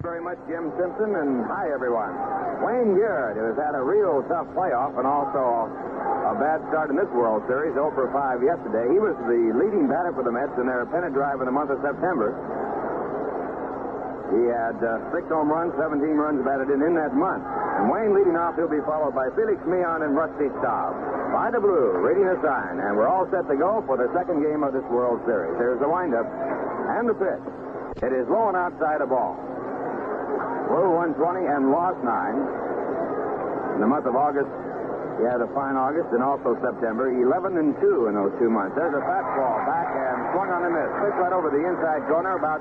very much, Jim Simpson, and hi, everyone. Wayne Garrett, who has had a real tough playoff and also a bad start in this World Series, 0 for 5 yesterday. He was the leading batter for the Mets in their pennant drive in the month of September. He had 6 home runs, 17 runs batted in that month. And Wayne leading off, he'll be followed by Felix Millan and Rusty Staub. By the blue, reading a sign, and we're all set to go for the second game of this World Series. There's the windup and the pitch. It is low and outside a ball. Blue 120 and lost 9. In the month of August, he had a fine August and also September. 11 and 2 in those 2 months. There's a fastball back and swung on a miss. Pitch right over the inside corner, about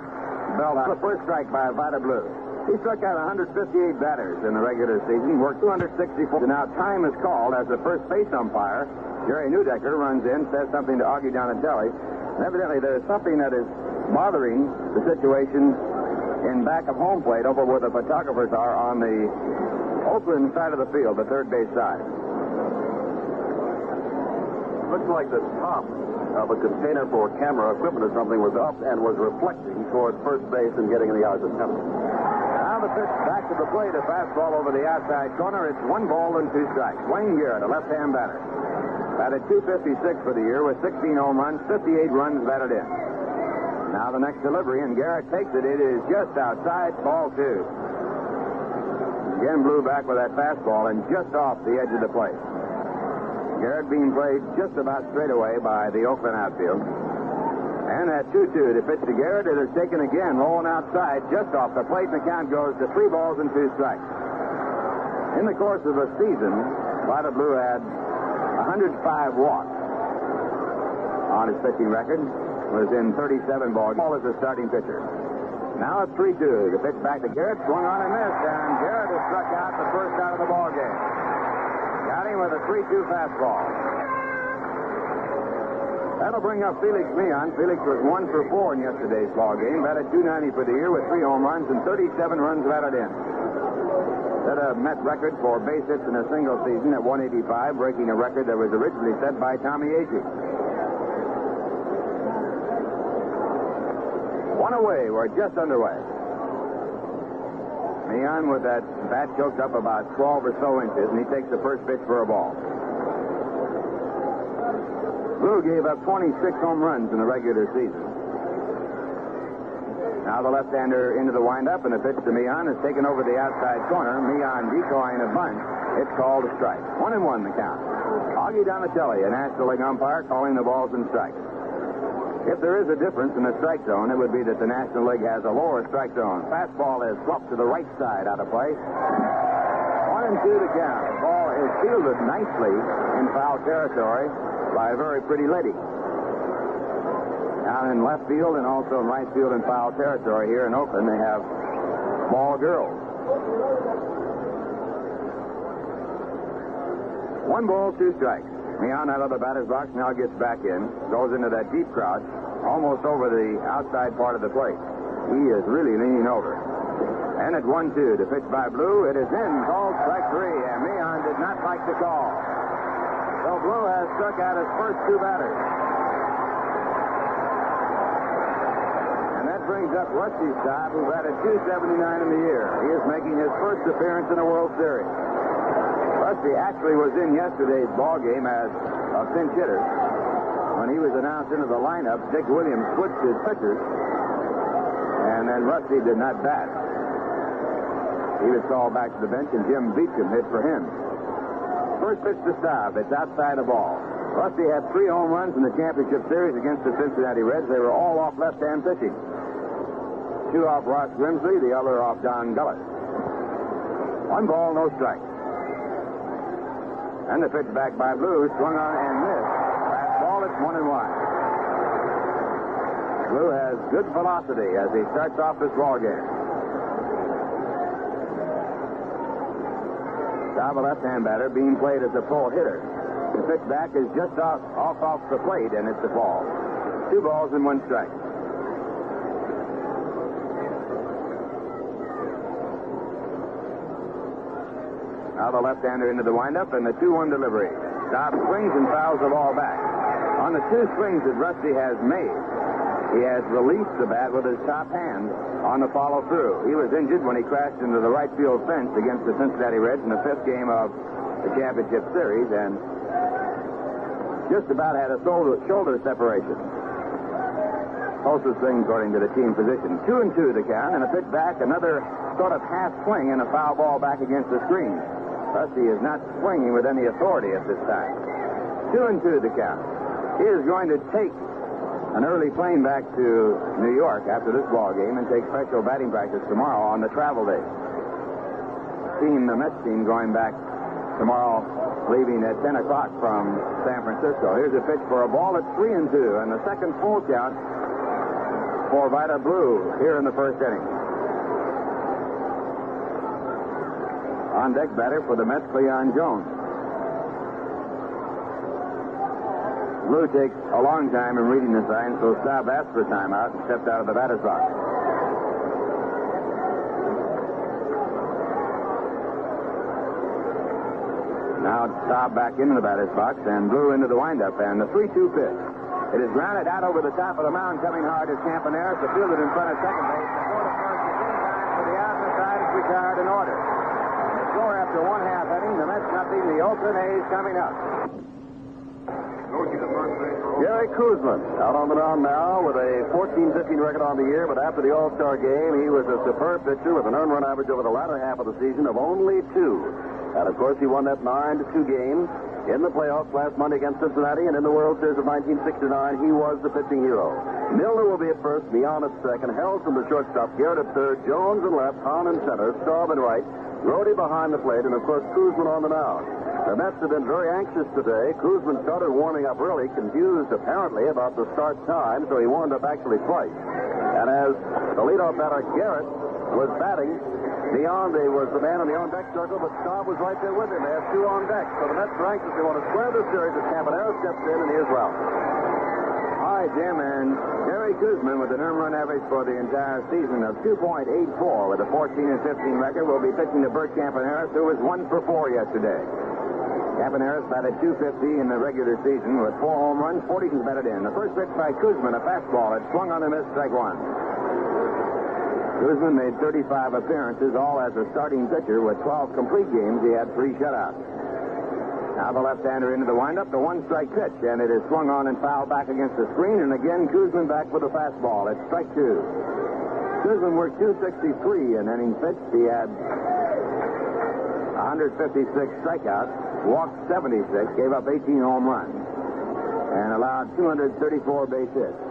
belled out. The first strike by Vida Blue. He struck out 158 batters in the regular season, worked 264. Now time is called as the first base umpire, Jerry Neudecker, runs in, says something to Augie Donatelli. And evidently there's something that is bothering the situation in back of home plate over where the photographers are on the Oakland side of the field, the third base side. Looks like the top of a container for camera equipment or something was up and was reflecting toward first base and getting in the eyes of the camera. Now the pitch back to the plate, a fastball over the outside corner. It's 1 ball and 2 strikes. Wayne Garrett, a left-hand batter, batted .256 for the year with 16 home runs, 58 runs batted in. Now the next delivery, and Garrett takes it. It is just outside, ball 2. Again blew back with that fastball and just off the edge of the plate. Garrett being played just about straight away by the Oakland outfield. And at 2-2 to pitch to Garrett. It is taken again, rolling outside, just off the plate, and the count goes to 3 balls and 2 strikes. In the course of a season, Vida Blue had 105 walks on his pitching record. Was in 37 balls. Ball as a starting pitcher. Now it's 3-2. The pitch back to Garrett, swung on and missed, and Garrett has struck out the first out of the ball game. Got him with a 3-2 fastball. That'll bring up Felix Millan. Felix was 1 for 4 in yesterday's ball game. Batted .290 for the year with 3 home runs and 37 runs batted in. Set a Met record for base hits in a single season at 185, breaking a record that was originally set by Tommy Agee. 1 away. We're just underway. Millan with that bat choked up about 12 or so inches, and he takes the first pitch for a ball. Blue gave up 26 home runs in the regular season. Now the left-hander into the windup, and the pitch to Millan is taken over the outside corner. Millan decoying a bunch. It's called a strike. 1-1 the count. Augie Donatelli, a National League umpire, calling the balls and strikes. If there is a difference in the strike zone, it would be that the National League has a lower strike zone. Fastball is flopped to the right side out of play. 1-2 to count. The ball is fielded nicely in foul territory by a very pretty lady. Down in left field and also in right field in foul territory here in Oakland, they have ball girls. 1 ball, 2 strikes. Millan out of the batter's box now gets back in, goes into that deep crouch, almost over the outside part of the plate. He is really leaning over. And at 1-2 to pitch by Blue, it is in, called strike 3, and Millan did not like the call. So Blue has struck out his first 2 batters. And that brings up Rusty Staub, who batted .279 in the year. He is making his first appearance in the World Series. Rusty actually was in yesterday's ball game as a pinch hitter. When he was announced into the lineup, Dick Williams switched his pitchers, and then Rusty did not bat. He was called back to the bench, and Jim Beecham hit for him. First pitch to Staub. It's outside the ball. Rusty had 3 home runs in the championship series against the Cincinnati Reds. They were all off left-hand pitching. 2 off Ross Grimsley, the other off Don Gullet. 1 ball, no strike. And the pitch back by Blue, swung on and missed. Fastball, it's 1-1. Blue has good velocity as he starts off this ball game. Staub, a left-hand batter, being played as a pull hitter. The pitch back is just off the plate, and it's a ball. 2 balls and 1 strike. Now the left-hander into the windup, and the 2-1 delivery. Staub swings and fouls the ball back. On the 2 swings that Rusty has made, He has released the bat with his top hand on the follow-through. He was injured when he crashed into the right field fence against the Cincinnati Reds in the 5th game of the championship series and just about had a shoulder separation. Closest thing, according to the team physician. 2-2 the count, and a pitch back, another sort of half swing, and a foul ball back against the screen. Thus, he is not swinging with any authority at this time. 2-2 the count. He is going to take an early plane back to New York after this ball game and take special batting practice tomorrow on the travel day. The Mets team going back tomorrow, leaving at 10 o'clock from San Francisco. Here's a pitch for a ball at 3-2, and the second full count for Vida Blue here in the first inning. On deck batter for the Mets, Cleon Jones. Blue takes a long time in reading the sign, so Staub asked for a timeout and stepped out of the batter's box. Now Staub back into the batter's box and Blue into the windup, and the 3-2 pitch. It is grounded out over the top of the mound, coming hard as Campaneris. The fielder in front of second base. The quarter first is in time for the out, and the side is retired in order. The score after one half inning, the Mets nothing, the Oakland A's coming up. Gary Koosman out on the mound now with a 14-15 record on the year, but after the All-Star game, he was a superb pitcher with an earned run average over the latter half of the season of only 2. And, of course, he won that 9-2 game in the playoffs last Monday against Cincinnati, and in the World Series of 1969, he was the pitching hero. Milner will be at first, Mion at second, Held from the shortstop, Garrett at third, Jones in left, Hahn in center, Staub in right, Rhodey behind the plate, and, of course, Koosman on the mound. The Mets have been very anxious today. Koosman started warming up early, confused apparently about the start time, so he warmed up actually twice. And as the leadoff batter, Garrett, was batting, there was the man on the on-deck circle, but Staub was right there with him. They have 2 on deck, so the Mets are anxious. They want to square the series as Campaneris steps in, and he is well. All right, Jim, and Gary Koosman with an earned run average for the entire season of 2.84 with a 14-15 record will be pitching to Bert Campaneris, who was 1 for 4 yesterday. Campaneris batted .250 in the regular season with 4 home runs, 42 batted in. The first pitch by Koosman, a fastball. It swung on and missed, strike 1. Koosman made 35 appearances, all as a starting pitcher. With 12 complete games, he had 3 shutouts. Now the left-hander into the windup, the 1-strike pitch, and it is swung on and fouled back against the screen, and again Koosman back with a fastball. It's strike 2. Koosman worked .263 in innings pitched. He had 156 strikeouts, walked 76, gave up 18 home runs, and allowed 234 base hits.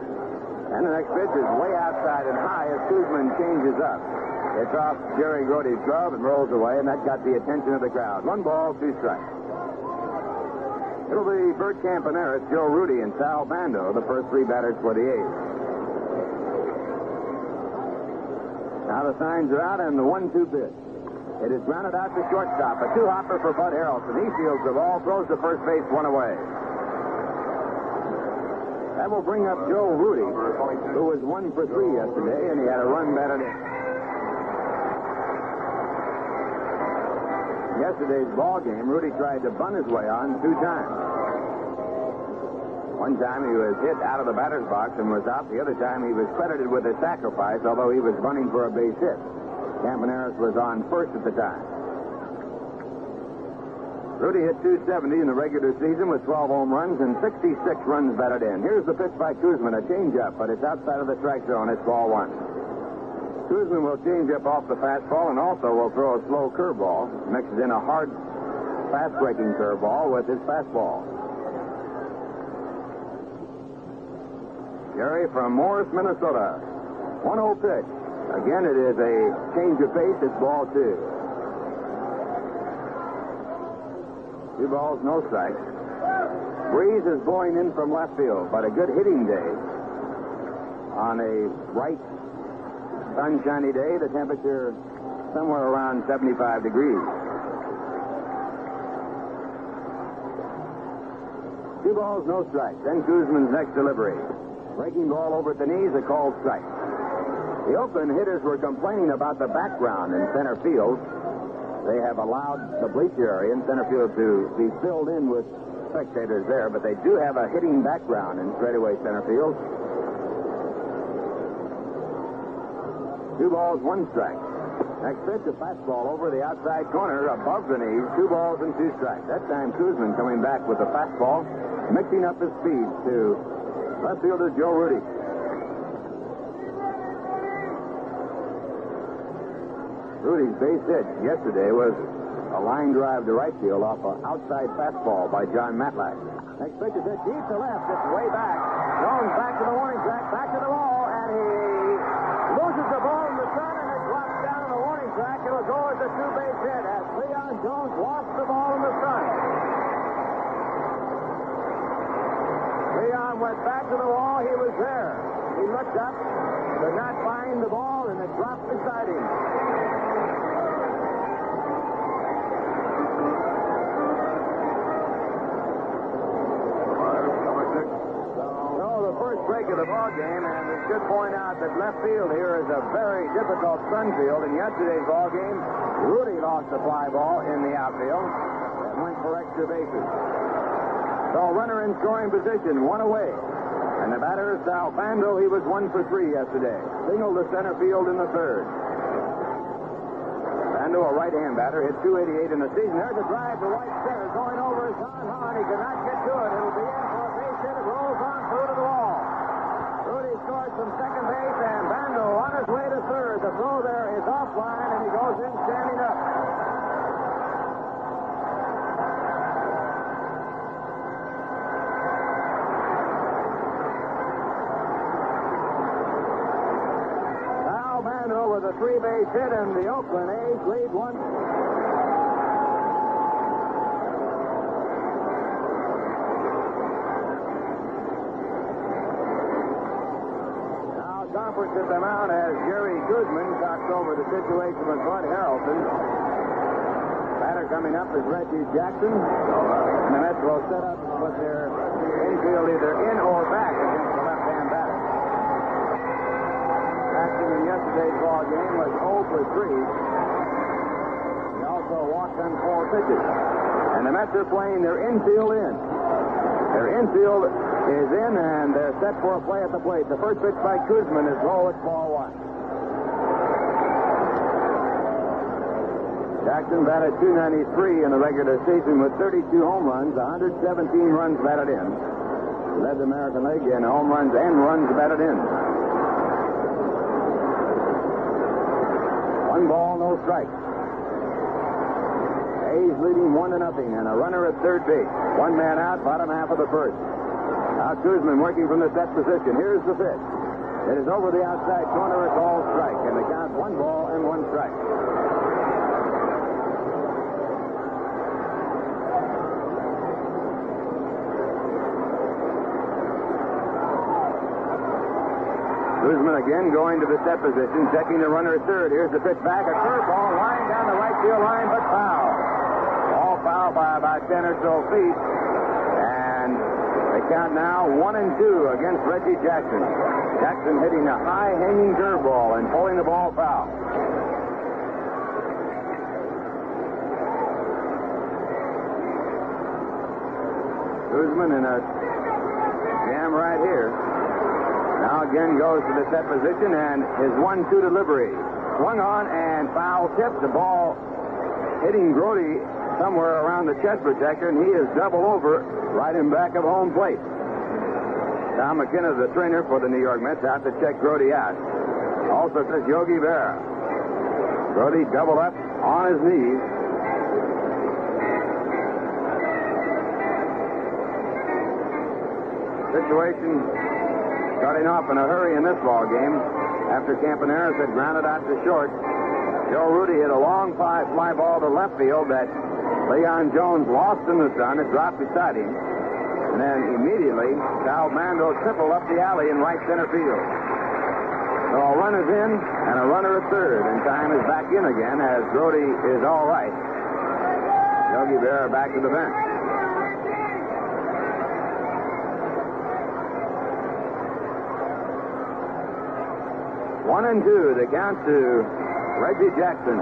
And the next pitch is way outside and high as Koosman changes up. It's off Jerry Grody's glove and rolls away, and that got the attention of the crowd. 1 ball, 2 strikes. It'll be Bert Campaneris, Joe Rudi, and Sal Bando, the first 3 batters for the A's. Now the signs are out, and the 1-2 pitch. It is grounded out to shortstop. A 2-hopper for Bud Harrelson. He fields the ball, throws to first base, 1 away. That will bring up Joe Rudi, who was 1 for 3 yesterday, and he had a run batted in. Yesterday's ball game, Rudi tried to bunt his way on 2 times. One time he was hit out of the batter's box and was out. The other time he was credited with a sacrifice, although he was running for a base hit. Campaneris was on first at the time. Rudi hit .270 in the regular season with 12 home runs and 66 runs batted in. Here's the pitch by Koosman, a changeup, but it's outside of the strike zone. It's ball 1. Koosman will change up off the fastball and also will throw a slow curveball. Mixes in a hard, fast-breaking curveball with his fastball. Gary from Morris, Minnesota. 1-0 pitch. Again, it is a change of pace. It's ball 2. 2 balls, no strikes. Breeze is blowing in from left field, but a good hitting day. On a bright, sunshiny day, the temperature somewhere around 75 degrees. 2 balls, no strikes. Then Koosman's next delivery. Breaking ball over at the knees, a called strike. The Oakland hitters were complaining about the background in center field. They have allowed the bleacher area in center field to be filled in with spectators there, but they do have a hitting background in straightaway center field. 2 balls, 1 strike. Next pitch, a fastball over the outside corner, above the knees. 2 balls and 2 strikes. That time, Koosman coming back with a fastball, mixing up his speed to left fielder Joe Rudy. Rudy's base hit yesterday was a line drive to right field off an outside fastball by John Matlack. Next pitch is hit deep to left. It's way back. Jones back to the warning track, back to the wall, and he loses the ball in the sun, and it drops down on the warning track. It'll go as a 2-base hit as Leon Jones lost the ball in the sun. Leon went back to the wall. He was there. He looked up, could not find the ball, and it dropped beside him. Break of the ball game, and we should point out that left field here is a very difficult sun field. In yesterday's ball game, Rudy lost the fly ball in the outfield and went for extra bases. So runner in scoring position, 1 away. And the batter is Sal Bando. He was 1 for 3 yesterday. Singled to center field in the 3rd. Bando, a right-hand batter, hit .288 in the season. There's a drive to right center. Going over is Don Hahn. He could not get to it. It'll be in for a base hit. It rolls on through to the wall. Rudy scores from second base, and Bando on his way to 3rd. The throw there is offline, and he goes in standing up. Sal Bando with a 3-base hit, and the Oakland A's lead 1. At the mound as Jerry Koosman talks over the situation with Bud Harrelson. Batter coming up is Reggie Jackson. And the Mets will set up with their infield either in or back against the left-hand batter. Jackson in yesterday's ball game was 0 for 3. He also walked on 4 pitches. And the Mets are playing their infield in. Their infield is in, and they're set for a play at the plate. The first pitch by Koosman is low. It's ball 1. Jackson batted .293 in the regular season with 32 home runs, 117 runs batted in. He led the American League in home runs and runs batted in. 1 ball, no strikes. A's leading 1-0, and a runner at 3rd base. 1 man out, bottom half of the 1st. Now Koosman working from the set position. Here's the pitch. It is over the outside corner. It's all strike, and the count 1 ball and 1 strike. Koosman again going to the set position, checking the runner at 3rd. Here's the pitch back. A curveball line down the right field line, but foul. All foul by about 10 or so feet. And they count now 1-2 against Reggie Jackson. Jackson hitting a high-hanging curveball and pulling the ball foul. Koosman in a jam right here. Now again goes to the set position, and his 1-2 delivery. Swung on and foul tipped. The ball hitting Grody somewhere around the chest protector, and he is double over right in back of home plate. Tom McKenna, the trainer for the New York Mets, out to check Grody out. Also says Yogi Berra. Grody doubled up on his knees. Situation starting off in a hurry in this ball game after Campaneris had grounded out to short. Joe Rudy hit a long fly ball to left field that Leon Jones lost in the sun. It dropped beside him. And then immediately, Sal Bando tripled up the alley in right center field. So a run is in and a runner at 3rd. And time is back in again as Grody is all right. Yogi Berra back to the bench. One and 2, the count to Reggie Jackson.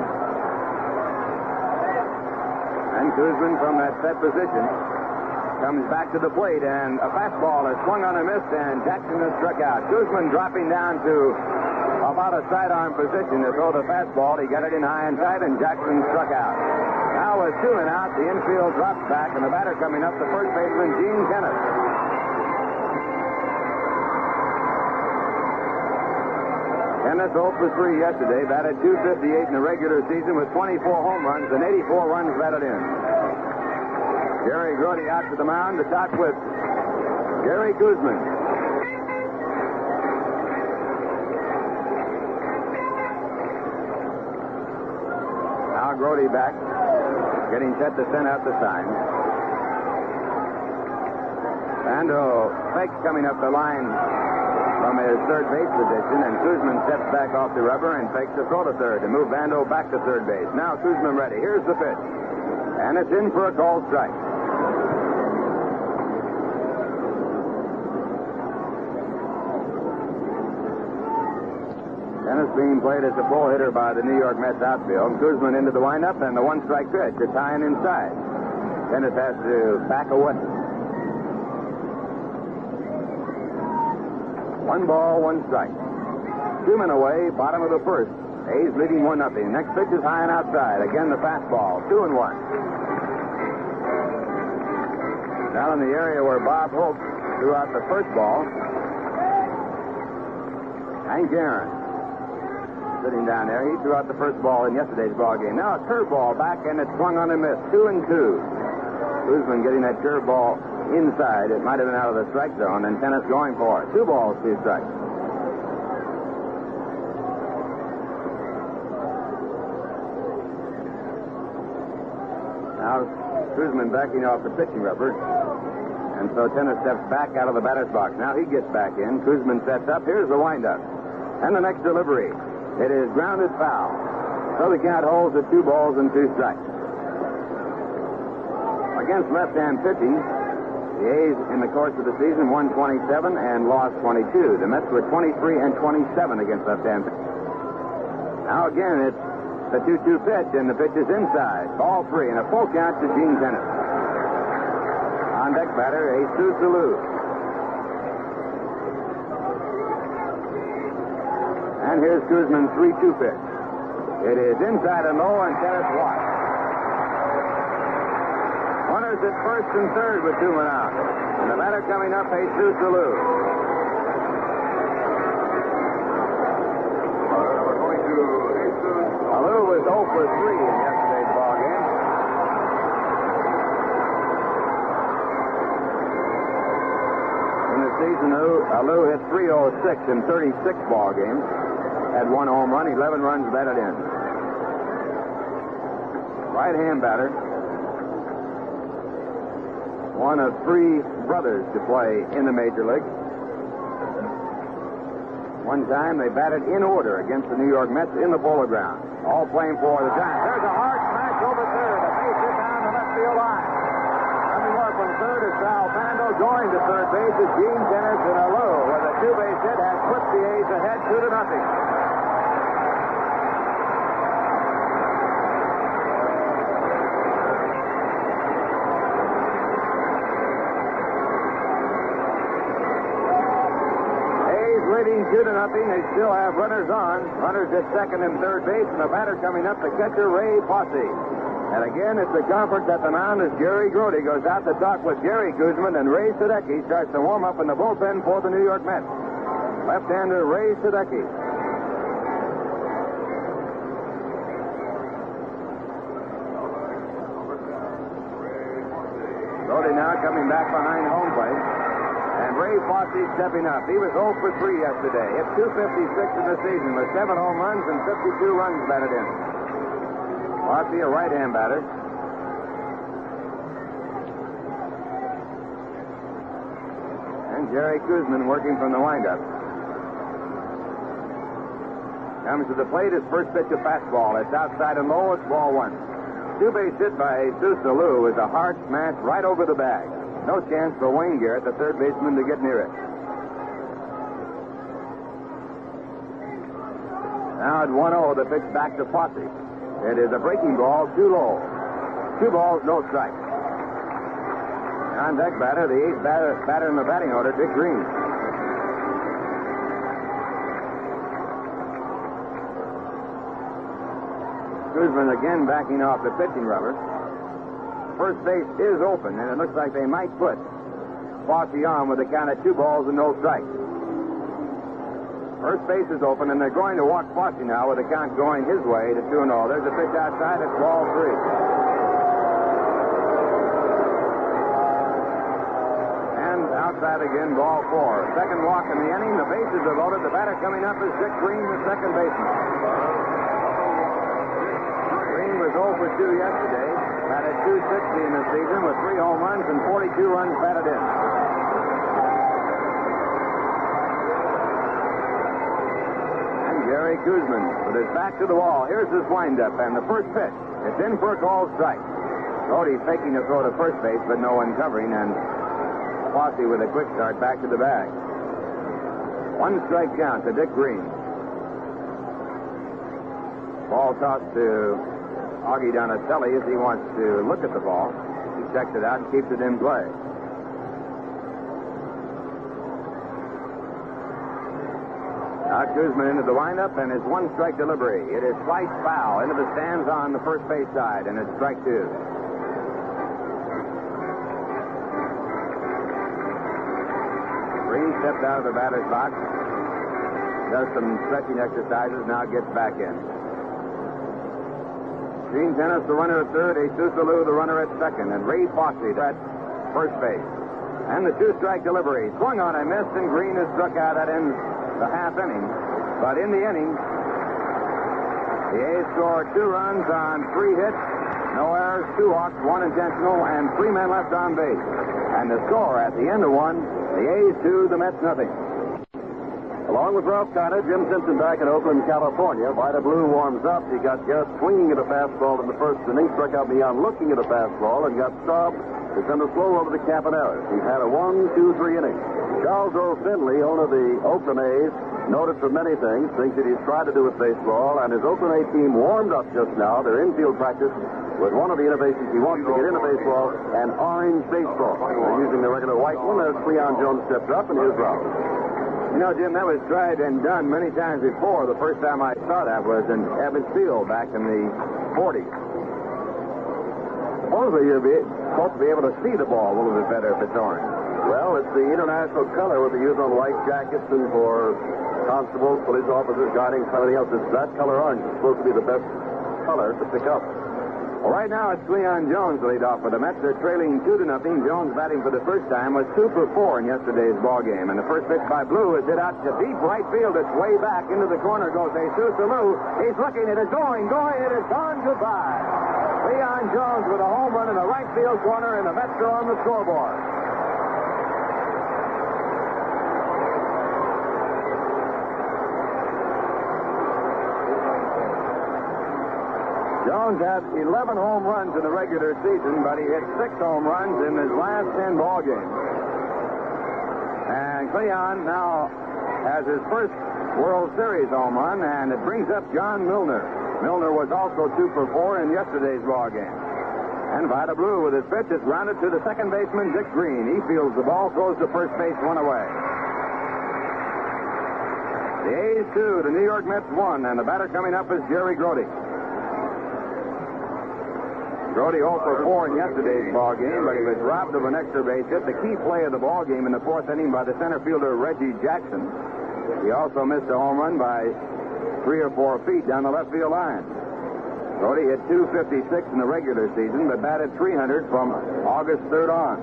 And Koosman from that set position comes back to the plate, and a fastball is swung on and missed, and Jackson is struck out. Koosman dropping down to a himself out of sidearm position to throw the fastball. He got it in high and tight, and Jackson struck out. Now with 2 and out, the infield drops back, and the batter coming up, the first baseman, Gene Kenneth. Kenneth 0 for 3 yesterday, batted .258 in the regular season with 24 home runs and 84 runs batted in. Gary Grody out to the mound to talk with Gary Koosman. Grody back, getting set to send out the sign. Vando fakes coming up the line from his third base position, and Koosman steps back off the rubber and fakes the throw to third to move Vando back to third base. Now Koosman ready. Here's the pitch. And it's in for a called strike. Tennis being played as a full hitter by the New York Mets outfield. Koosman into the windup and the 1-strike pitch. It's high and inside. Tennis has to back away. 1 ball, 1 strike. 2 men away, bottom of the first. A's leading 1-0. Next pitch is high and outside. Again the fastball. 2-1. Down in the area where Bob Hope threw out the first ball. Hank Aaron sitting down there. He threw out the first ball in yesterday's ball game. Now a curveball back, and it's swung on and missed. 2-2. Koosman getting that curveball inside. It might have been out of the strike zone, and Tennis going for it. 2 balls, 2 strikes. Now Koosman backing off the pitching rubber, and so Tennis steps back out of the batter's box. Now he gets back in. Koosman sets up. Here's the windup. And the next delivery. It is grounded foul. So the count holds at 2 balls and 2 strikes. Against left-hand pitching, the A's in the course of the season won 27 and lost 22. The Mets were 23 and 27 against left-hand pitching. Now again, it's the 2-2 pitch, and the pitch is inside. Ball 3, and a full count to Gene Kenneth. On deck batter, Jesus Alou. And here's Koosman's 3-2 pitch. It is inside and low, and Kenneth walks. Runners at first and third with 2 men out. And the batter coming up, Jesus Alou. Alou was 0 for 3 in yesterday's ball game. In the season, Alou hit .306 in 36 ball games. Had 1 home run, 11 runs batted in. Right-hand batter. One of 3 brothers to play in the major league. One time they batted in order against the New York Mets in the Polo Ground. All playing for the Giants. There's a hard smash over third. A base hit down the left field line. Coming up from third is Sal Pando. Going to third base is Gene Kenneth, and Alou with a 2-base hit has put the A's ahead 2-0. Leading 2-0. They still have runners on. Runners at second and third base, and the batter coming up, the catcher, Ray Fosse. And again, it's a conference at the mound as Gary Grody goes out to talk with Gary Koosman, and Ray Sadecki starts to warm up in the bullpen for the New York Mets. Left-hander Ray Sadecki. Grody now coming back behind home plate. And Ray Fosse stepping up. He was 0 for 3 yesterday. Hit .256 in the season with 7 home runs and 52 runs batted in. Fosse, a right-hand batter. And Jerry Koosman working from the windup. Comes to the plate. His first pitch, a fastball. It's outside and low. It's ball 1. 2-base hit by Jesus Alou is a hard smash right over the bag. No chance for Wayne Garrett, the third baseman, to get near it. Now at 1-0, the pitch back to Fosse. It is a breaking ball, too low. 2 balls, no strikes. On deck batter, the 8th batter in the batting order, Dick Green. Kuzman again backing off the pitching rubber. First base is open, and it looks like they might put Fossey on with a count of 2 balls and no strikes. First base is open, and they're going to walk Fossey now with the count going his way to 2-0. There's a pitch outside. It's ball 3. And outside again, ball 4. Second walk in the inning. The bases are loaded. The batter coming up is Dick Green, the second baseman. Green was 0 for 2 yesterday. Batted .260 in the season with 3 home runs and 42 runs batted in. And Gary Kuzman with his back to the wall. Here's his windup and the first pitch. It's in for a called strike. Brody's faking to throw to first base, but no one covering, and Fossey with a quick start back to the bag. 1 strike count to Dick Green. Ball tossed to Augie Donatelli as he wants to look at the ball. He checks it out and keeps it in play. Now Kuzman into the windup and his 1-strike delivery. It is sliced foul into the stands on the first base side, and it's strike 2. Green stepped out of the batter's box, does some stretching exercises, now gets back in. Gene Tennis, the runner at third, Jesus Alou, the runner at second, and Ray Fossey at first base. And the 2-strike delivery. Swung on and missed, and Green is struck out. That ends the half inning. But in the inning, the A's scored 2 runs on 3 hits, no errors, 2 walks, 1 intentional, and 3 men left on base. And the score at the end of 1, the A's 2, the Mets nothing. Along with Ralph Kiner, Jim Simpson back in Oakland, California. Vida Blue warms up. He got Garrett swinging at a fastball in the first inning, struck out beyond looking at a fastball, and got Staub to send a slow over to Campaneris. He's had a 1-2-3 inning. Charles O. Finley, owner of the Oakland A's, noted for many things, thinks that he's tried to do with baseball, and his Oakland A team warmed up just now, their infield practice, with one of the innovations he wants to get into baseball, an orange baseball. They're using the regular white one as Cleon Jones steps up, and here's Ralph. You know, Jim, that was tried and done many times before. The first time I saw that was in Evans Field back in the 40s. Supposedly you're supposed to be able to see the ball a little bit better if it's orange. Well, it's the international color what they use on white jackets and for constables, police officers, guarding, something else. It's that color orange. It's supposed to be the best color to pick up. Well, right now it's Cleon Jones to lead off for the Mets. They're trailing 2-0. Jones batting for the first time was 2 for 4 in yesterday's ball game. And the first pitch by Blue is hit out to deep right field. It's way back into the corner goes Jesus Alou. He's looking. It is going. It is gone. Goodbye. Cleon Jones with a home run in the right field corner, and the Mets are on the scoreboard. Jones had 11 home runs in the regular season, but he hit 6 home runs in his last 10 ball games. And Cleon now has his first World Series home run, and it brings up John Milner. Milner was also 2 for 4 in yesterday's ball game. And Vida Blue with his pitch is grounded to the second baseman, Dick Green. He fields the ball, throws to first base, 1 away. The A's 2, the New York Mets 1, and the batter coming up is Jerry Grody. Grody 0 for 4 in yesterday's ball game, but he was robbed of an extra base hit. The key play of the ball game in the 4th inning by the center fielder Reggie Jackson. He also missed a home run by 3 or 4 feet down the left field line. Grody hit .256 in the regular season, but batted .300 from August 3rd on.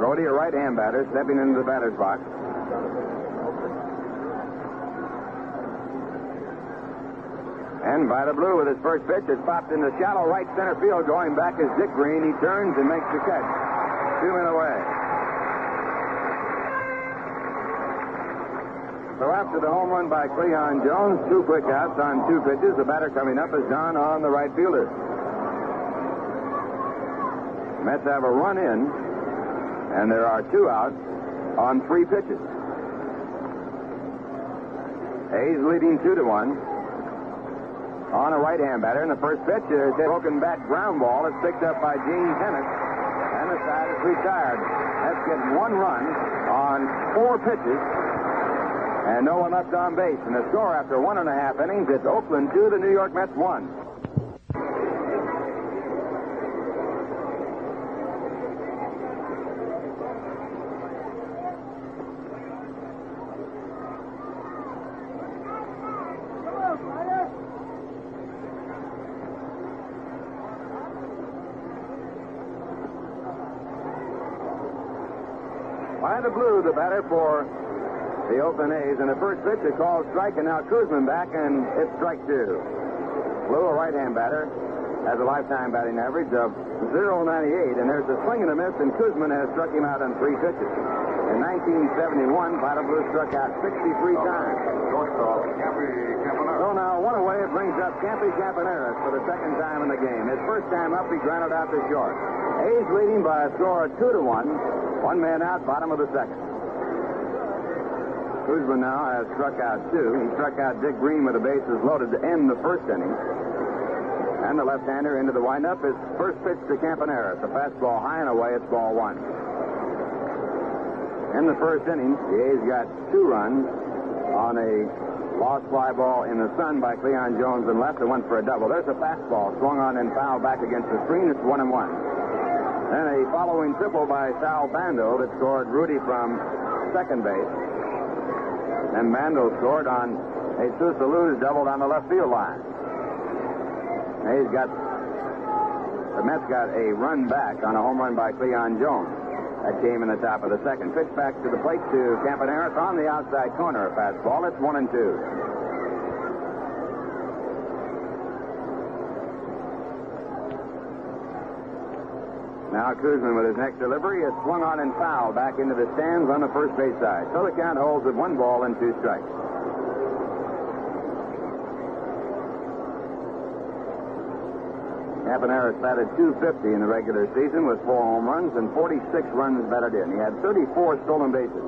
Grody, a right-hand batter, stepping into the batter's box. And Vida Blue with his first pitch is popped into shallow right center field. Going back is Dick Green. He turns and makes the catch. 2 men away. So after the home run by Cleon Jones, 2 quick outs on 2 pitches. The batter coming up is Don Hahn, the right fielder. Mets have a run in, and there are 2 outs on 3 pitches. A's leading 2-1. On a right-hand batter, and the first pitch is a broken back ground ball. It's picked up by Gene Tennis, and the side is retired. That's getting 1 run on 4 pitches. And no one left on base. And the score after 1.5 innings, it's Oakland 2, the New York Mets 1. By the blue, the batter for the Oakland A's. And the first pitch, a called strike, and now Kuzman back, and it's strike 2. Blue, a right-hand batter, has a lifetime batting average of .098, and there's a swing and a miss, and Kuzman has struck him out on 3 pitches. In 1971, By the blue struck out 63 times. So now, one away, it brings up Campy Campaneris for the second time in the game. His first time up, he grounded out to short. A's leading by a score of 2-1. 1 man out, bottom of the second. Kuzman now has struck out 2. He struck out Dick Green with the bases loaded to end the first inning. And the left-hander into the windup. His first pitch to Campaneris. A fastball high and away. It's ball 1. In the first inning, the A's got 2 runs on a lost fly ball in the sun by Cleon Jones and left. It went for a double. There's a fastball swung on and fouled back against the screen. It's 1-1. Then a following triple by Sal Bando that scored Rudy from second base. And Bando scored on Jesus Allou's double down the left field line. The Mets got a run back on a home run by Cleon Jones. That came in the top of the second. Pitch back to the plate to Campaneris on the outside corner. A fastball. It's 1-2. Now Kuzman with his next delivery is swung on and fouled back into the stands on the first base side. So the count holds at 1 ball and 2 strikes. Campaneris batted .250 in the regular season with 4 home runs and 46 runs batted in. He had 34 stolen bases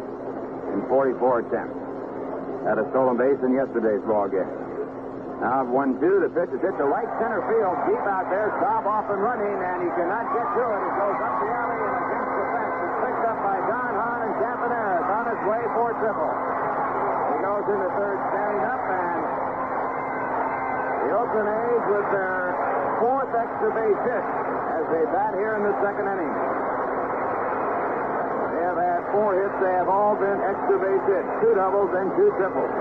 in 44 attempts. Had a stolen base in yesterday's ball game. Now 1-2. The pitch is hit to right center field. Deep out there. Staub off and running, and he cannot get to it. It goes up the alley and against the fence. It's picked up by Don Hahn and Campaneris on his way for triple. He goes into third standing up, and the Oakland A's with their 4th extra base hit as they bat here in the second inning. They have had 4 hits. They have all been extra base hits. 2 doubles and 2 triples.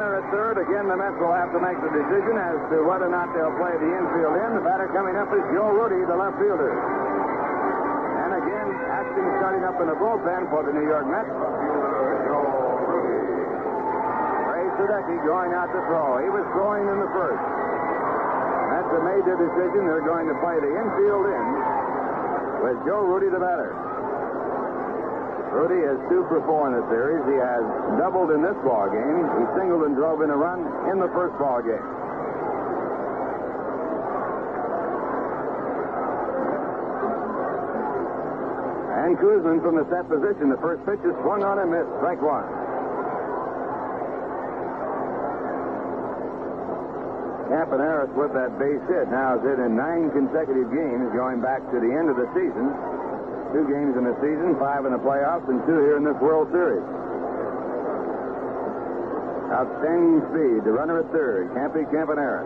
At third, again, the Mets will have to make the decision as to whether or not they'll play the infield in. The batter coming up is Joe Rudy, the left fielder. And again, acting starting up in the bullpen for the New York Mets. Ray Sadecki going out to throw. He was throwing in the first. Mets have made their decision. They're going to play the infield in with Joe Rudy, the batter. Rudy is 2 for 4 in the series. He has doubled in this ball game. He singled and drove in a run in the first ball game. And Kuzman from the set position. The first pitch is swung on and missed. Strike 1. Campaneris with that base hit now is hit in 9 consecutive games going back to the end of the season. 2 games in the season, 5 in the playoffs, and 2 here in this World Series. Outstanding speed. The runner at third, Campy Campaneris.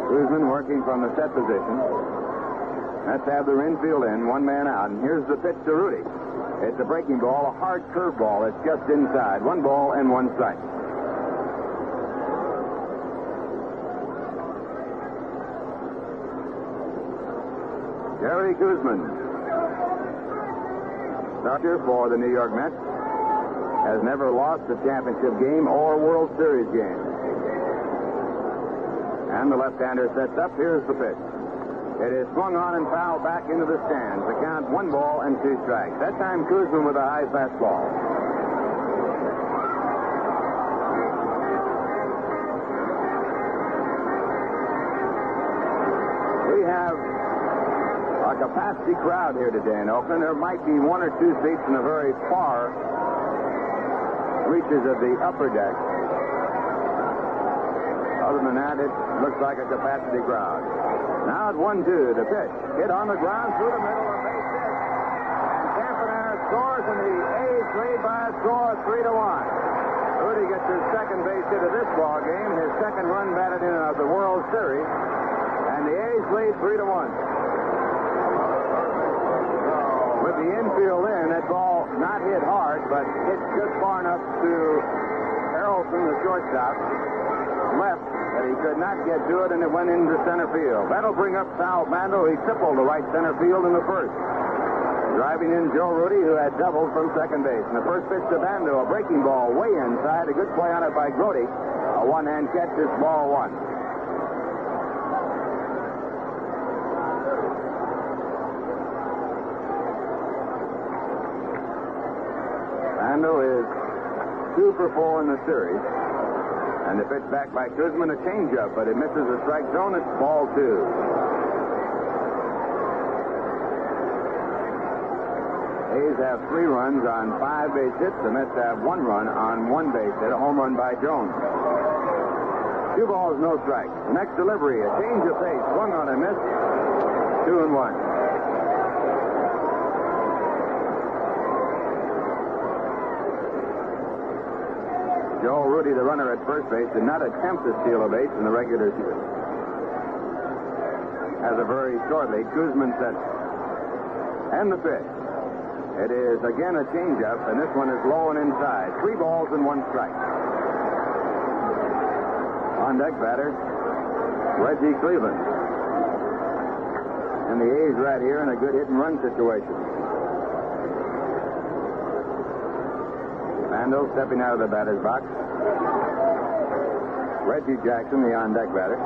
Kuzman working from the set position. Let's have the infield in, 1 man out. And here's the pitch to Rudy. It's a breaking ball, a hard curve ball. It's just inside. 1 ball and 1 strike. Jerry Kuzman, starter for the New York Mets, has never lost a championship game or World Series game. And the left-hander sets up. Here's the pitch. It is swung on and fouled back into the stands. The count 1 ball and 2 strikes. That time Kuzman with a high fastball. We have a capacity crowd here today in Oakland. There might be 1 or 2 seats in the very far reaches of the upper deck. Other than that, it looks like a capacity crowd. Now at 1-2, the pitch. Hit on the ground through the middle, a base hit. and the A's lead by a score of 3-1. Rudy gets his second base hit of this ball game, his second run batted in of the World Series, and the A's lead 3-1. With the infield in, that ball not hit hard, but hit just far enough to Harrelson, the shortstop, left that he could not get to it, and it went into center field. That'll bring up Sal Bando. He tripled to right center field in the first. Driving in Joe Rudy, who had doubled from second base. And the first pitch to Bando, a breaking ball way inside. A good play on it by Grody. A one-hand catch, this ball one. Bando is 2 for 4 in the series. And the pitch back by Kuzman, a changeup, but it misses the strike zone. It's ball 2. A's have 3 runs on 5 base hits. The Mets have 1 run on 1 base hit, a home run by Jones. 2 balls, no strikes. The next delivery, a change of pace, swung on and missed. 2-1. Joe Rudy, the runner at first base, did not attempt to steal a base in the regular season. As a very shortly, Kuzman sets. And the pitch. It is again a changeup, and this one is low and inside. 3 balls and 1 strike. On deck batter, Reggie Cleveland. And the A's right here in a good hit and run situation. Bando stepping out of the batter's box. Reggie Jackson, the on deck batter.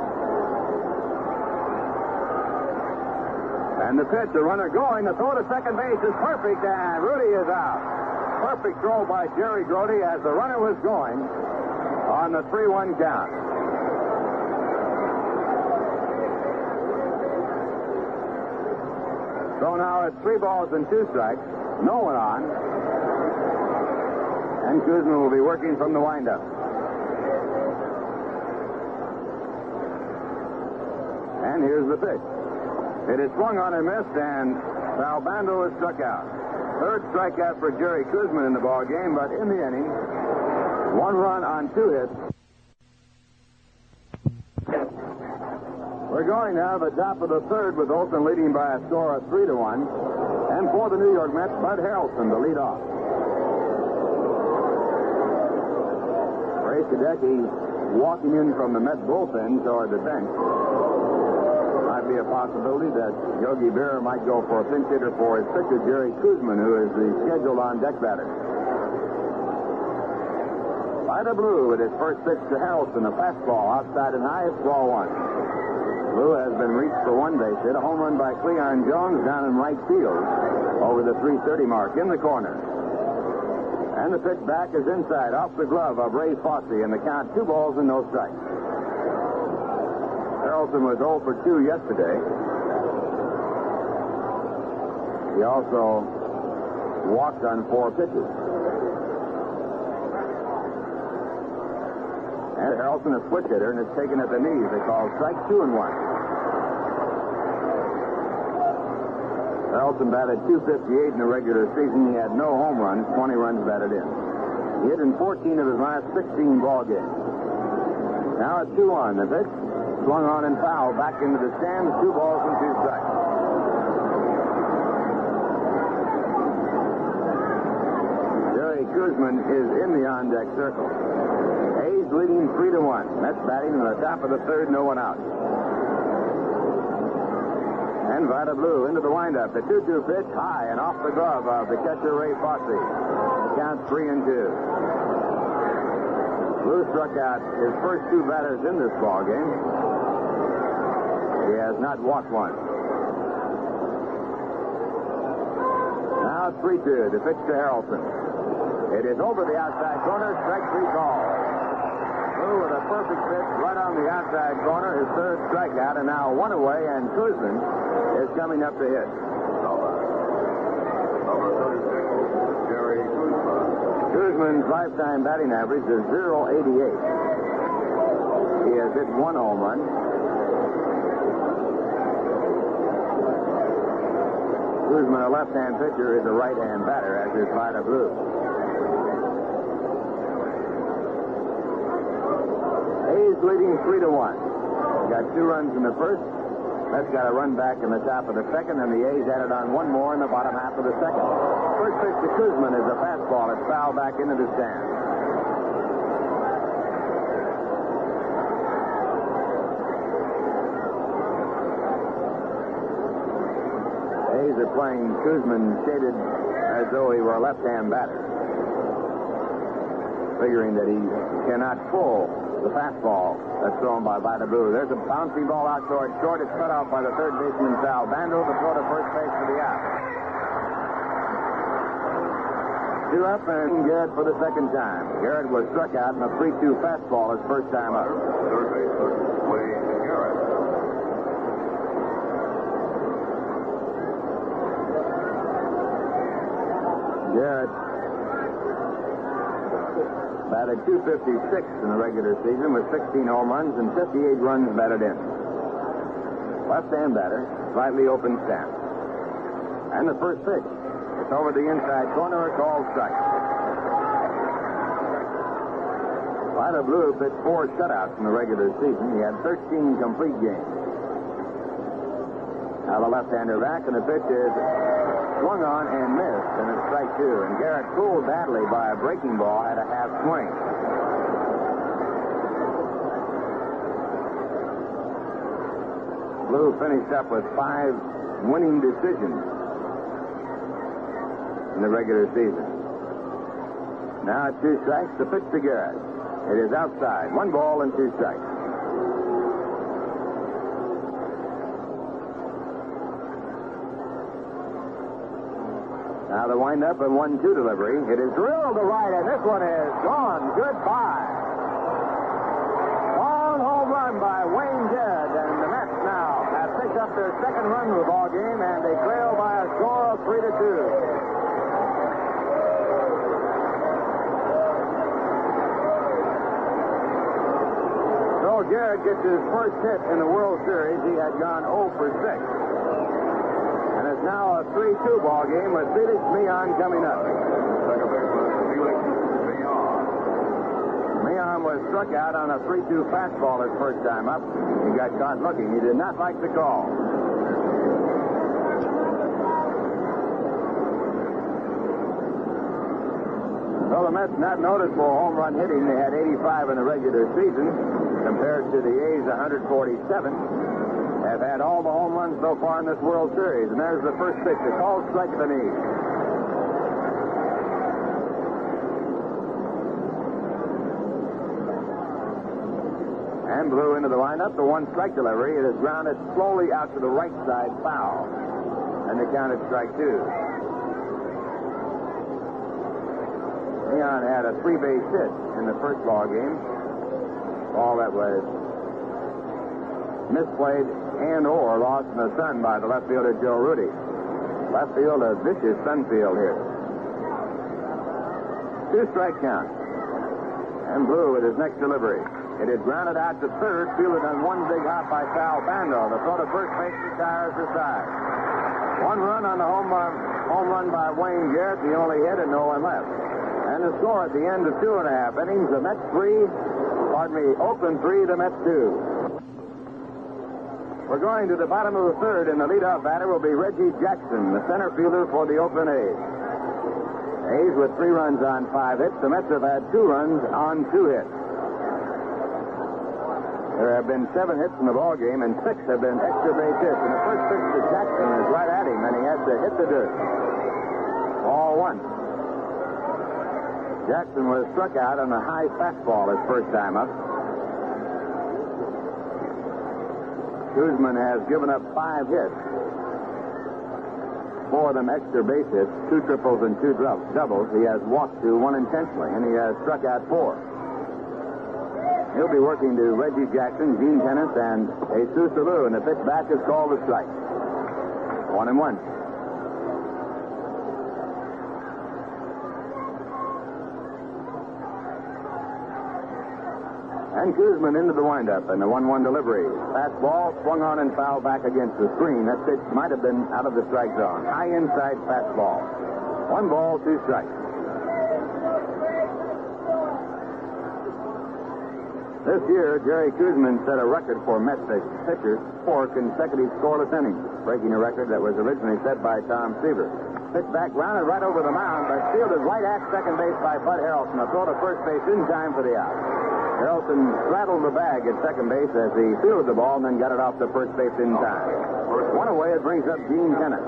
And the pitch, the runner going. The throw to second base is perfect, and Rudy is out. Perfect throw by Jerry Grody as the runner was going on the 3-1 count. So now it's 3 balls and 2 strikes. No one on. And Kuzman will be working from the windup. And here's the pitch. It is swung on and missed, and Sal Bando is struck out. 3rd strikeout for Jerry Kuzman in the ball game, but in the inning, 1 run on 2 hits. We're going now to the top of the 3rd with Olsen leading by a score of 3-1. And for the New York Mets, Bud Harrelson to lead off. Ray Sadecki walking in from the Mets bullpen toward the bench. Be a possibility that Yogi Berra might go for a pinch hitter for his pitcher, Jerry Kuzman, who is the scheduled on-deck batter. Vida Blue with his first pitch to Harrelson, a fastball outside and high. It's ball 1. Blue has been reached for 1 base hit, a home run by Cleon Jones down in right field over the 330 mark in the corner. And the pitch back is inside, off the glove of Ray Fosse, and the count 2 balls and no strikes. Harrelson was 0 for 2 yesterday. He also walked on 4 pitches. And Harrelson, a switch hitter, and it's taken at the knees. They call strike 2 and 1. Harrelson batted .258 in the regular season. He had no home runs, 20 runs batted in. He hit in 14 of his last 16 ball games. Now it's 2-1. The pitch swung on and fouled back into the stands. 2 balls and 2 strikes. Jerry Kuzman is in the on-deck circle. A's leading 3-1. Mets batting in the top of the 3rd, no one out. And Vida Blue into the windup. The 2-2 pitch high and off the glove of the catcher Ray Fosse. The count 3-2. Blue struck out his first 2 batters in this ball game. He has not walked one. Now 3-2. The pitch to Harrelson. It is over the outside corner. Strike 3 call. Blue with a perfect pitch right on the outside corner. His 3rd strikeout, and now 1 away, and Kuzman is coming up to hit. Number 36, Jerry Kuzman. Kuzman's lifetime batting average is .088. He has hit 1 home run. Kuzman, a left-hand pitcher, is a right-hand batter, as is Vida Blue. A's leading 3-1. Got 2 runs in the first. Mets got a run back in the top of the second, and the A's added on 1 more in the bottom half of the second. First pitch to Kuzman is a fastball. It's fouled back into the stand. A's are playing Kuzman shaded as though he were a left-hand batter, figuring that he cannot pull the fastball that's thrown by Vida Blue. There's a bouncy ball out toward short. It's cut off by the third baseman, Sal Bando, to throw to first base for the out. 2 up, and Garrett for the second time. Garrett was struck out in a 3-2 fastball his first time up. Third baseman, Wayne Garrett. Garrett batted .256 in the regular season with 16 home runs and 58 runs batted in. Left-hand batter, slightly open stance. And the first pitch. It's over the inside corner, called strike. Vida Blue pitched 4 shutouts in the regular season. He had 13 complete games. Now the left-hander back, and the pitch is swung on and missed, and it's strike 2. And Garrett fooled badly by a breaking ball at a half swing. Blue finished up with 5 winning decisions in the regular season. Now at 2 strikes, the pitch to Garrett. It is outside. 1 ball and 2 strikes. Now the windup and 1-2 delivery. It is drilled to right, and this one is gone. Goodbye. Long home run by Wayne Jedd, and the Mets now have picked up their second run of the ball game, and they trail by a score of 3-2. So Garrett gets his first hit in the World Series. He had gone 0 for 6. And it's now a 3-2 ball game with Felix Millan coming up. Second baseman, Felix Millan. Millan was struck out on a 3-2 fastball his first time up. He got caught looking. He did not like the call. Well, the Mets not noticeable home run hitting. They had 85 in the regular season compared to the A's 147. Have had all the home runs so far in this World Series. And there's the first pitch, a called strike to the knee. And Blue into the lineup, the 1 strike delivery. It is grounded slowly out to the right side, foul. And they counted strike 2. Leon had a 3-base hit in the first ball game. Ball that was misplayed and/or lost in the sun by the left fielder, Joe Rudy. Left field, a vicious sun field here. 2 strike count. And Blue with his next delivery. It is grounded out to third, fielded on 1 big hop by Sal Bando. The throw to first base retires the side. 1 run on the home run by Wayne Garrett, the only hit, and no one left. And the score at the end of 2.5 innings, the Mets 3, Oakland 3, the Mets 2. We're going to the bottom of the third, and the leadoff batter will be Reggie Jackson, the center fielder for the Oakland A's. A's with 3 runs on 5 hits. The Mets have had 2 runs on 2 hits. There have been 7 hits in the ball game, and 6 have been extra base hits. And the first pitch to Jackson is right at him, and he has to hit the dirt. Ball 1. Jackson was struck out on a high fastball his first time up. Kuzman has given up 5 hits. 4 of them extra base hits, 2 triples and 2 doubles. He has walked 2, 1 intentionally, and he has struck out 4. He'll be working to Reggie Jackson, Gene Tenace, and Jesus Alou, and the pitch back is called a strike. 1-1. And Kuzman into the windup and the 1-1 delivery. Fastball swung on and fouled back against the screen. That pitch might have been out of the strike zone. High inside fastball. 1 ball, 2 strikes. This year, Jerry Kuzman set a record for Mets pitchers, 4 consecutive scoreless innings, breaking a record that was originally set by Tom Seaver. Pitch back, grounded right over the mound, but fielded right at second base by Bud Harrelson. A throw to first base in time for the out. Harrelson straddled the bag at second base as he fielded the ball and then got it off to first base in time. 1 away, it brings up Gene Kenneth.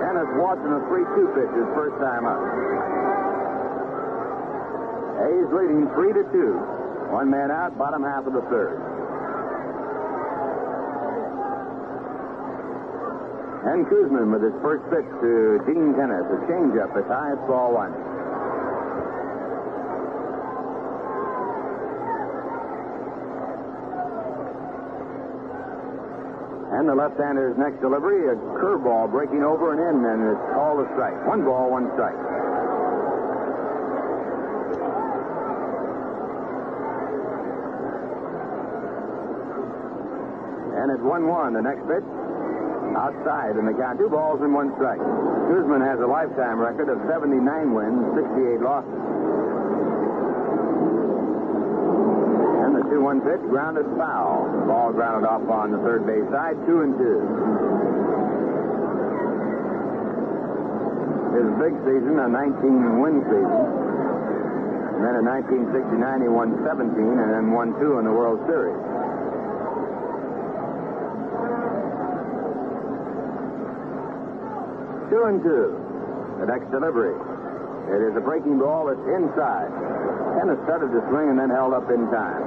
Kenneth watching a 3-2 pitch his first time up. A's leading 3-2. 1 man out, bottom half of the third. And Kuzman with his first pitch to Gene Kenneth. A changeup as high as ball 1. And the left-hander's next delivery, a curveball breaking over and in, and it's called a strike. 1 ball, 1 strike. And it's 1-1. The next pitch, outside in the count. 2 balls and 1 strike. Kuzman has a lifetime record of 79 wins, 68 losses. And the 2-1 pitch, grounded foul. Ball grounded off on the third base side, 2-2. His big season, a 19-win season. And then in 1969, he won 17 and then won 2 in the World Series. 2-2. The next delivery. It is a breaking ball that's inside. Kenneth started to swing and then held up in time.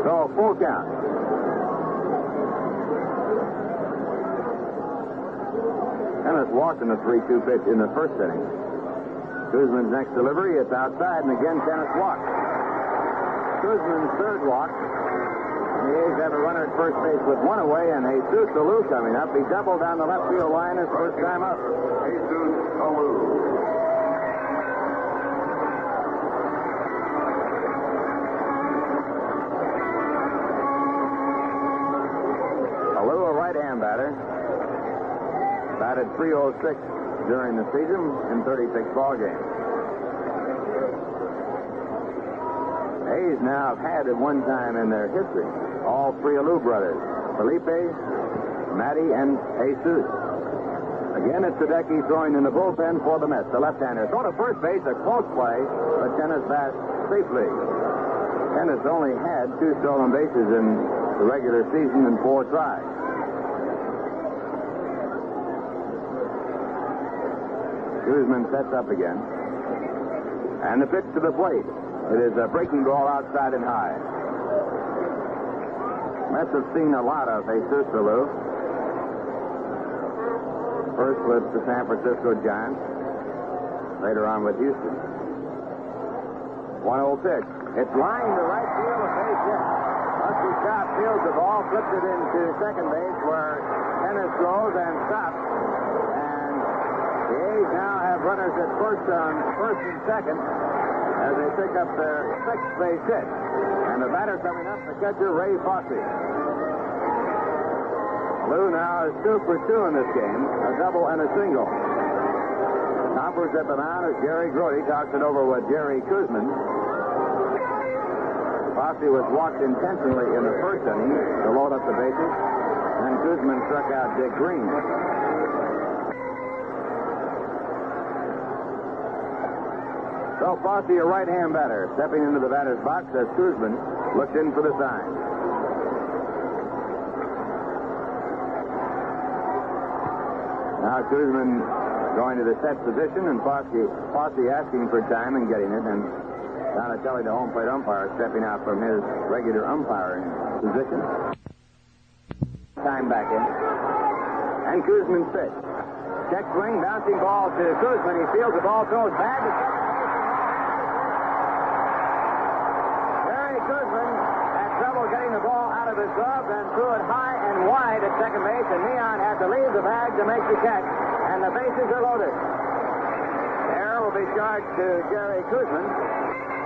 So, full count. Kenneth walked in the 3-2 pitch in the first inning. Kuzman's next delivery, it's outside, and again Kenneth walked. Kuzman's third walk. The A's have a runner at first base with 1 away, and Jesus Alou coming up. He doubled down the left field line his first time up. Jesus Alou. Alou, a right-hand batter. Batted .306 during the season in 36 ball games. A's now have had at one time in their history all 3 Alou brothers, Felipe, Matty, and Jesus. Again, it's Sadecki throwing in the bullpen for the Mets. The left-hander throw to first base, a close play, but Kenneth passed safely. Kenneth only had 2 stolen bases in the regular season and 4 tries. Kuzman sets up again. And the pitch to the plate. It is a breaking ball outside and high. Mets have seen a lot of Jesus Alou. First with the San Francisco Giants. Later on with Houston. 1-0 pitch. It's lined to right field, a base hit. Rusty Scott fields the ball, flips it into second base where Kenneth goes and stops. And the A's now have runners at first and second as they pick up their 6th base hit. And the batter coming up, the catcher, Ray Fosse. Lou now is 2 for 2 in this game, a double and a single. Toppers at the mound as Gary Grody talks it over with Jerry Kuzman. Fosse was walked intentionally in the first inning to load up the bases, and Kuzman struck out Dick Green. So Fosse, a right-hand batter, stepping into the batter's box as Kuzman looked in for the sign. Now Kuzman going to the set position, and Fosse asking for time and getting it, and Donatelli, the home plate umpire, stepping out from his regular umpiring position. Time back in. And Kuzman's pitch. Check swing, bouncing ball to Kuzman. He fields the ball, throws back. Kuzman had trouble getting the ball out of his glove and threw it high and wide at second base, and Neon had to leave the bag to make the catch, and the bases are loaded. Error will be charged to Jerry Kuzman,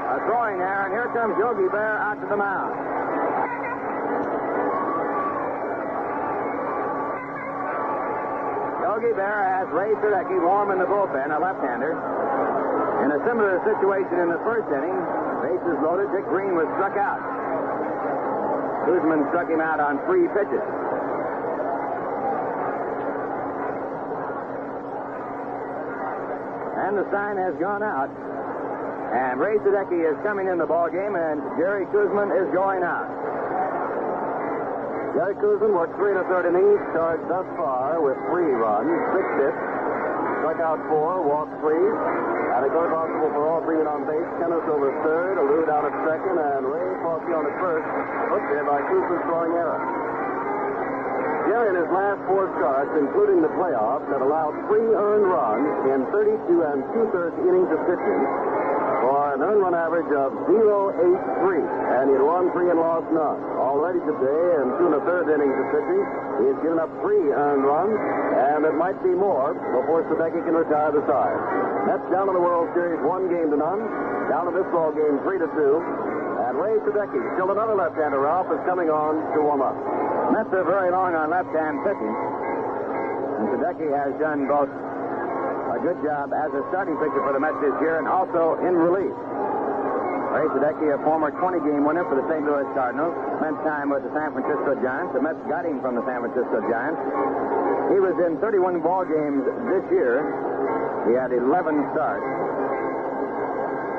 A throwing there, and here comes Yogi Berra out to the mound. Yogi Berra has Ray Sadecki warm in the bullpen, a left-hander. In a similar situation in the first inning, bases loaded, Dick Green was struck out. Kuzman struck him out on 3 pitches. And the sign has gone out. And Ray Sadecki is coming in the ballgame, and Jerry Kuzman is going out. Jerry Kuzman worked 3 1/3 innings, charged thus far with 3 runs, 6 hits, struck out 4, walked 3, and a go responsible for all 3 men on base. Kenneth over third, Alou down at second, and Ray Fossey on at first, hooked there by Kuzman's throwing error. Jerry in his last 4 starts, including the playoffs, had allowed 3 earned runs in 32 2/3 innings of pitching for an earned run average of 0.83, and he had won 3 and lost none. Already today, in 2 1/3 innings of pitching, he has given up 3 earned runs, and it might be more before Sadecki can retire the side. Mets down in the World Series 1-0. Down in this ball game 3-2. And Ray Sadecki, still another left-hander, Ralph, is coming on to warm up. Mets are very long on left-hand pitching. And Sadecki has done both a good job as a starting pitcher for the Mets this year and also in relief. Ray Sadecki, a former 20-game winner for the St. Louis Cardinals, spent time with the San Francisco Giants. The Mets got him from the San Francisco Giants. He was in 31 ball games this year. He had 11 starts.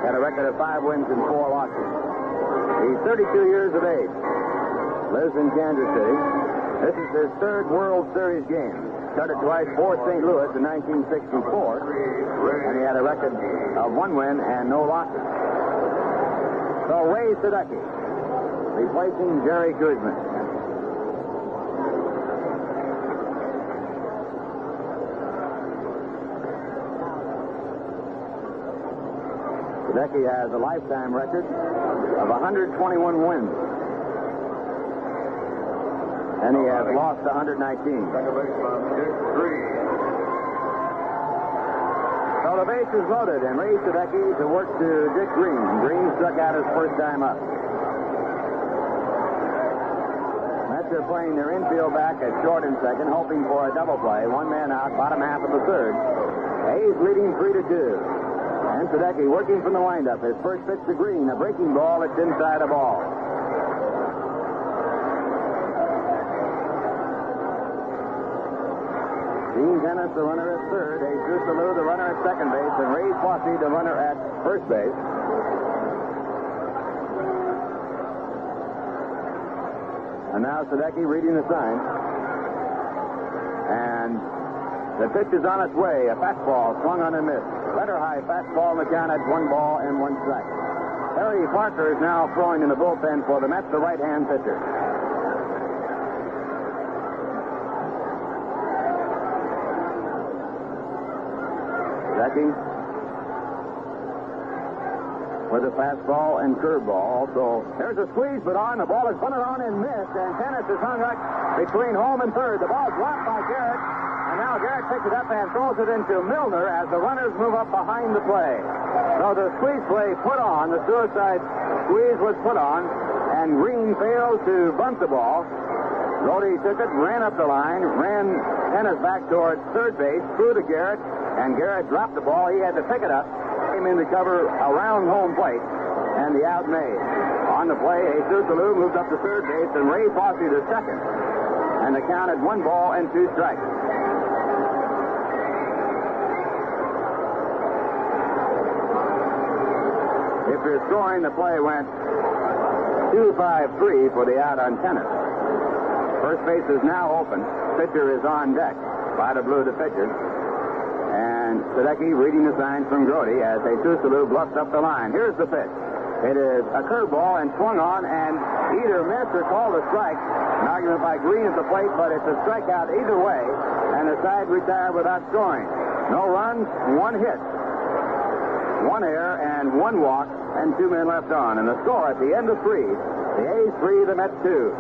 Had a record of 5 wins and 4 losses. He's 32 years of age. Lives in Kansas City. This is his 3rd World Series game. Started twice for St. Louis in 1964, and he had a record of 1 win and no losses. So Ray Sadecki replacing Jerry Kuzman. Sadecki has a lifetime record of 121 wins. And he has lost 119. So the base is loaded, and Ray Sadecki to work to Dick Green. Green struck out his first time up. Mets are playing their infield back at short and second, hoping for a double play. 1 man out, bottom half of the 3rd. Hayes leading 3-2. And Sadecki working from the windup. His first pitch to Green, a breaking ball that's inside a ball. Dean Kenneth, the runner at 3rd. Jesus Alou, the runner at second base. And Ray Fossey, the runner at first base. And now Sadecki reading the sign. And the pitch is on its way. A fastball swung on and missed. Letter high fastball in the count at 1 ball and 1 strike. Harry Parker is now throwing in the bullpen for the Mets, the right-hand pitcher. Sadecki with a fastball and curveball. Also, there's a squeeze, but on. The ball is bunted on and missed, and Kenneth is hung up between home and third. The ball dropped by Garrett, and now Garrett picks it up and throws it into Milner as the runners move up behind the play. So the squeeze play put on, the suicide squeeze was put on, and Green failed to bunt the ball. Rhodey took it, ran up the line, ran Kenneth back towards third base, threw to Garrett, and Garrett dropped the ball. He had to pick it up, came in to cover around home plate, and the out made. On the play, Jesus Alou moved up to third base, and Ray Fossey to second. And the count at 1 ball and 2 strikes. If you're scoring, the play went 2-5-3 for the out on Kenneth. First base is now open. Pitcher is on deck. Vida Blue, the pitcher. And Sadecki reading the sign from Grody as Jesus Alou bluffs up the line. Here's the pitch. It is a curveball and swung on and either missed or called a strike. An argument by Green at the plate, but it's a strikeout either way. And the side retired without scoring. No runs, 1 hit, 1 error, and 1 walk, and 2 men left on. And the score at the end of 3, the A's 3, the Mets 2.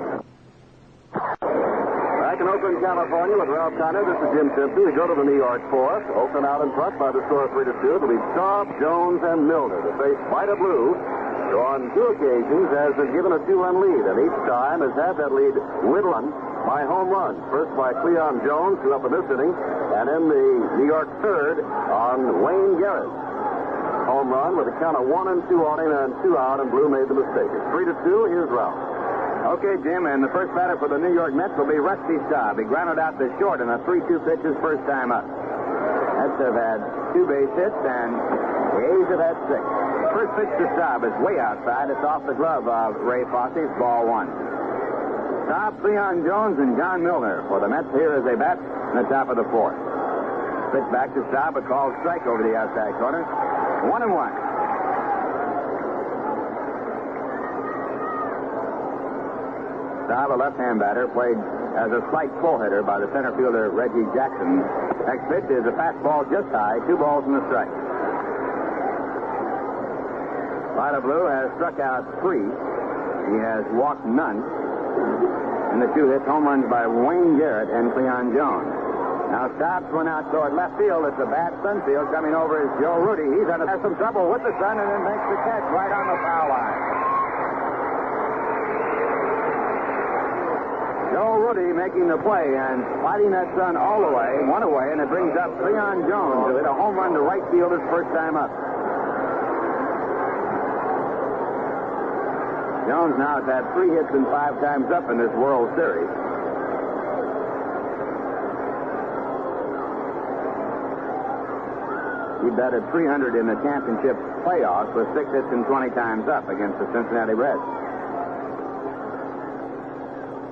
Back in Oakland, California with Ralph Kiner. This is Jim Simpson. We go to the New York 4th. Oakland out in front by the score of 3-2. It'll be Staub, Jones, and Milner to face Vida Blue who on 2 occasions has been given a 2-run lead, and each time has had that lead whittled by home runs. First by Cleon Jones, 2 up in this inning, and in the New York third on Wayne Garrett. Home run with a count of 1-2 on him and 2 out, and Blue made the mistake. It's 3-2. Here's Ralph. Okay, Jim, and the first batter for the New York Mets will be Rusty Staub. He grounded out to short in a 3-2 pitch his first time up. Mets have had 2 base hits, and the A's have had 6. The first pitch to Staub is way outside. It's off the glove of Ray Fosse. It's ball 1. Staub, Cleon Jones, and John Milner for the Mets here as they bat in the top of the 4th. Pitch back to Staub, a called strike over the outside corner. 1-1. Staub, a left-hand batter, played as a slight pull hitter by the center fielder Reggie Jackson. Next pitch is a fastball just high, 2 balls and a strike. Vida Blue has struck out 3. He has walked none. And the 2 hits home runs by Wayne Garrett and Cleon Jones. Now Staub's one out toward left field. It's a bad Sunfield. Coming over is Joe Rudy. He's has some trouble with the sun and then makes the catch right on the foul line. Joe Rudy making the play and fighting that sun all the way, 1 away, and it brings up Cleon Jones, who hit a home run to right field his first time up. Jones now has had 3 hits and 5 times up in this World Series. He batted .300 in the championship playoffs with 6 hits and 20 times up against the Cincinnati Reds.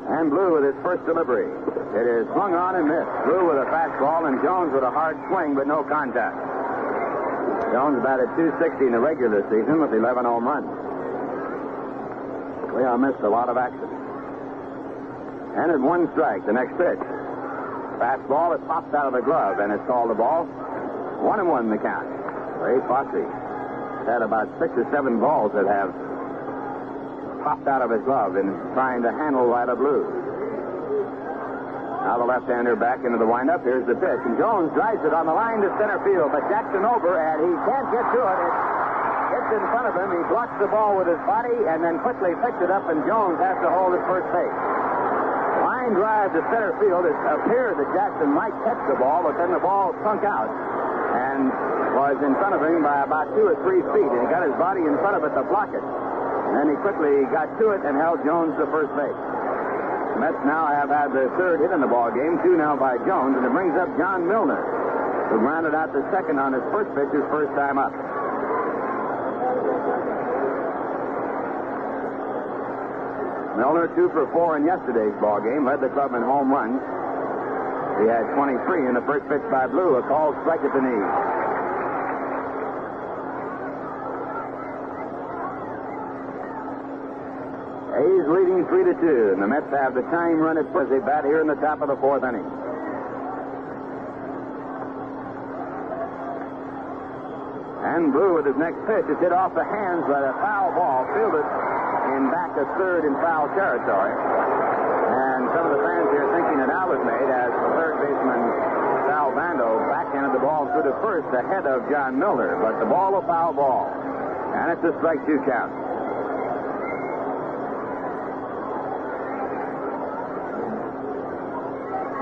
And Blue with his first delivery. It is swung on and missed. Blue with a fastball and Jones with a hard swing, but no contact. Jones batted .260 in the regular season with 11 home runs. Cleon missed a lot of action. And at 1 strike, the next pitch. Fastball, it pops out of the glove, and it's called a ball. 1-1 the count. Ray Fosse had about 6 or 7 balls that have popped out of his glove in trying to handle Vida Blue. Now the left-hander back into the windup. Here's the pitch. And Jones drives it on the line to center field, but Jackson over, and he can't get to it. It gets in front of him. He blocks the ball with his body and then quickly picks it up, and Jones has to hold his first base. Line drive to center field. It appeared that Jackson might catch the ball, but then the ball sunk out and was in front of him by about 2 or 3 feet, and he got his body in front of it to block it. And then he quickly got to it and held Jones to first base. The Mets now have had their 3rd hit in the ball game, 2 now by Jones, and it brings up John Milner, who grounded out to second on his first pitch, his first time up. Milner 2 for 4 in yesterday's ball game, led the club in home runs. He had 23 in the first pitch by Blue, a called strike at the knee. A's leading 3-2, and the Mets have the time run as they bat here in the top of the 4th inning. And Blue with his next pitch is hit off the hands by a foul ball, fielded in back of third in foul territory. And some of the fans here thinking an out was made as the third baseman Sal Bando backhanded the ball through to first ahead of John Milner, but the ball a foul ball, and it's a strike 2 count.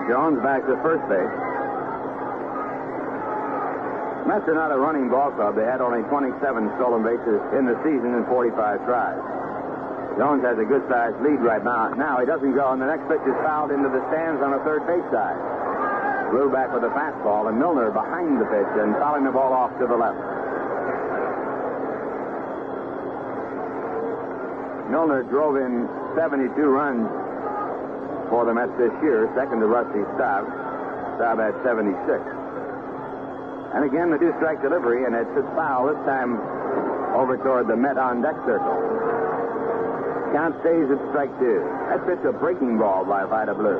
Jones back to first base. Mets are not a running ball club. They had only 27 stolen bases in the season in 45 tries. Jones has a good-sized lead right now. Now he doesn't go, and the next pitch is fouled into the stands on the third base side. Blue back with a fastball, and Milner behind the pitch and fouling the ball off to the left. Milner drove in 72 runs for the Mets this year, second to Rusty Staub. Staub had 76. And again, the 2-strike delivery, and it's a foul, this time over toward the Met on deck circle. Count stays at strike 2. That's just a breaking ball by Vida Blue.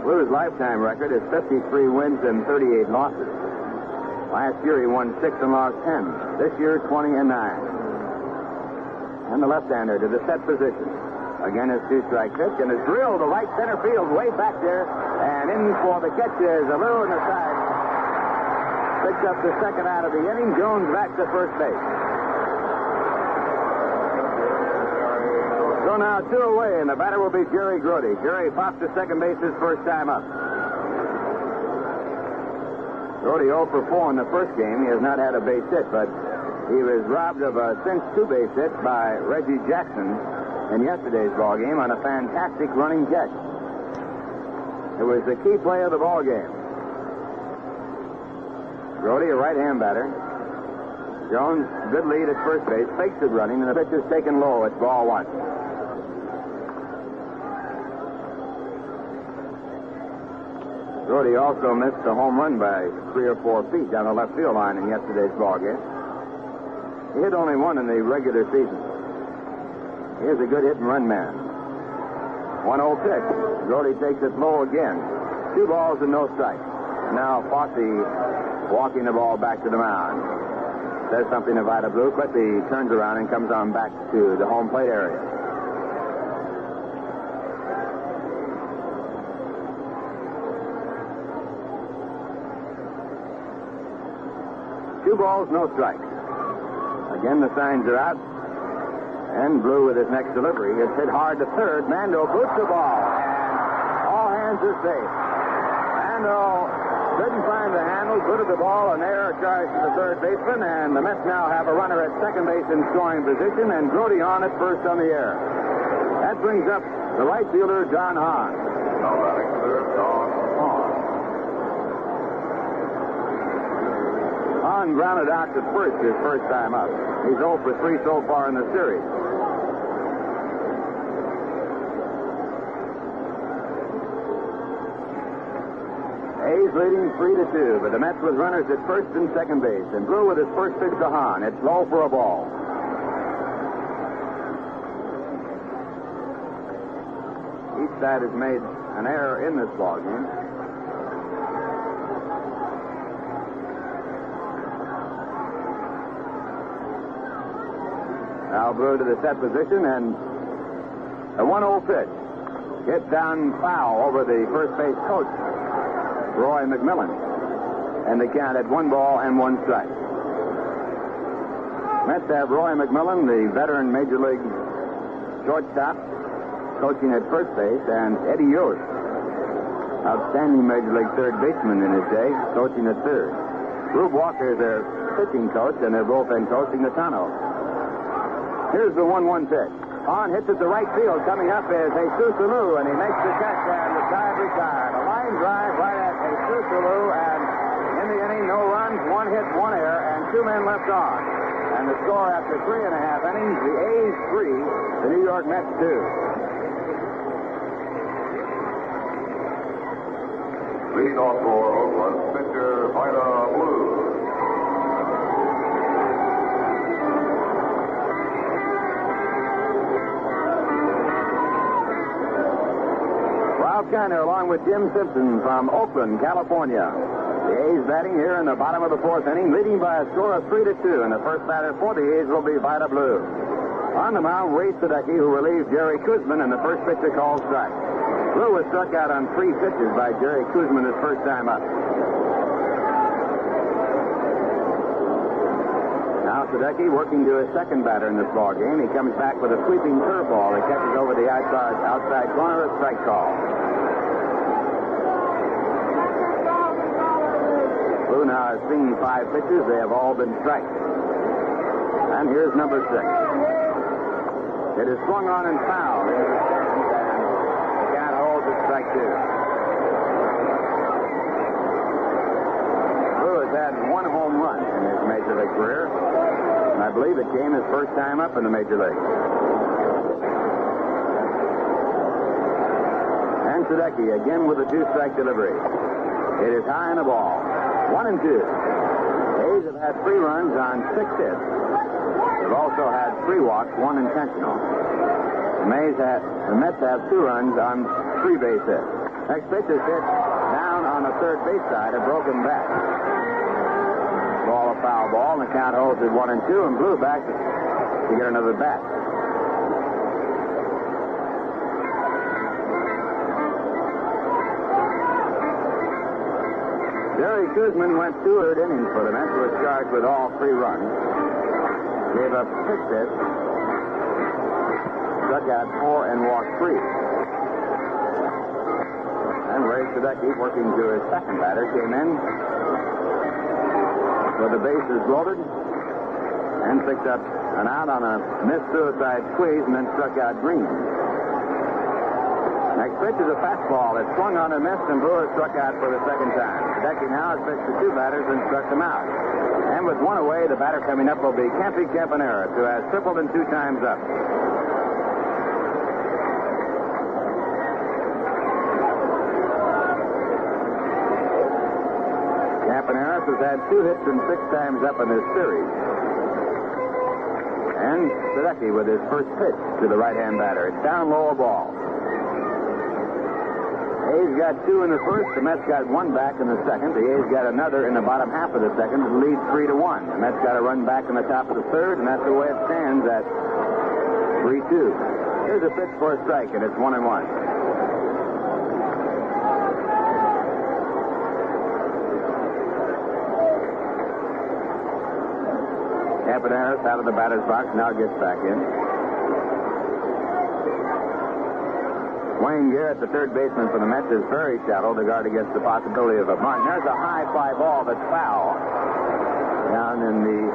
Blue's lifetime record is 53 wins and 38 losses. Last year he won 6 and lost 10. This year 20 and 9. And the left-hander to the set position. Again, his 2-strike pitch, and his drill to right center field, way back there, and in for the catch is a little in the side. picks up the second out of the inning. Jones back to first base. So now 2 away, and the batter will be Jerry Grody. Jerry pops to second base his first time up. Grody 0 for 4 in the first game. He has not had a base hit, but he was robbed of a cinched 2 base hit by Reggie Jackson in yesterday's ball game on a fantastic running catch. It was the key play of the ball game. Grody, a right-hand batter. Jones, good lead at first base, fakes it running, and the pitch is taken low. It's ball 1. Grody also missed a home run by 3 or 4 feet down the left field line in yesterday's ball game. He hit only 1 in the regular season. Here's a good hit-and-run man. 1-0 pitch. Grody takes it low again. 2 balls and no strikes. Now Fosse walking the ball back to the mound. Says something to Vida Blue. Quickly turns around and comes on back to the home plate area. Two balls, no strikes. Again, the signs are out. And Blue with his next delivery is hit hard to third. Mando boots the ball. And all hands are safe. Mando couldn't find the handle, booted the ball, and error charge to the third baseman. And the Mets now have a runner at second base in scoring position, and Grody on at first on the air. That brings up the right fielder, Don Hahn. Now batting third, Don Hahn. Hahn grounded out to first his first time up. He's 0 for 3 so far in the series. A's leading 3-2, but the Mets with runners at first and second base. And Blue with his first pitch to Hahn. It's low for a ball. Each side has made an error in this ball game. Now Blue to the set position, and a 1-0 pitch. Hit down foul over the first base coach, Roy McMillan. And they count at 1 ball and 1 strike. Mets have Roy McMillan, the veteran Major League shortstop, coaching at first base, and Eddie Yost, outstanding Major League third baseman in his day, coaching at third. Rube Walker is their pitching coach, and their bullpen coach, Ignatano. Here's the 1-1 pitch. Hahn hits it to right field. Coming up is Jesus Alou, and he makes the catch, and the side retired. A line drive right at Jesus Alou, and in the inning, no runs, 1 hit, 1 error, and 2 men left on. And the score after 3.5 innings, the A's 3, the New York Mets 2. Lead off for Oakland, pitcher Vida Blue. Skinner along with Jim Simpson from Oakland, California. The A's batting here in the bottom of the 4th inning, leading by a score of 3-2. And the first batter for the A's will be Vida Blue. On the mound, Ray Sadecki, who relieved Jerry Kuzman, and the first pitcher called strike. Blue was struck out on 3 pitches by Jerry Kuzman his first time up. Now Sadecki working to his second batter in this ball game. He comes back with a sweeping curveball that catches over the outside corner, a strike call. Blue now has seen 5 pitches. They have all been strikes. And here's number 6. It is swung on and fouled. And the count holds at strike 2. Blue has had 1 home run in his Major League career. And I believe it came his first time up in the Major League. And Sadecki again with a 2-strike delivery. It is high in the ball. 1-2. A's have had 3 runs on 6 hits. They've also had 3 walks, 1 intentional. The Mets have 2 runs on 3 base hits. Next pitch is hit down on the third base side, a broken bat. Ball a foul ball, and the count holds at 1-2, and Blue back to get another bat. Jerry Kuzman went 2 innings for the Mets, was charged with all 3 runs. Gave up 6 hits. Struck out 4 and walked 3. And Ray Sadecki, working to his second batter, came in with the bases loaded and picked up an out on a missed suicide squeeze and then struck out Green. Next pitch is a fastball that swung on and missed, and Brewer struck out for the second time. Sadecki now has pitched to 2 batters and struck them out. And with 1 away, the batter coming up will be Campy Campaneris, who has tripled and 2 times up. Campaneris has had 2 hits and 6 times up in this series. And Sadecki with his first pitch to the right-hand batter. It's down low, a ball. A's got 2 in the first. The Mets got 1 back in the second. The A's got another in the bottom half of the second. It leads 3-1. The Mets got a run back in the top of the third, and that's the way it stands at 3-2. Here's a pitch for a strike, and it's 1-1. Campaneris out of the batter's box, now gets back in. Wayne Garrett, the third baseman for the Mets, is very shallow to guard against the possibility of a bunt. There's a high fly ball that's foul down in the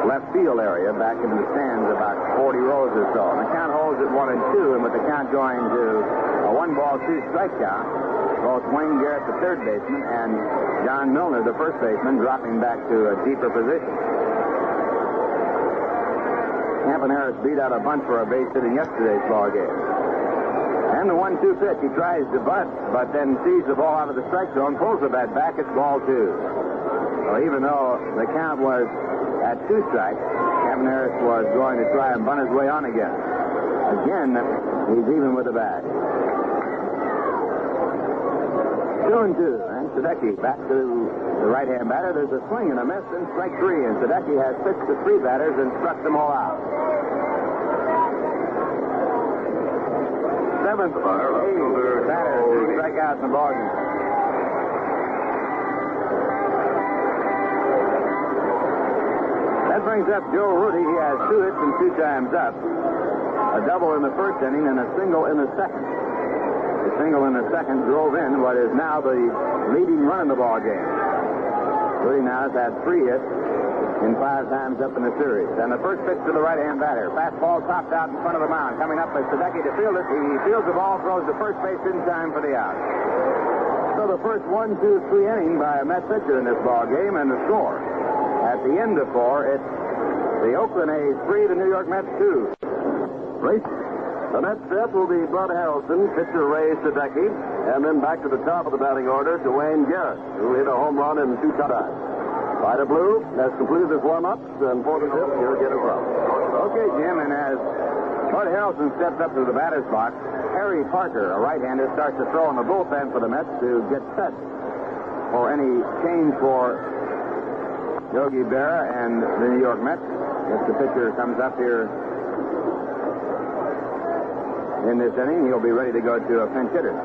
left field area, back into the stands about 40 rows or so. And the count holds at 1-2, and with the count going to a 1-ball, 2-strike count, both Wayne Garrett, the third baseman, and John Milner, the first baseman, dropping back to a deeper position. Campaneris beat out a bunt for a base hit in yesterday's ball game. And the 1-2 pitch, he tries to bunt, but then sees the ball out of the strike zone, pulls the bat back, it's ball 2. So even though the count was at 2 strikes, Campaneris was going to try and bunt his way on again. Again, he's even with the bat. 2-2, and Sadecki back to the right-hand batter. There's a swing and a miss, and strike 3, and Sadecki has pitched to 3 batters and struck them all out. 7th, 8th batter to strike out in the ballgame. That brings up Joe Rudy. He has 2 hits and 2 times up. A double in the first inning and a single in the second. The single in the second drove in what is now the leading run in the ballgame. Rudy now has had 3 hits in 5 times up in the series. And the first pitch to the right-hand batter. Fastball topped out in front of the mound. Coming up is Sadecki to field it. He fields the ball, throws to first base in time for the out. So the first 1, 2, 3 inning by a Mets pitcher in this ball game, and the score at the end of 4, it's the Oakland A's 3, the New York Mets 2. Right. The next step will be Bud Harrelson, pitcher Ray Sadecki, and then back to the top of the batting order to Wayne Garrett, who hit a home run in 2 times. Vida Blue has completed his warm-ups, and for the 5th, he'll get it from. Okay, Jim, and as Bud Harrelson steps up to the batter's box, Harry Parker, a right-hander, starts to throw in the bullpen for the Mets to get set for any change for Yogi Berra and the New York Mets. If the pitcher comes up here in this inning, he'll be ready to go to a pinch hitter.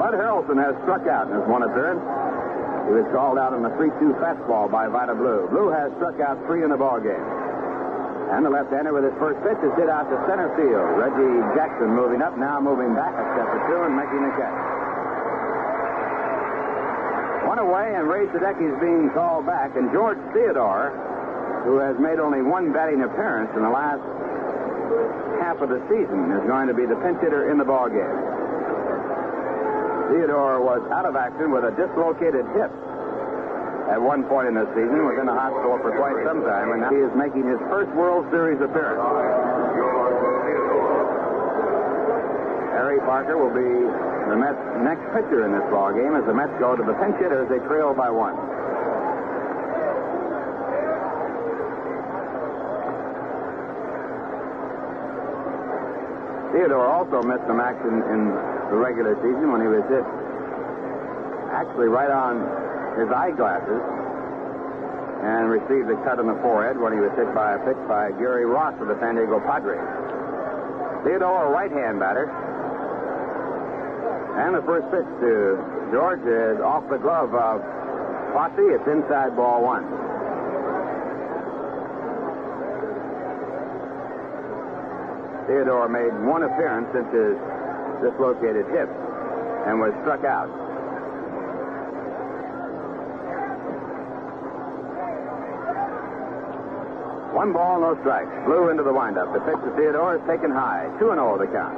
Bud Harrelson has struck out in his 1 appearance. He was called out on a 3-2 fastball by Vida Blue. Blue has struck out 3 in the ballgame. And the left-hander with his first pitch is hit out to center field. Reggie Jackson moving up, now moving back a step or 2 and making the catch. 1 away, and Ray Sadecki is being called back. And George Theodore, who has made only 1 batting appearance in the last half of the season, is going to be the pinch hitter in the ballgame. Theodore was out of action with a dislocated hip at one point in the season, was in the hospital for quite some time, and now he is making his first World Series appearance. Harry Parker will be the Mets' next pitcher in this ball game as the Mets go to the pinch hitter as they trail by 1. Theodore also missed some action in the regular season when he was hit actually right on his eyeglasses and received a cut on the forehead when he was hit by a pitch by Gary Ross of the San Diego Padres. Theodore, a right-hand batter. And the first pitch to George is off the glove of Foxy. It's inside ball one. Theodore made one appearance since his dislocated hip and was struck out. One ball, no strikes. Blue into the windup. The pitch to Theodore is taken high. 2-0 the count.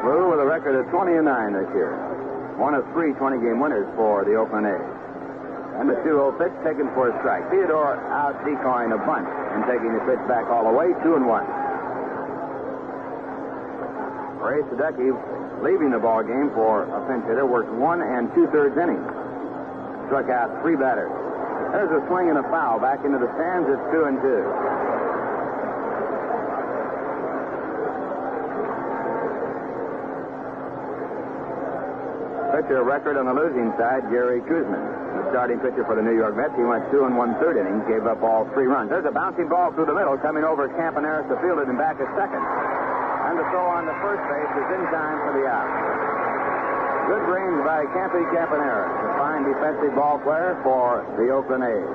Blue with a record of 20-9 this year. One of 3 20-game winners for the Oakland A's. And the 2-0 pitch taken for a strike. Theodore out decoying a bunt and taking the pitch back all the way. 2-1. Ray Sadecki, leaving the ball game for a pinch hitter, worked 1 2/3 innings. Struck out 3 batters. There's a swing and a foul back into the stands. It's 2-2. Pitcher record on the losing side, Gary Kuzman, the starting pitcher for the New York Mets. He went 2 1/3 innings, gave up all 3 runs. There's a bouncing ball through the middle, coming over Campaneris to field it and back at second. And the throw on the first base is in time for the out. Good brains by Campy Campaneris, a fine defensive ball player for the Oakland A's.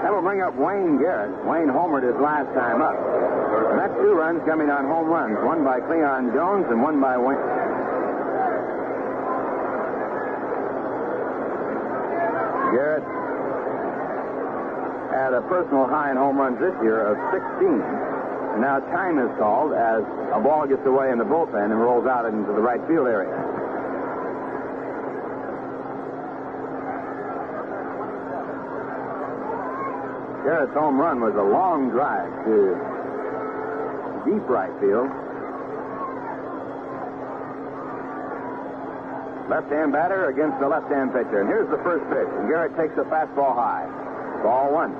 That will bring up Wayne Garrett. Wayne homered his last time up. And that's 2 runs coming on home runs, one by Cleon Jones and one by Wayne. Garrett had a personal high in home runs this year of 16. And now time is called as a ball gets away in the bullpen and rolls out into the right field area. Garrett's home run was a long drive to deep right field. Left-hand batter against the left-hand pitcher. And here's the first pitch. And Garrett takes a fastball high. Ball 1.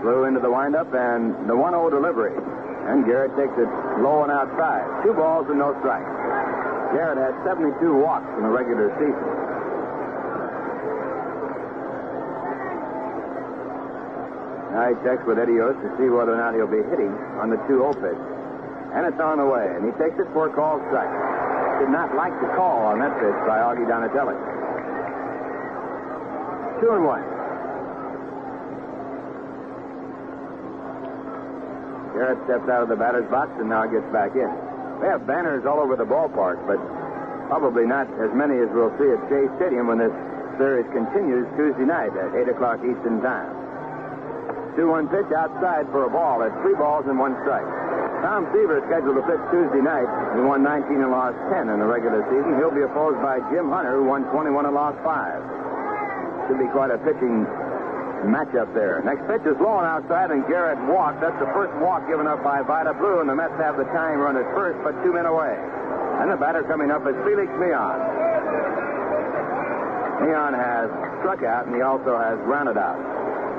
Blue into the windup and the 1-0 delivery. And Garrett takes it low and outside. 2 balls and no strikes. Garrett had 72 walks in the regular season. Now he checks with Eddie Yost to see whether or not he'll be hitting on the 2-0 pitch. And it's on the way. And he takes it for a called strike. Did not like the call on that pitch by Augie Donatelli. 2-1. Garrett steps out of the batter's box and now gets back in. They have banners all over the ballpark, but probably not as many as we'll see at Shea Stadium when this series continues Tuesday night at 8 o'clock Eastern Time. 2-1 pitch outside for a ball. It's 3 balls and 1 strike. Tom Seaver scheduled to pitch Tuesday night. He won 19 and lost 10 in the regular season. He'll be opposed by Jim Hunter, who won 21 and lost 5. Should be quite a pitching matchup there. Next pitch is low and outside, and Garrett walked. That's the first walk given up by Vida Blue, and the Mets have the tying run at first, but 2 men away. And the batter coming up is Felix Meon. Meon has struck out, and he also has grounded out.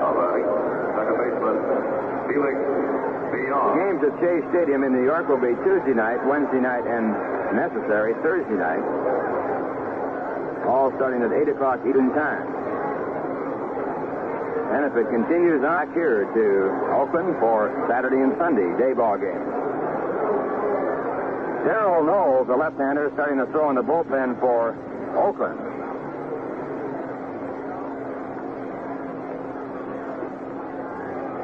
Second baseman, Felix Meon. The games at Shea Stadium in New York will be Tuesday night, Wednesday night, and necessary Thursday night. All starting at 8 o'clock Eastern Time. And if it continues on here to Oakland for Saturday and Sunday day ball games. Darrell Knowles, the left-hander, starting to throw in the bullpen for Oakland.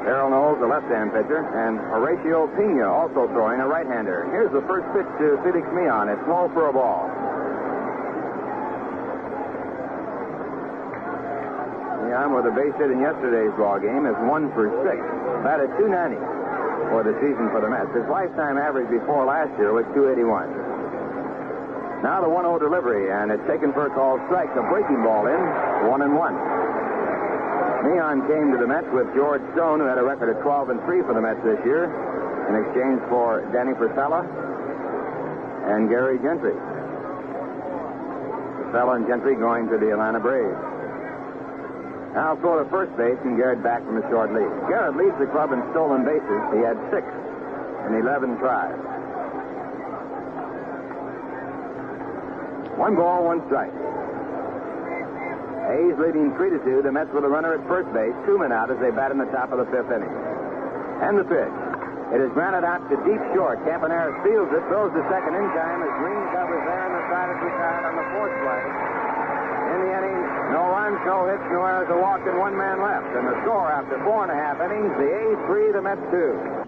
Darrell Knowles, the left-hand pitcher, and Horatio Pena also throwing, a right-hander. Here's the first pitch to Felix Meon. It's low for a ball. Meon, with a base hit in yesterday's ball game, is 1 for 6. Batted .290 for the season for the Mets. His lifetime average before last year was .281. Now the 1-0 delivery, and it's taken for a called strike. The breaking ball in, 1-1. Meon came to the Mets with George Stone, who had a record of 12 and 3 for the Mets this year, in exchange for Danny Priscilla and Gary Gentry. Priscilla and Gentry going to the Atlanta Braves. Now throw to first base, and Garrett back from a short lead. Garrett leads the club in stolen bases. He had 6 in 11 tries. 1 ball, 1 strike. A's leading 3-2. The Mets with a runner at first base. 2 men out as they bat in the top of the 5th inning. And the pitch. It is grounded out to deep short. Campaneris fields it, throws the second in time as Green covers there, and the side is retired on the 4th play. In the inning, no runs, no hits, no errors, a walk, and 1 man left. And the score after 4.5 innings, the A's 3, the Mets 2.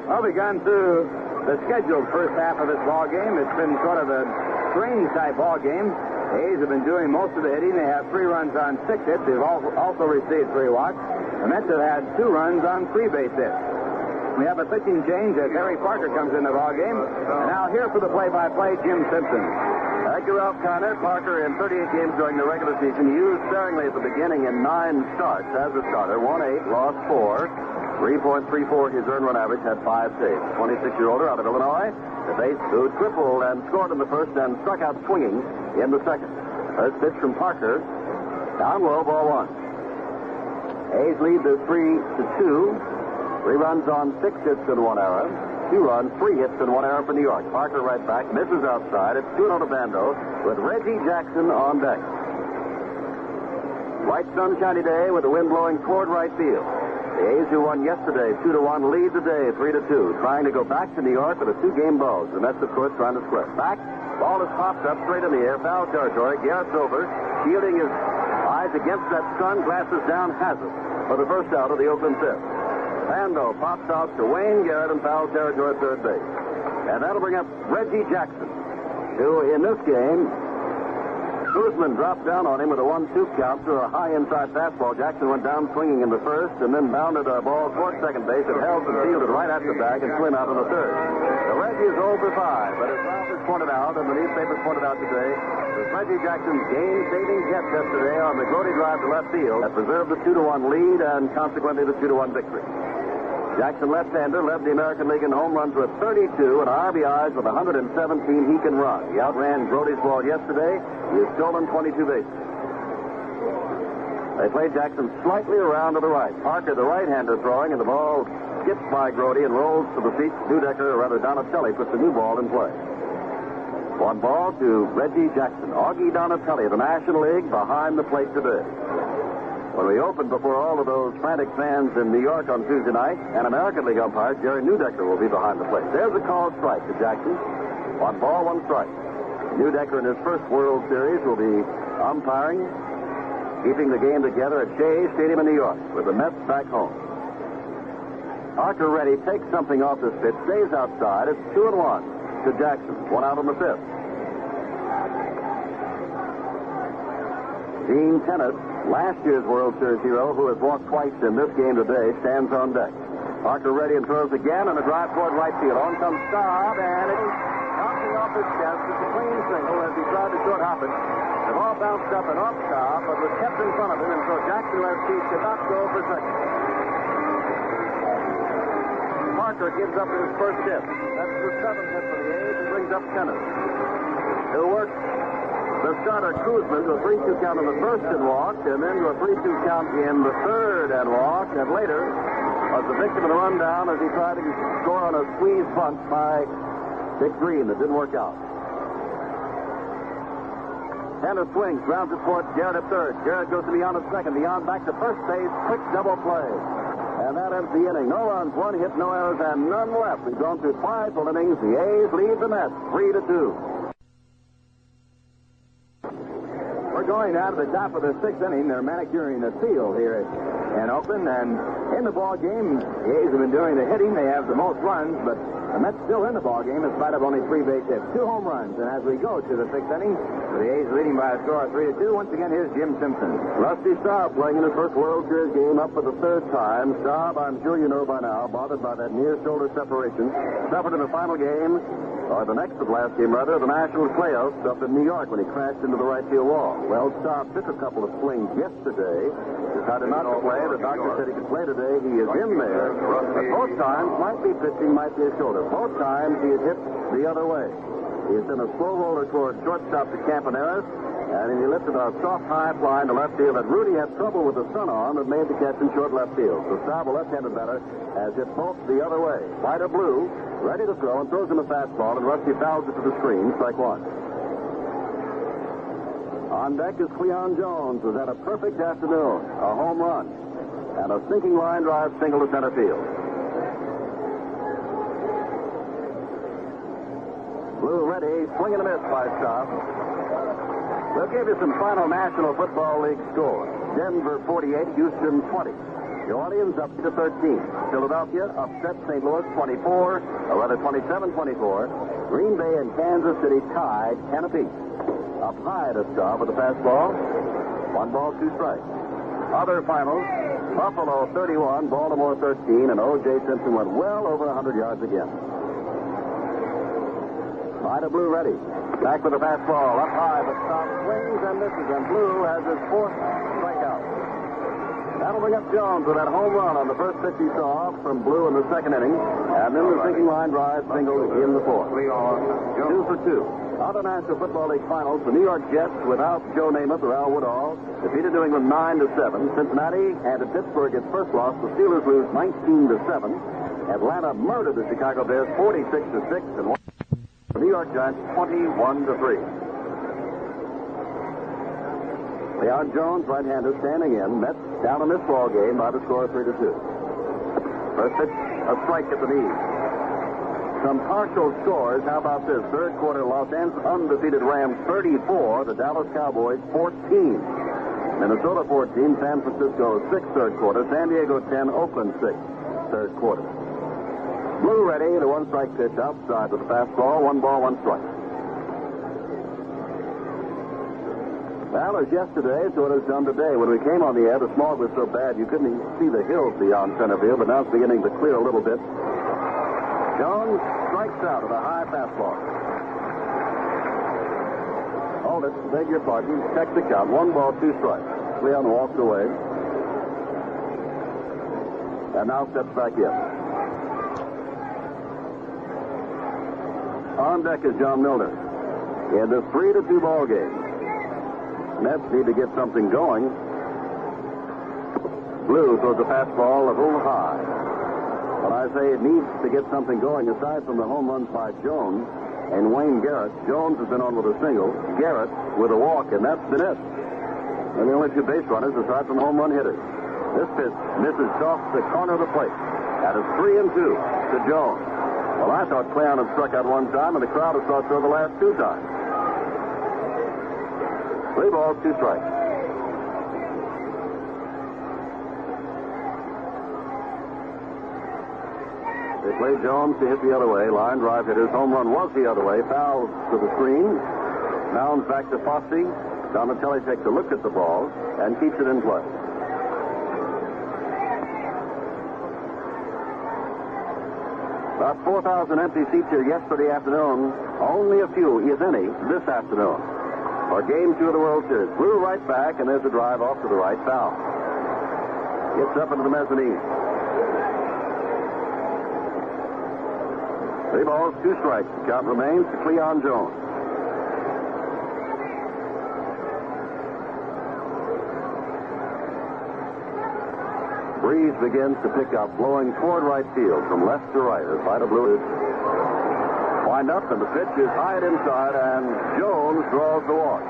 Well, we've gone through the scheduled first half of this ball game. It's been sort of a strange type ball game. The A's have been doing most of the hitting. They have 3 runs on 6 hits. They've also received 3 walks. The Mets have had 2 runs on 3 base hits. We have a pitching change as Harry Parker comes in the ball game. And now here for the play-by-play, Jim Simpson. Thank you, Ralph Conner. Parker in 38 games during the regular season used sparingly at the beginning in 9 starts as a starter. Won 8, lost 4. 3.34 his earned run average, had 5 saves. 26-year-older out of Illinois. The base who tripled and scored in the first and struck out swinging in the second. First pitch from Parker. Down low, ball 1. A's lead the 3-2. 3 runs on 6 hits and 1 error. 2 runs, 3 hits and 1 error for New York. Parker right back, misses outside. It's 2-0 to Bando with Reggie Jackson on deck. Bright sunshiny day with the wind blowing toward right field. The A's, who won yesterday 2-1, lead today 3-2, trying to go back to New York with a 2-game bulge. The Mets, of course, trying to square. Back, ball is popped up straight in the air, foul territory. Garrett's over, shielding his eyes against that sun, glasses down, has it for the first out of the Oakland 5th. Bando pops out to Wayne Garrett in foul territory at third base. And that'll bring up Reggie Jackson, who in this game, Guzman dropped down on him with a 1-2 count through a high inside fastball. Jackson went down swinging in the first and then bounded a ball toward second base. It held and fielded right at the bag and swim out in the third. The Reggie is 0 for 5, but as Ralph has pointed out and the newspapers pointed out today, was Reggie Jackson's game-saving hit yesterday on the Grody drive to left field that preserved the 2-1 lead and consequently the 2-1 victory. Jackson, left-hander, led the American League in home runs with 32 and RBIs with 117 he can run. He outran Grody's ball yesterday. He has stolen 22 bases. They played Jackson slightly around to the right. Parker, the right-hander, throwing, and the ball skips by Grody and rolls to the feet. Dudecke, or rather Donatelli, puts the new ball in play. 1 ball to Reggie Jackson. Augie Donatelli of the National League behind the plate today. When we opened before all of those frantic fans in New York on Tuesday night, an American League umpire, Jerry Newdecker, will be behind the plate. There's a called strike to Jackson. 1 ball, 1 strike. Newdecker in his first World Series will be umpiring, keeping the game together at Shea Stadium in New York with the Mets back home. Parker ready, takes something off this pitch, stays outside. It's 2-1 to Jackson. 1 out in the 5th. Gene Tenace, last year's World Series hero, who has walked twice in this game today, stands on deck. Parker ready and throws again on a drive toward right field. On comes Staub, and it is knocking off his chest. It's a clean single as he tried to short hop it. The ball bounced up and off Staub, but was kept in front of him, and so Jackson, who has feet, could not go for second. Parker gives up his first hit. That's the 7th hit for the A's and brings up Tenace, who works the starter Kuzman to a 3-2 count in the first and walked, and then to a 3-2 count in the third and walked, and later was the victim of the rundown as he tried to score on a squeeze bunt by Dick Green that didn't work out. Tenace swings, grounds it towards Garrett at third. Garrett goes to beyond at second, beyond back to first base, quick double play. And that ends the inning. No runs, 1 hit, no errors, and none left. We've gone through 5 full innings. The A's lead the Mets 3-2. We're going out of the top of the 6th inning. They're manicuring the field here in Oakland. And in the ball game, the A's have been doing the hitting. They have the most runs, but the Mets still in the ball game in spite of only 3 base hits. 2 home runs. And as we go to the 6th inning, the A's leading by a score of 3-2. Once again, here's Jim Simpson. Rusty Staub playing in his first World Series game up for the 3rd time. Staub, I'm sure you know by now, bothered by that near shoulder separation, suffered in the final game, or the next to last game, rather, the National playoffs up in New York when he crashed into the right field wall. Well, Staub took a couple of swings yesterday, decided not to play. The doctor said he could play today. He is in there. But both times, might be pitching, might be a shoulder. Both times he has hit the other way. He has sent a slow roller toward shortstop to Campaneris, and he lifted a soft high fly into left field that Rudy had trouble with the sun on that made the catch in short left field. So Staub, a left-handed batter, has hit both the other way. White or blue, ready to throw, and throws him a fastball, and Rusty fouls it to the screen, strike 1. On deck is Cleon Jones, who's had a perfect afternoon, a home run, and a sinking line drive single to center field. Blue ready, swing and a miss by Stop. We'll give you some final National Football League scores. Denver 48, Houston 20. New Orleans up to 13. Philadelphia upset St. Louis 24, or rather 27-24. Green Bay and Kansas City tied 10 apiece. Up high to Stop with a fastball. 1 ball, 2 strikes. Other finals, Buffalo 31, Baltimore 13, and O.J. Simpson went well over 100 yards again. Vida Blue ready. Back with a fastball. Up high, but Stop swings and misses, and Blue has his 4th strikeout. That'll bring up Jones with that home run on the first pitch he saw from Blue in the 2nd inning, and then the sinking line drive single in the 4th. 2 for 2. Other National Football League finals, the New York Jets without Joe Namath or Al Woodall defeated New England 9-7. Cincinnati handed Pittsburgh its first loss. The Steelers lose 19-7. Atlanta murdered the Chicago Bears 46-6, and won the New York Giants 21-3. Leon Jones, right-hander, standing in. Mets down in this ball game by the score of 3-2. First pitch, a strike at the knee. Some partial scores. How about this? Third quarter, Los Angeles undefeated Rams 34, the Dallas Cowboys 14. Minnesota 14, San Francisco 6 third quarter, San Diego 10, Oakland 6 third quarter. Blue ready, the 1-strike pitch outside with a fastball, 1 ball, 1 strike. Well, as yesterday, so it is done today. When we came on the air, the smog was so bad you couldn't even see the hills beyond center field, but now it's beginning to clear a little bit. Jones strikes out with a high fastball. Hold it. Beg your pardon. Check the count. 1 ball, 2 strikes. Leon walks away. And now steps back in. On deck is John Milner. In this 3-2 ball game. Mets need to get something going. Blue throws a fastball a little high. When I say it needs to get something going, aside from the home runs by Jones and Wayne Garrett, Jones has been on with a single, Garrett with a walk, and that's been it. And the only 2 base runners aside from home run hitters. This pitch misses off the corner of the plate. That is 3-2 to Jones. Well, I thought Cleon had struck out 1 time, and the crowd has thought so the last 2 times. 3 balls, 2 strikes. They play Jones to hit the other way. Line drive hitters. Home run was the other way. Foul to the screen. Mounds back to Fosse. Donatelli takes a look at the ball and keeps it in play. About 4,000 empty seats here yesterday afternoon. Only a few, if any, this afternoon. For Game 2 of the World Series. Blue right back, and there's a drive off to the right. Foul. Gets up into the mezzanine. 3 balls, 2 strikes. The count remains to Cleon Jones. Breeze begins to pick up, blowing toward right field from left to right as Vida Blue is wind up, and the pitch is high and inside, and Jones draws the walk.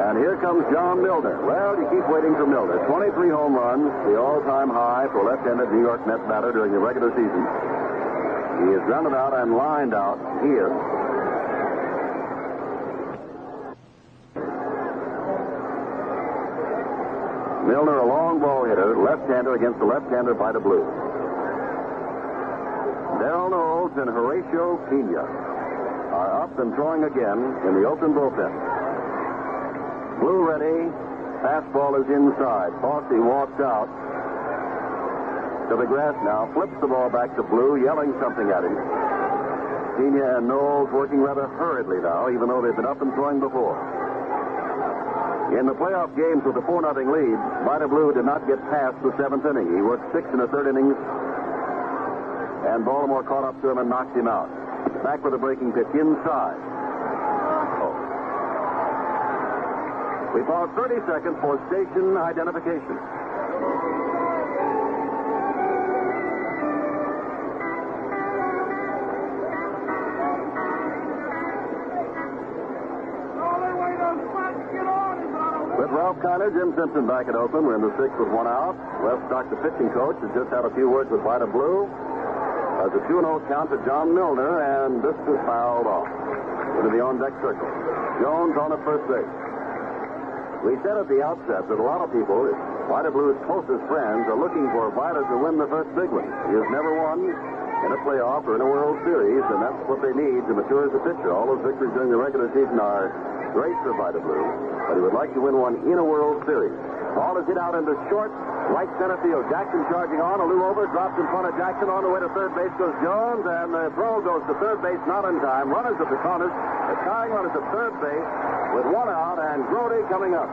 And here comes John Milner. Well, you keep waiting for Milner. 23 home runs, the all-time high for a left-handed New York Mets batter during the regular season. He is grounded out and lined out here. Milner, a long ball hitter, left-hander against the left-hander Vida Blue. Darrell Knowles and Horatio Pena are up and throwing again in the Oakland bullpen. Blue ready. Fastball is inside. Fosse walks out to the grass now. Flips the ball back to Blue, yelling something at him. Pena and Knowles working rather hurriedly now, even though they've been up and throwing before. In the playoff games with a 4-0 lead, Vida Blue did not get past the 7th inning. He worked 6 in the 3rd innings, and Baltimore caught up to him and knocked him out. Back with a breaking pitch inside. We pause 30 seconds for station identification. With Ralph Kiner, Jim Simpson back at Oakland. We're in the sixth with one out. Wes Stock, the pitching coach, has just had a few words with Vida Blue. There's a 2-0 count to John Milner, and this is fouled off into the on-deck circle. Jones on at first base. We said at the outset that a lot of people, Vida Blue's closest friends, are looking for Vida to win the first big one. He has never won in a playoff or in a World Series, and that's what they need to mature as a pitcher. All those victories during the regular season are great for Vida Blue, but he would like to win one in a World Series. Ball is hit out into short, right center field. Jackson charging on, a Lou over, drops in front of Jackson. On the way to third base goes Jones, and the throw goes to third base, not in time. Runners at the corners. The tying run is at third base with one out, and Grody coming up.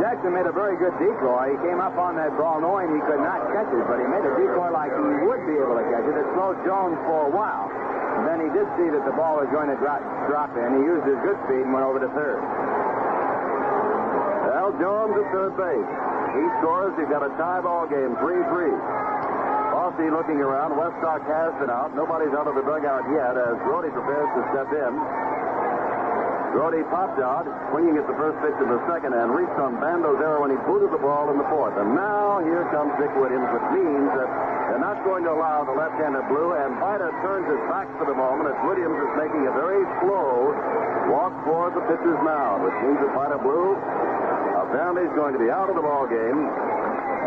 Jackson made a very good decoy. He came up on that ball knowing he could not catch it, but he made a decoy like he would be able to catch it. It slowed Jones for a while. And then he did see that the ball was going to drop in. He used his good speed and went over to third. Well, Jones at third base. He scores. He's got a tie ball game, 3-3. Fossey looking around. Weststock has been out. Nobody's out of the dugout yet as Grody prepares to step in. Grody popped out, swinging at the first pitch of the second, and reached on Bando's arrow when he booted the ball in the fourth. And now here comes Dick Williams, which means that they're not going to allow the left-handed Blue, and Vida turns his back for the moment as Williams is making a very slow walk for the pitcher's mound, which means that Vida Blue apparently is going to be out of the ball game.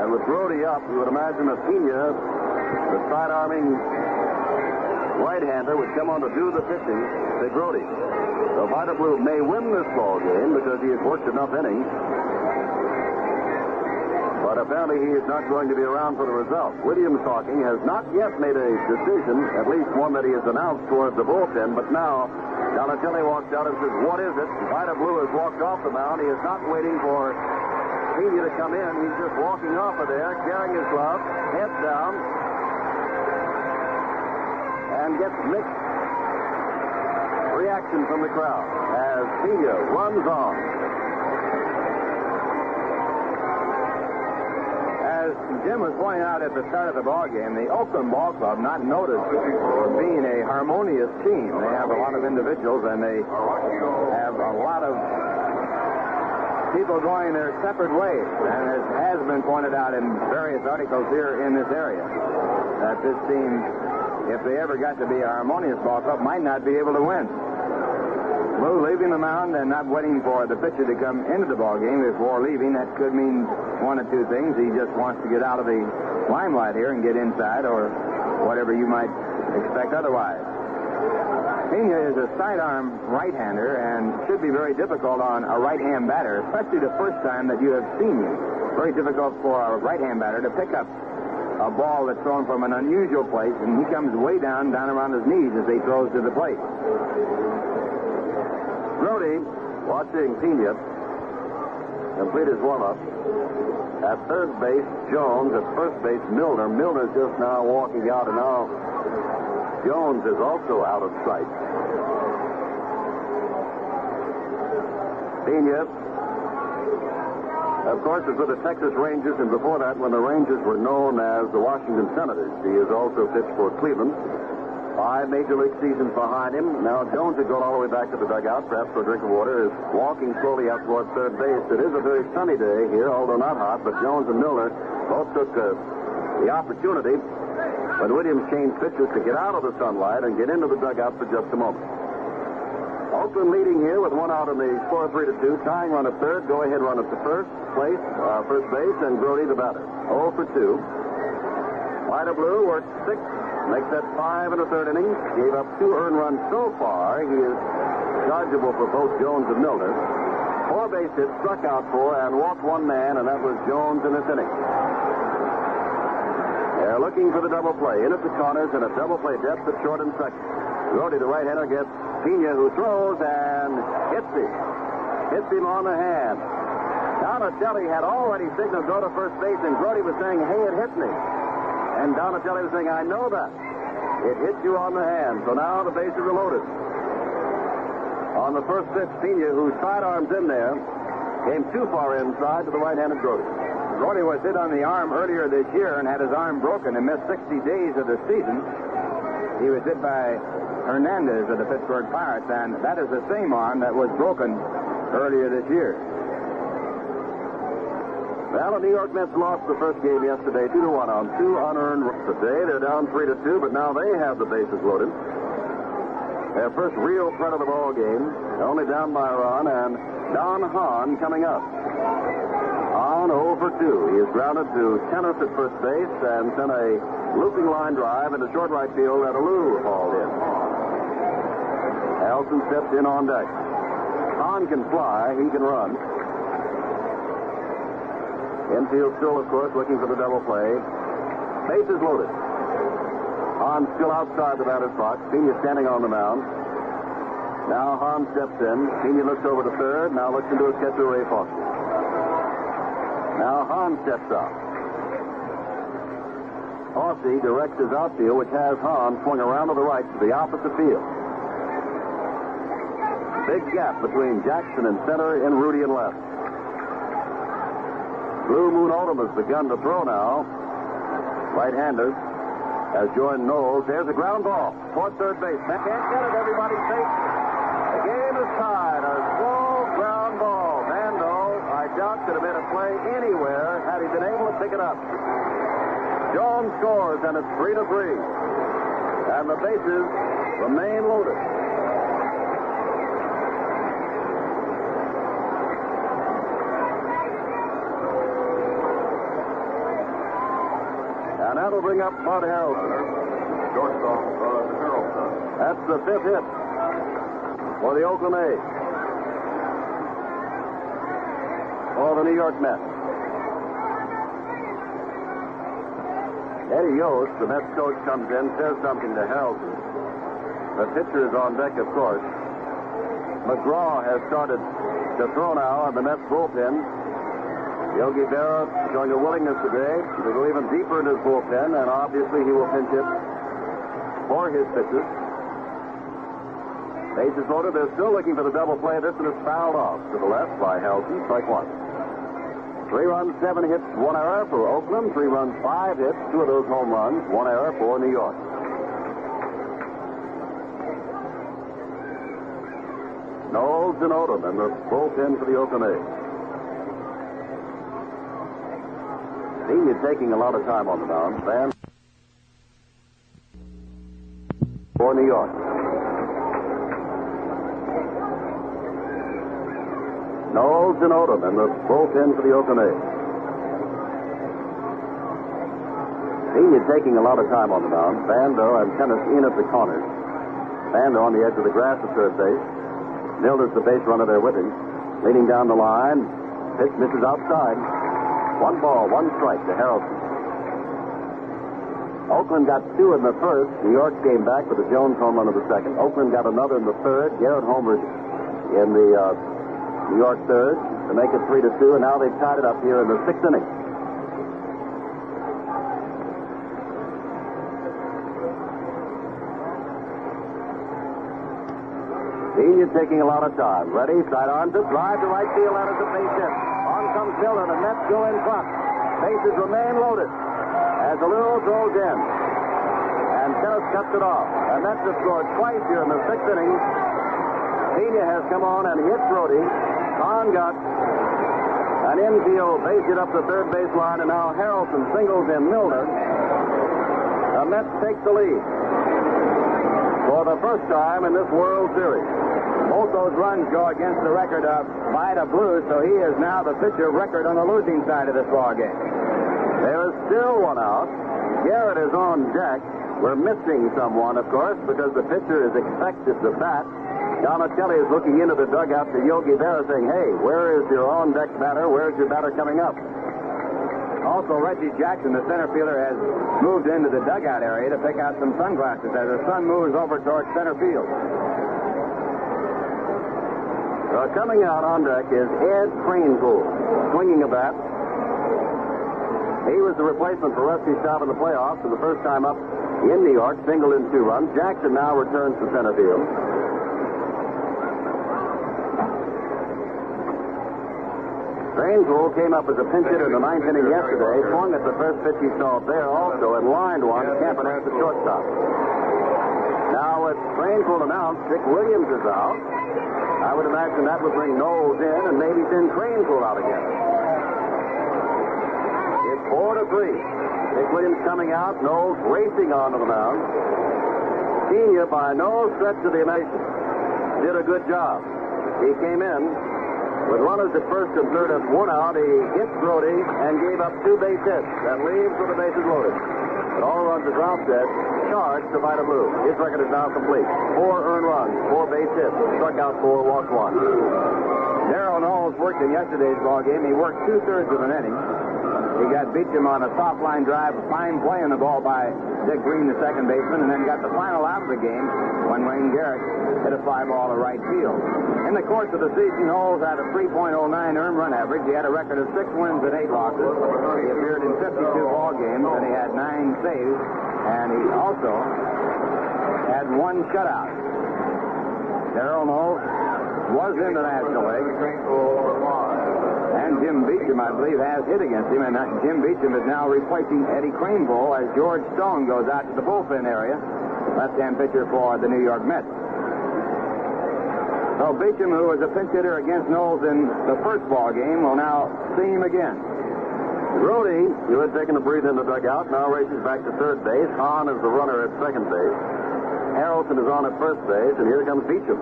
And with Grody up, you would imagine that Pena, the side-arming right-hander, would come on to do the pitching to Grody. So Vida Blue may win this ball game because he has worked enough innings. But apparently he is not going to be around for the result. Williams talking has not yet made a decision, at least one that he has announced towards the bullpen. But now Donatelli walks out and says, "What is it?" Vida Blue has walked off the mound. He is not waiting for Pena to come in. He's just walking off of there, carrying his glove, head down, and gets mixed reaction from the crowd as Pena runs on. As Jim was pointing out at the start of the ball game, the Oakland Ball Club, not noticed for being a harmonious team. They have a lot of individuals, and they have a lot of people going their separate ways. And as has been pointed out in various articles here in this area, that this team, if they ever got to be a harmonious ball club, might not be able to win. Blue leaving the mound and not waiting for the pitcher to come into the ball game before leaving. That could mean one of two things. He just wants to get out of the limelight here and get inside, or whatever you might expect otherwise. Pena is a sidearm right-hander and should be very difficult on a right-hand batter, especially the first time that you have seen him. Very difficult for a right-hand batter to pick up a ball that's thrown from an unusual place, and he comes way down around his knees as he throws to the plate. Grody watching Pena complete his warm-up. At third base, Jones. At first base, Milner. Milner's just now walking out, and now Jones is also out of sight. Pena, of course, is with the Texas Rangers, and before that, when the Rangers were known as the Washington Senators, he has also pitched for Cleveland. 5 major league seasons behind him. Now Jones had gone all the way back to the dugout, perhaps for a drink of water, is walking slowly out towards third base. It is a very sunny day here, although not hot, but Jones and Milner both took the opportunity when Williams changed pitches to get out of the sunlight and get into the dugout for just a moment. Oakland leading here with one out in the score 3-2. Tying run at third, go-ahead run at the first base, and Grody the batter. 0 for 2. Vida Blue works 6. Makes that 5 1/3 innings. Gave up 2 earned runs so far. He is chargeable for both Jones and Milner. 4 base hits, struck out 4, and walked 1 man, and that was Jones in this inning. They're looking for the double play. In at the corners and a double play depth at short and second. Grody, the right-hander, gets Pena, who throws and hits him. Hits him on the hand. Donatelli had already signaled go to first base, and Grody was saying, "Hey, it hit me." And Donatelli was saying, "I know that. It hit you on the hand." So now the bases are loaded. On the first pitch, Pena, who sidearms in there, came too far inside to the right-handed Grody. Grody was hit on the arm earlier this year and had his arm broken and missed 60 days of the season. He was hit by Hernandez of the Pittsburgh Pirates, and that is the same arm that was broken earlier this year. Well, the New York Mets lost the first game yesterday 2-1 on 2 unearned runs. Today they're down 3-2, but now they have the bases loaded. Their first real threat of the ball game, only down by a run, and Don Hahn coming up. Hahn 0 for 2. He is grounded to Tennis at first base and sent a looping line drive into short right field that Alou hauled in. Harrelson steps in on deck. Hahn can fly. He can run. Infield still, of course, looking for the double play. Bases loaded. Hahn still outside the batter's box. Pena standing on the mound. Now Hahn steps in. Pena looks over to third. Now looks into his catcher, Ray Foster. Now Hahn steps up. Fosse directs his outfield, which has Hahn swung around to the right to the opposite field. Big gap between Jackson in center and Rudy in left. Blue Moon Oldham has begun to throw now. Right-hander has joined Knowles. There's a ground ball toward third base. Can't get it, everybody safe. The game is tied. A slow ground ball. Vando, I doubt, could have made a play anywhere had he been able to pick it up. Jones scores, and it's 3-3. And the bases remain loaded. And that'll bring up Bud Harrelson. Shortstop, Harrelson. That's the 5th hit for the Oakland A's. For the New York Mets. Eddie Yost, the Mets coach, comes in, says something to Harrelson. The pitcher is on deck, of course. McGraw has started to throw now in the Mets bullpen. Yogi Berra showing a willingness today to go even deeper into his bullpen, and obviously he will pinch hit for his pitches. Bases loaded. They're still looking for the double play. This one is fouled off to the left by Harrelson. Strike one. 3 runs, 7 hits, 1 error for Oakland. 3 runs, 5 hits, 2 of those home runs, 1 error for New York. Knowles and Odom in the bullpen for the Oakland A's. He's taking a lot of time on the mound. Van for New York. Knowles and Odom in the bullpen for the Oakland A's. He's taking a lot of time on the mound. Vando and Tennis in at the corners. Vando on the edge of the grass at third base. Milner's the base runner there with him. Leading down the line. Pitch misses outside. 1 ball, 1 strike to Harrelson. Oakland got 2 in the first. New York came back with a Jones home run in the second. Oakland got another in the third. Garrett homered in the New York third to make it 3-2, and now they've tied it up here in the 6th inning. He's taking a lot of time. Ready, side on to drive to right field. That is a base hit. On comes Miller. The Mets go in front. Bases remain loaded as the Alou throws in. And Tennis cuts it off. And Mets have scored twice here in the 6th inning. Pena has come on and hit Brody. Hahn got an infield base hit up the third baseline, and now Harrelson singles in Milner. The Mets take the lead for the first time in this World Series. Both those runs go against the record of Vida Blue, so he is now the pitcher of record on the losing side of this ball game. There is still 1 out. Garrett is on deck. We're missing someone, of course, because the pitcher is expected to bat. Donatelli is looking into the dugout to Yogi Berra saying, hey, where is your on-deck batter? Where's your batter coming up? Also, Reggie Jackson, the center fielder, has moved into the dugout area to pick out some sunglasses as the sun moves over towards center field. Coming out on deck is Ed Kranepool, swinging a bat. He was the replacement for Rusty Staub in the playoffs for the first time up in New York, singled in 2 runs. Jackson now returns to center field. Kranepool came up as a pinch hitter in the 9th inning yesterday, swung at the first pitch he saw there also, and lined one to Campanese at shortstop. with Craneville announced, Dick Williams is out. I would imagine that would bring Knowles in and maybe send Craneville out again. It's 4-3. Dick Williams coming out, Knowles racing onto the mound. Pena, by no stretch of the imagination, did a good job. He came in with runners at first and third and one out. He hit Brody and gave up 2 base hits. That leaves with the bases loaded. But all runs, as Ralph said, charged to Vida Blue. His record is now complete. 4 earned runs, 4 base hits, struck out 4, walked 1. Darrell Knowles worked in yesterday's ball game. He worked 2/3 of an inning. He got Beecham on a soft line drive, a fine play on the ball by Dick Green, the second baseman, and then got the final out of the game when Wayne Garrett hit a fly ball to right field. In the course of the season, Knowles had a 3.09 earned run average. He had a record of 6 wins and 8 losses. He appeared in 52 ball games, and he had 9 saves, and he also had 1 shutout. Darrell Knowles was in the National League. And Jim Beecham, I believe, has hit against him. And Jim Beecham is now replacing Eddie Craneville as George Stone goes out to the bullpen area. Left-hand pitcher for the New York Mets. So Beecham, who was a pinch hitter against Knowles in the first ball game, will now see him again. Brody, who had taken a breather in the dugout, now races back to third base. Hahn is the runner at second base. Harrelson is on at first base, and here comes Beecham.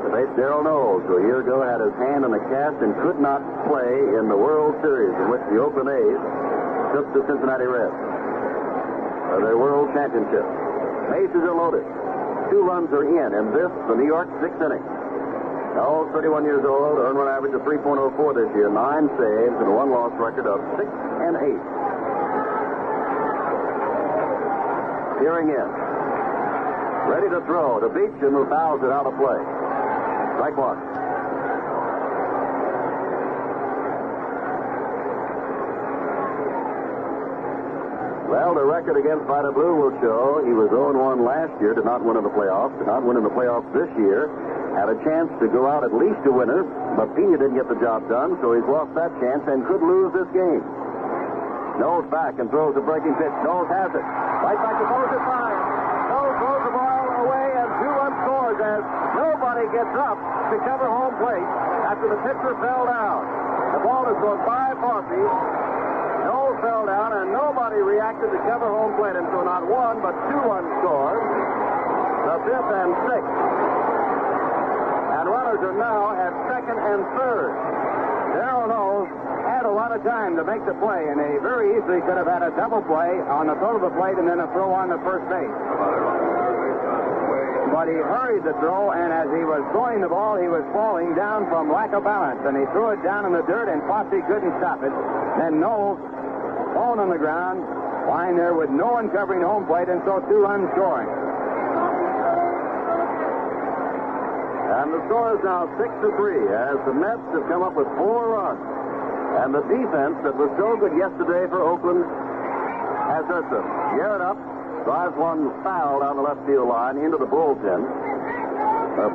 The base Darrell Knowles, who a year ago had his hand in the cast and could not play in the World Series in which the Oakland A's took the Cincinnati Reds for their World Championship. Bases are loaded. 2 runs are in this, the New York 6th inning. Knowles, 31 years old, earned run average of 3.04 this year, 9 saves, and a 1-loss record of 6-8. Peering in. Ready to throw to Beecham, who fouls it out of play. Strike 1. Well, the record against Vida Blue will show he was 0-1 last year, did not win in the playoffs, did not win in the playoffs this year. Had a chance to go out at least a winner, but Pena didn't get the job done, so he's lost that chance and could lose this game. Knowles back and throws a breaking pitch. Knowles has it. Right back to Moses Fine. Knowles throws the ball away and 2-run scores as nobody gets up to cover home plate after the pitcher fell down. The ball is thrown by Fossey. Knowles fell down and nobody reacted to cover home plate, and so not 1 but 2 runs scored. The 5th and 6th. And runners are now at second and third. Darrell Knowles had a lot of time to make the play, and he very easily could have had a double play on the throw to the plate and then a throw on the first base. But he hurried the throw, and as he was throwing the ball, he was falling down from lack of balance, and he threw it down in the dirt, and Fossey couldn't stop it. Then Knowles, falling on the ground, lying there with no one covering home plate, and so 2 runs scoring. And the score is now 6-3 as the Mets have come up with 4 runs. And the defense that was so good yesterday for Oakland has hurt them. Garrett up, drives one foul down the left field line into the bullpen.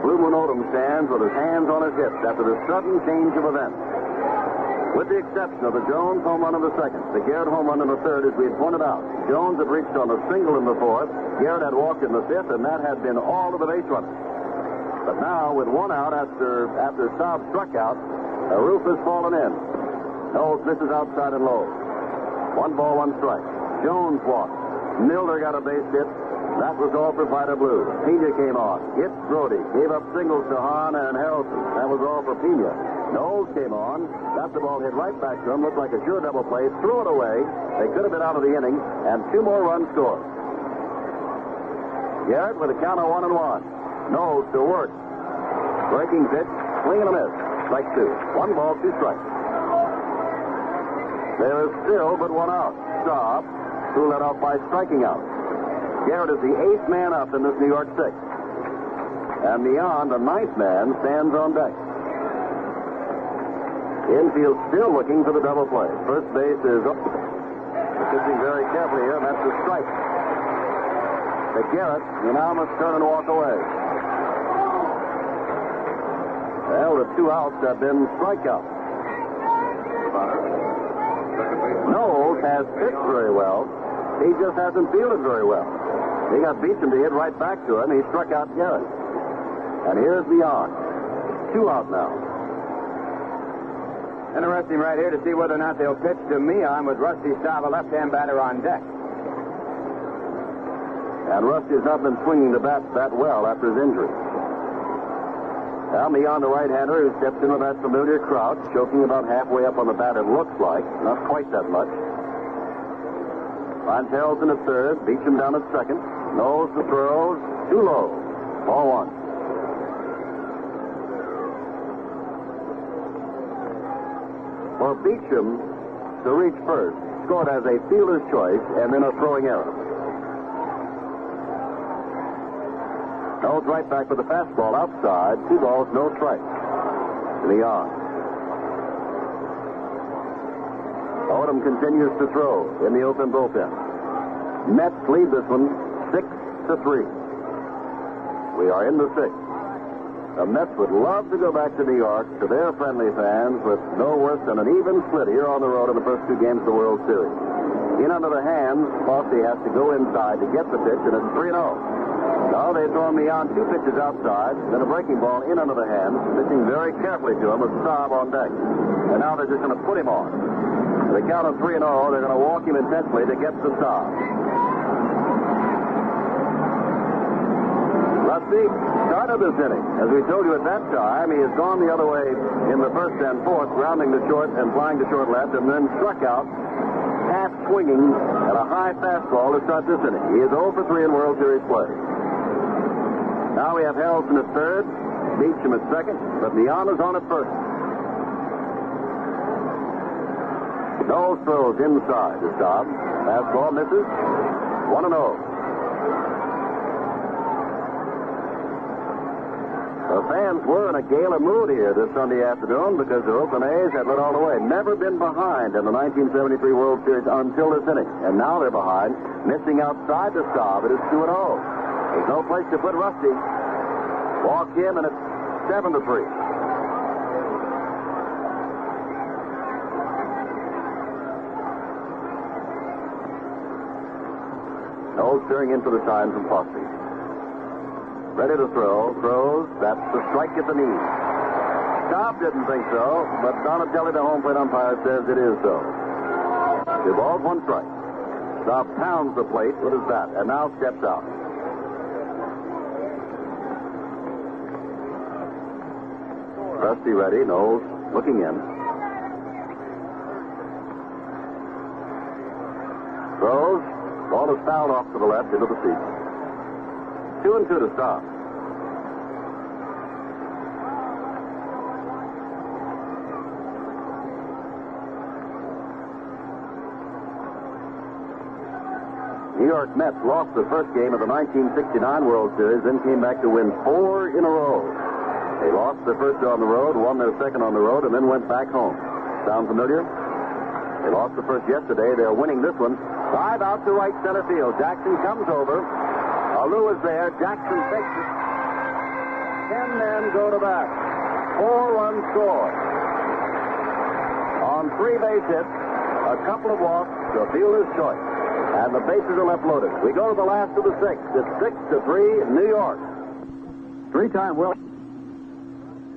Blue Moon Odom stands with his hands on his hips after the sudden change of events. With the exception of the Jones home run in the second, the Garrett home run in the third, as we had pointed out. Jones had reached on a single in the fourth. Garrett had walked in the fifth, and that had been all of the base runners. But now, with 1 out after Staub struck out, the roof has fallen in. Knowles misses outside and low. 1 ball, 1 strike. Jones walked. Milner got a base hit. That was all for Vida Blue. Pena came on. Hit Brody. Gave up singles to Hahn and Harrelson. That was all for Pena. Knowles came on. Got the ball hit right back to him. Looked like a sure double play. Threw it away. They could have been out of the inning. And 2 more runs scored. Garrett with a count of 1-1. Knowles to work. Breaking pitch. Swing and a miss. Strike 2. 1 ball, 2 strikes. There is still but 1 out. Staub, who led off by striking out. Garrett is the 8th man up in this New York 6th. And beyond, the 9th man stands on deck. Infield still looking for the double play. First base is up. Pitching very carefully here, and that's the strike. To Garrett, he now must turn and walk away. Well, the 2 outs have been strikeouts. Knowles has pitched very well. He just hasn't fielded very well. He got Beecham to hit right back to him. He struck out Garrett. And here's beyond. 2 out now. Interesting right here to see whether or not they'll pitch to Meehan with Rusty Staub, a left-hand batter, on deck. And Rusty has not been swinging the bat that well after his injury. Now Meehan, the right-hander, who steps in with that familiar crouch, choking about halfway up on the bat, it looks like. Not quite that much. Finds Harrelson at third. Beecham down at second. Knows the throws. Too low. Ball 1. For Beecham to reach first, scored as a fielder's choice and then a throwing error. Knowles right back with the fastball outside. 2 balls, no strikes. Leon. Odom continues to throw in the open bullpen. Mets lead this one 6-3. We are in the 6th. The Mets would love to go back to New York to their friendly fans with no worse than an even split here on the road in the first 2 games of the World Series. In under the hands, Fossey has to go inside to get the pitch, and it's 3-0. Now they throw me on 2 pitches outside, then a breaking ball in under the hands, pitching very carefully to him with Staub on deck. And now they're just going to put him on. At the count of 3-0, they're going to walk him intensely to get to Staub. Rusty started this inning. As we told you at that time, he has gone the other way in the first and fourth, grounding to short and flying to short left, and then struck out, half swinging at a high fastball to start this inning. He is 0 for 3 in World Series play. Now we have Harrelson at third, Beecham at second, but Meehan is on at first. Knowles throws inside to Staub. Fastball misses. 1-0. The fans were in a gala mood here this Sunday afternoon because the Oakland A's had led all the way. Never been behind in the 1973 World Series until this inning. And now they're behind, missing outside the Staub. It is 2-0. There's no place to put Rusty. Walk him, and it's 7-3. Knowles steering in for the sign from Fossey. Ready to throw. Throws. That's the strike at the knee. Staub didn't think so, but Donatelli, the home plate umpire, says it is so. 2 balls, 1 strike. Staub pounds the plate with his bat and now steps out. Rusty ready. Knowles looking in. Throws. Ball is fouled off to the left into the seat. 2-2 to Staub. New York Mets lost the first game of the 1969 World Series, then came back to win 4 in a row. They lost their first on the road, won their second on the road, and then went back home. Sound familiar? They lost the first yesterday. They're winning this one. 5 out to right center field. Jackson comes over. Alou is there. Jackson takes it. 10 men go to bat. 4-run score. On 3 base hits, a couple of walks, the fielder's choice. And the bases are left loaded. We go to the last of the 6th. It's 6-3, New York. 3-time Will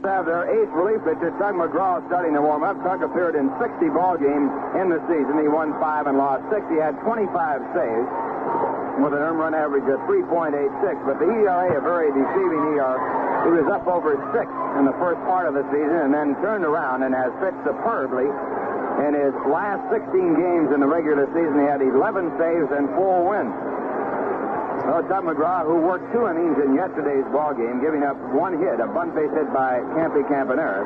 have their 8th relief pitcher, Tug McGraw, starting to warm up. Tug appeared in 60 ball games in the season. He won 5 and lost 6. He had 25 saves with an earned run average of 3.86. But the ERA, a very deceiving ERA. He was up over 6 in the first part of the season and then turned around and has pitched superbly. In his last 16 games in the regular season, he had 11 saves and 4 wins. Well, Tug McGraw, who worked 2 innings in yesterday's ball game, giving up 1 hit, a bunt base hit by Campy Campaneris,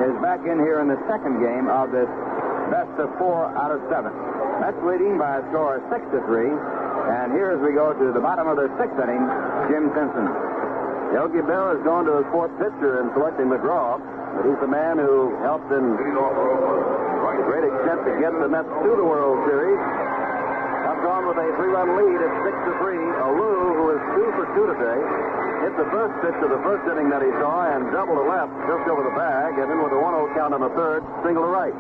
is back in here in the second game of this best of 4 out of 7. That's leading by a score of 6-3. And here as we go to the bottom of the 6th inning, Jim Simpson. Yogi Berra has gone to his 4th pitcher in selecting McGraw, but he's the man who helped in a great extent to get the Mets to the World Series. Comes on with a 3-run lead at 6-3. Alou, who is 2 for 2 today, hit the first pitch of the first inning that he saw and doubled to left just over the bag, and then with a 1-0 count on the 3rd, single to right.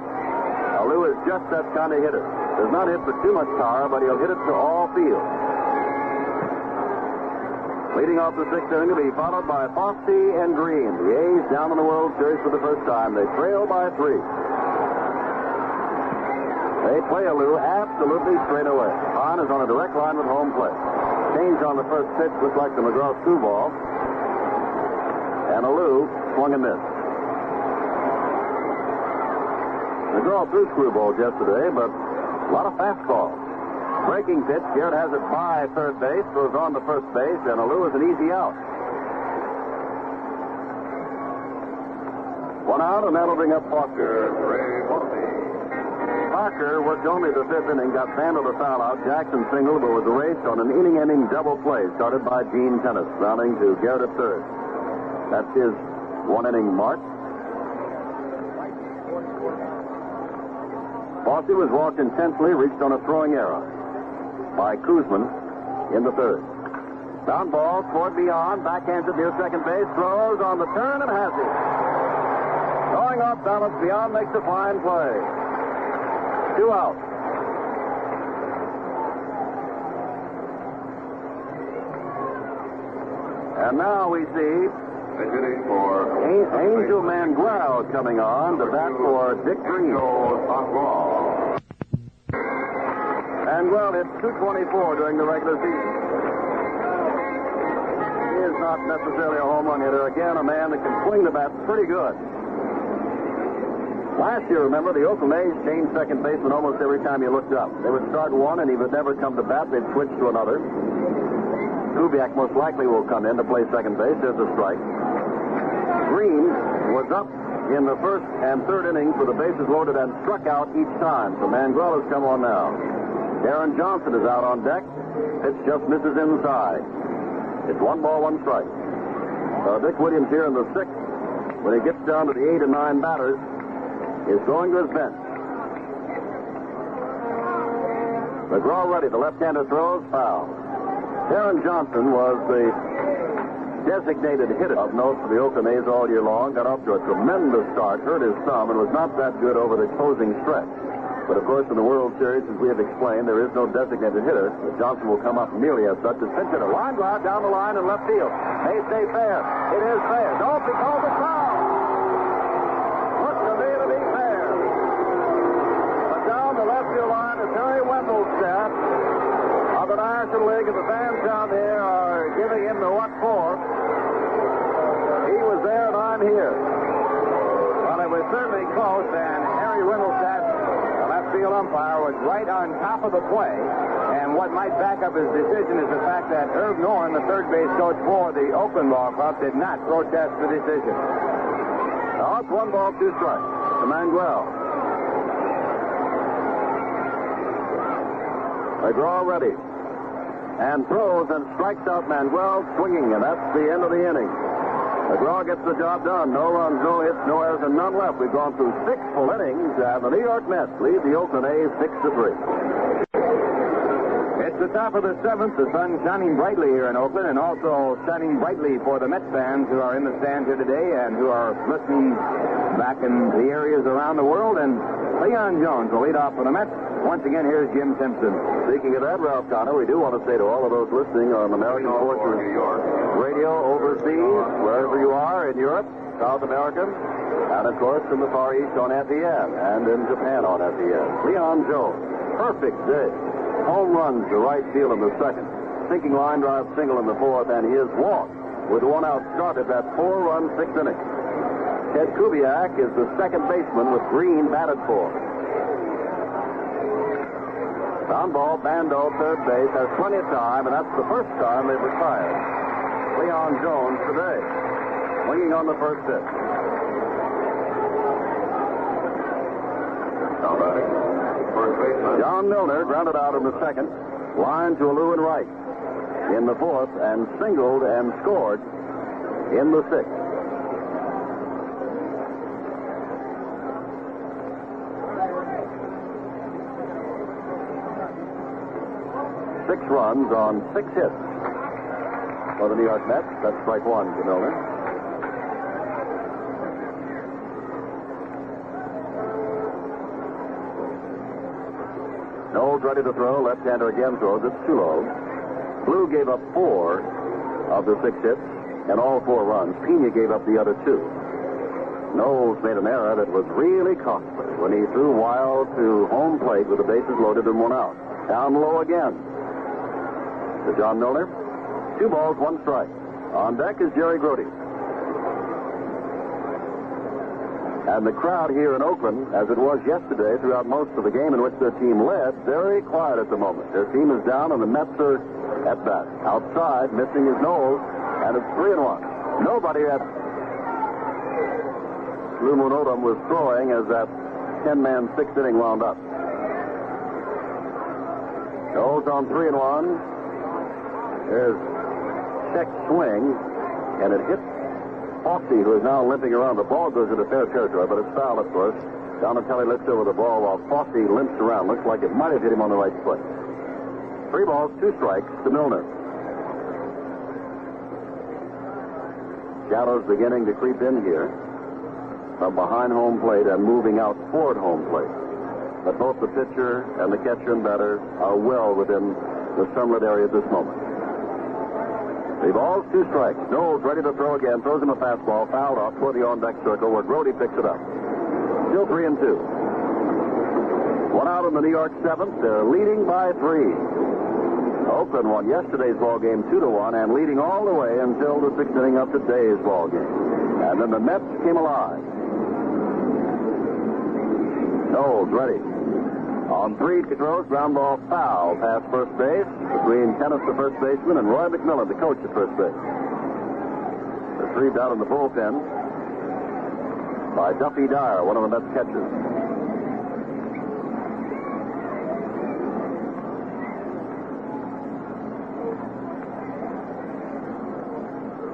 Alou is just that kind of hitter. Does not hit for too much power, but he'll hit it to all field. Leading off the sixth inning to be followed by Fossey and Green. The A's down in the World Series for the first time. They trail by 3. They play Alou absolutely straight away. Hahn is on a direct line with home plate. Change on the first pitch looked like the McGraw screwball. And Alou swung and missed. McGraw threw screwballs yesterday, but a lot of fastballs. Breaking pitch, Garrett has it by third base, throws on to first base, and Alou is an easy out. 1 out, and that'll bring up Parker. Parker worked only the 5th inning, got Vandal a foul out. Jackson singled, but was erased on an inning-ending double play started by Gene Tennis, rounding to Garrett at third. That's his 1-inning mark. Fossey was walked intensely, reached on a throwing error by Koosman in the 3rd. Down ball, scored beyond, backhands it near second base, throws on the turn and has it. Going off balance, beyond makes a fine play. 2 out. And now we see Angel Mangual coming on to bat for Dick Green. Mangual hit .224 during the regular season. He is not necessarily a home run hitter. Again, a man that can swing the bat pretty good. Last year, remember, the Oakland A's changed second baseman almost every time you looked up. They would start one, and he would never come to bat. They'd switch to another. Kubiak most likely will come in to play second base. There's a strike. Green was up in the 1st and 3rd innings with the bases loaded and struck out each time. So Mangual has come on now. Darren Johnson is out on deck. Pitch just misses inside. It's 1 ball, 1 strike. Dick Williams here in the 6th, when he gets down to the 8 and 9 batters, is going to his bench. McGraw ready. The left-hander throws, foul. Darren Johnson was the designated hitter of note for the Oakland A's all year long. Got off to a tremendous start, hurt his thumb, and was not that good over the closing stretch. But, of course, in the World Series, as we have explained, there is no designated hitter. Johnson will come up merely as such as pinch hitter. Line drive down the line in left field. May stay fair. It is fair. Don't be called a foul. Looks to me to be fair. But down the left field line is Harry Wendelstedt of the National League, and the fans down there are giving him the what for. He was there and I'm here. Well, it was certainly close, and Harry Wendelstedt, field umpire, was right on top of the play, and what might back up his decision is the fact that Herb Norton, the third base coach for the Oakland Ball Club, did not protest the decision. Now it's 1 ball, 2 strikes to Mangual. McGraw ready, and throws and strikes out Mangual swinging, and that's the end of the inning. McGraw gets the job done. No runs, no hits, no errors, and none left. We've gone through 6 full innings, and the New York Mets lead the Oakland A's 6-3. It's the top of the 7th. The sun shining brightly here in Oakland, and also shining brightly for the Mets fans who are in the stands here today and who are listening back in the areas around the world. And Leon Jones will lead off for the Mets. Once again, here's Jim Simpson. Speaking of that, Ralph Connor, we do want to say to all of those listening on American Forces Radio overseas, wherever you are in Europe, South America, and of course in the Far East on FEN and in Japan on FEN. Leon Jones, perfect day. Home runs to right field in the 2nd. Sinking line drive single in the 4th, and his walk with 1 out start at that 4-run 6th inning. Ted Kubiak is the second baseman with Green batted for. Down ball, Bando, third base, has plenty of time, and that's the first time they've retired Leon Jones today, swinging on the first pitch. First baseman John Milner grounded out in the 2nd, line to Alou and right in the 4th, and singled and scored in the 6th. Six runs on 6 hits for the New York Mets. That's strike 1 to Milner. Knowles ready to throw. Left-hander again throws. It's too low. Blue gave up 4 of the 6 hits and all 4 runs. Pena gave up the other 2. Knowles made an error that was really costly when he threw wild to home plate with the bases loaded and 1 out. Down low again to John Milner. 2 balls, 1 strike. On deck is Jerry Grody. And the crowd here in Oakland, as it was yesterday throughout most of the game in which their team led, very quiet at the moment. Their team is down and the Mets are at bat. Outside, missing is Knowles, and it's 3-1. Nobody at Lou Monodum was throwing as that 10-man 6th inning wound up. Knowles on 3-1. There's check swing, and it hit Foxy, who is now limping around. The ball goes into fair territory, but it's foul, of course. Donatelli lifts over the ball while Foxy limps around. Looks like it might have hit him on the right foot. 3 balls, 2 strikes to Milner. Shadows beginning to creep in here from behind home plate and moving out toward home plate. But both the pitcher and the catcher and batter are well within the sunlit area at this moment. 3 balls, 2 strikes. Knowles ready to throw again. Throws him a fastball. Fouled off toward the on-deck circle where Grody picks it up. Still 3-2. 1 out in the New York 7th. They're leading by 3. Oakland won yesterday's ball game 2-1 and leading all the way until the 6th inning of today's ball game. And then the Mets came alive. Knowles ready. On 3 to throws, ground ball foul past first base between Kenneth, the first baseman, and Roy McMillan, the coach at first base. Retrieved out in the bullpen by Duffy Dyer, one of the Mets catchers.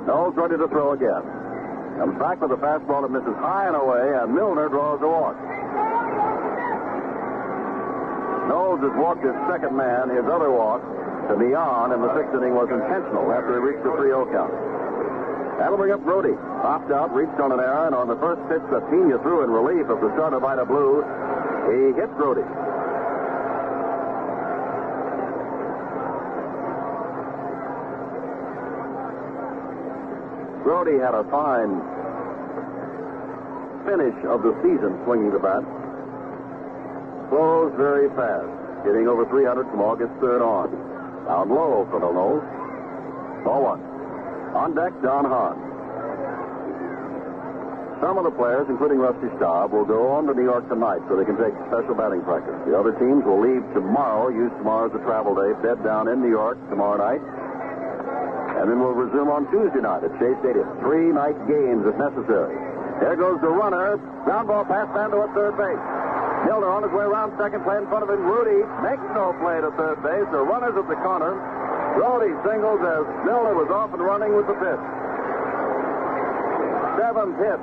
Knowles ready to throw again. Comes back with a fastball that misses high and away, and Milner draws a walk. Knowles has walked his second man. His other walk to Neon in the 6th inning was intentional after he reached the 3-0 count. That'll bring up Grody. Popped out, reached on an error, and on the first pitch that Pena threw in relief of the start of Ida Blue, he hit Grody. Grody had a fine finish of the season swinging the bat. Flows very fast, hitting over 300 from August 3rd on. Down low for the Knowles. Ball 1. On deck, Don Hahn. Some of the players, including Rusty Staub, will go on to New York tonight so they can take special batting practice. The other teams will leave tomorrow, use tomorrow as a travel day, bed down in New York tomorrow night. And then we'll resume on Tuesday night at Shea Stadium. 3 night games if necessary. There goes the runner. Ground ball pass down to third base. Milner on his way around second, play in front of him. Rudy makes no play to third base. The runner's at the corner. Brody singles as Milner was off and running with the pitch. 7th hit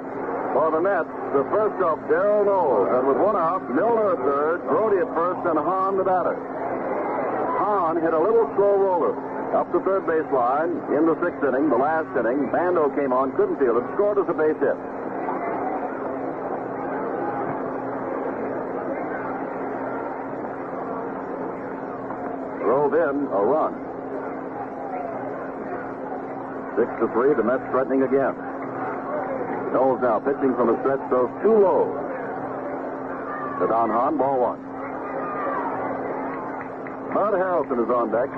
for the Mets. The first of Darrell Knowles. And with 1 out, Milner at third, Brody at first, and Hahn the batter. Hahn hit a little slow roller up the third base line in the 6th inning, the last inning. Bando came on, couldn't field it, scored as a base hit. Drove in a run. 6-3, the Mets threatening again. Knowles now pitching from the stretch, throws too low to Don Hahn, ball 1. Bud Harrelson is on deck.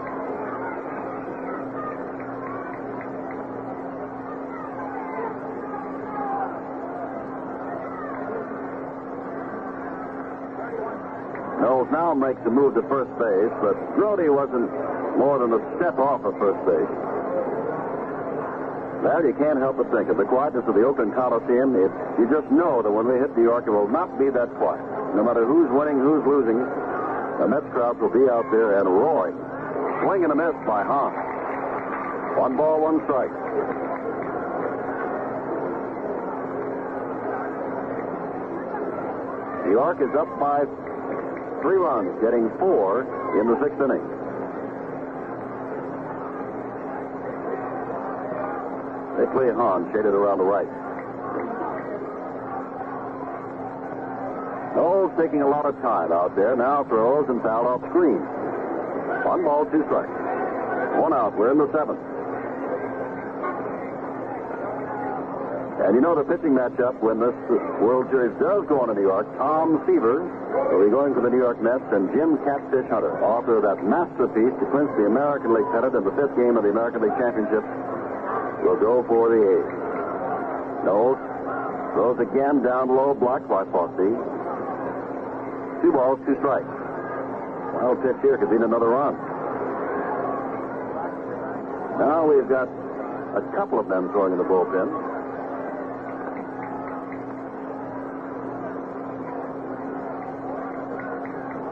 Knowles now makes a move to first base, but Grody wasn't more than a step off of first base. Well, you can't help but think of the quietness of the Oakland Coliseum. You just know that when we hit New York, it will not be that quiet. No matter who's winning, who's losing, the Mets crowd will be out there and roaring. Swing and a miss by Hahn. 1 ball, 1 strike. New York is up by 3 runs, getting 4 in the 6th inning. They play Hahn shaded around the right. Knowles taking a lot of time out there. Now throws and fouled off screen. 1 ball, 2 strikes. 1 out. We're in the 7th. And you know the pitching matchup when this World Series does go on in New York, Tom Seaver will be going for the New York Mets, and Jim Catfish Hunter, author of that masterpiece to clinch the American League pennant in the 5th game of the American League Championship, will go for the A's. Knowles throws again down low, blocked by Fossey. 2 balls, 2 strikes. Wild pitch here could mean another run. Now we've got a couple of men throwing in the bullpen.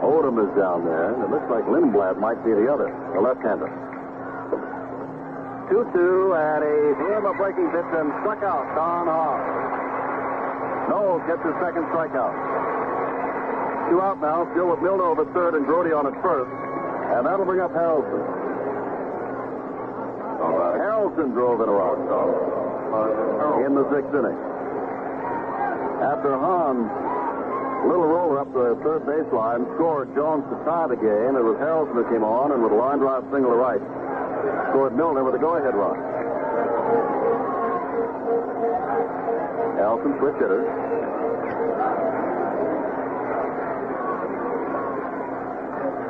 Odom is down there, and it looks like Lindblad might be the other, the left-hander. 2-2, and he threw him a breaking pitch and struck out Don Hall. Knowles gets his second strikeout. 2 out now, still with Milner over third and Grody on at first, and that'll bring up Harrelson. Harrelson drove in a run in the 6th inning. After Hahn, little roller up the third baseline, scored Jones to tie the game. It was Harrelson who came on, and with a line drive single to right, scored Milner with a go-ahead run. Harrelson, switch hitter.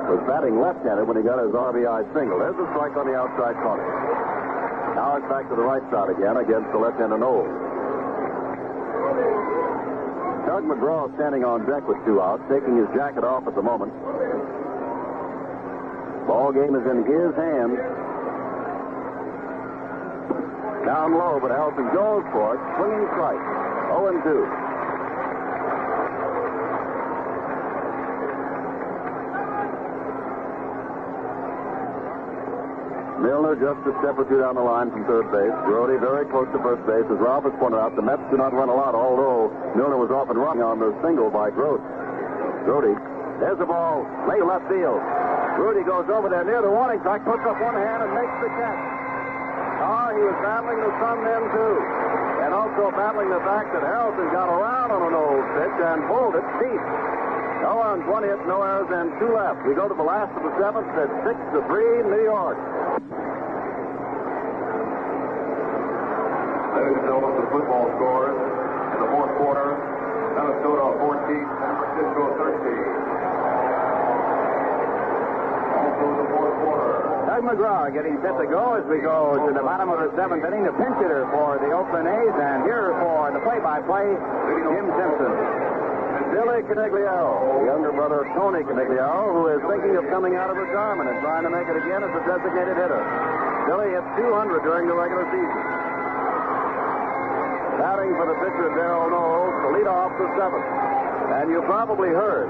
Was batting left-handed when he got his RBI single. There's a strike on the outside corner. Now it's back to the right side again against the left-hander Knowles. Doug McGraw standing on deck with 2 outs, taking his jacket off at the moment. Ball game is in his hands. Down low, but Harrelson goes for it. Swinging strike. 0-2. Milner just a step or 2 down the line from third base. Grody very close to first base. As Ralph has pointed out, the Mets do not run a lot, although Milner was off and running on the single by Grody. There's the ball. Late left field. Grody goes over there near the warning track, puts up one hand and makes the catch. He was battling the sun then, too. And also battling the fact that Harrelson got around on an old pitch and pulled it deep. No runs, 1 hit, no errors, and 2 left. We go to the last of the 7th at 6-3, New York. Ladies and gentlemen, the football scores in the 4th quarter. Minnesota 14, San Francisco 13. Also in the 4th quarter. Doug McGraw getting set to go as we go to the bottom of the 7th inning. The pinch hitter for the Oakland A's, and here for the play-by-play, Jim Simpson. Billy Canigliaro, younger brother of Tony Canigliaro, who is thinking of coming out of retirement and trying to make it again as a designated hitter. Billy hit 200 during the regular season. Batting for the pitcher, Darrell Knowles, to lead off the 7th. And you probably heard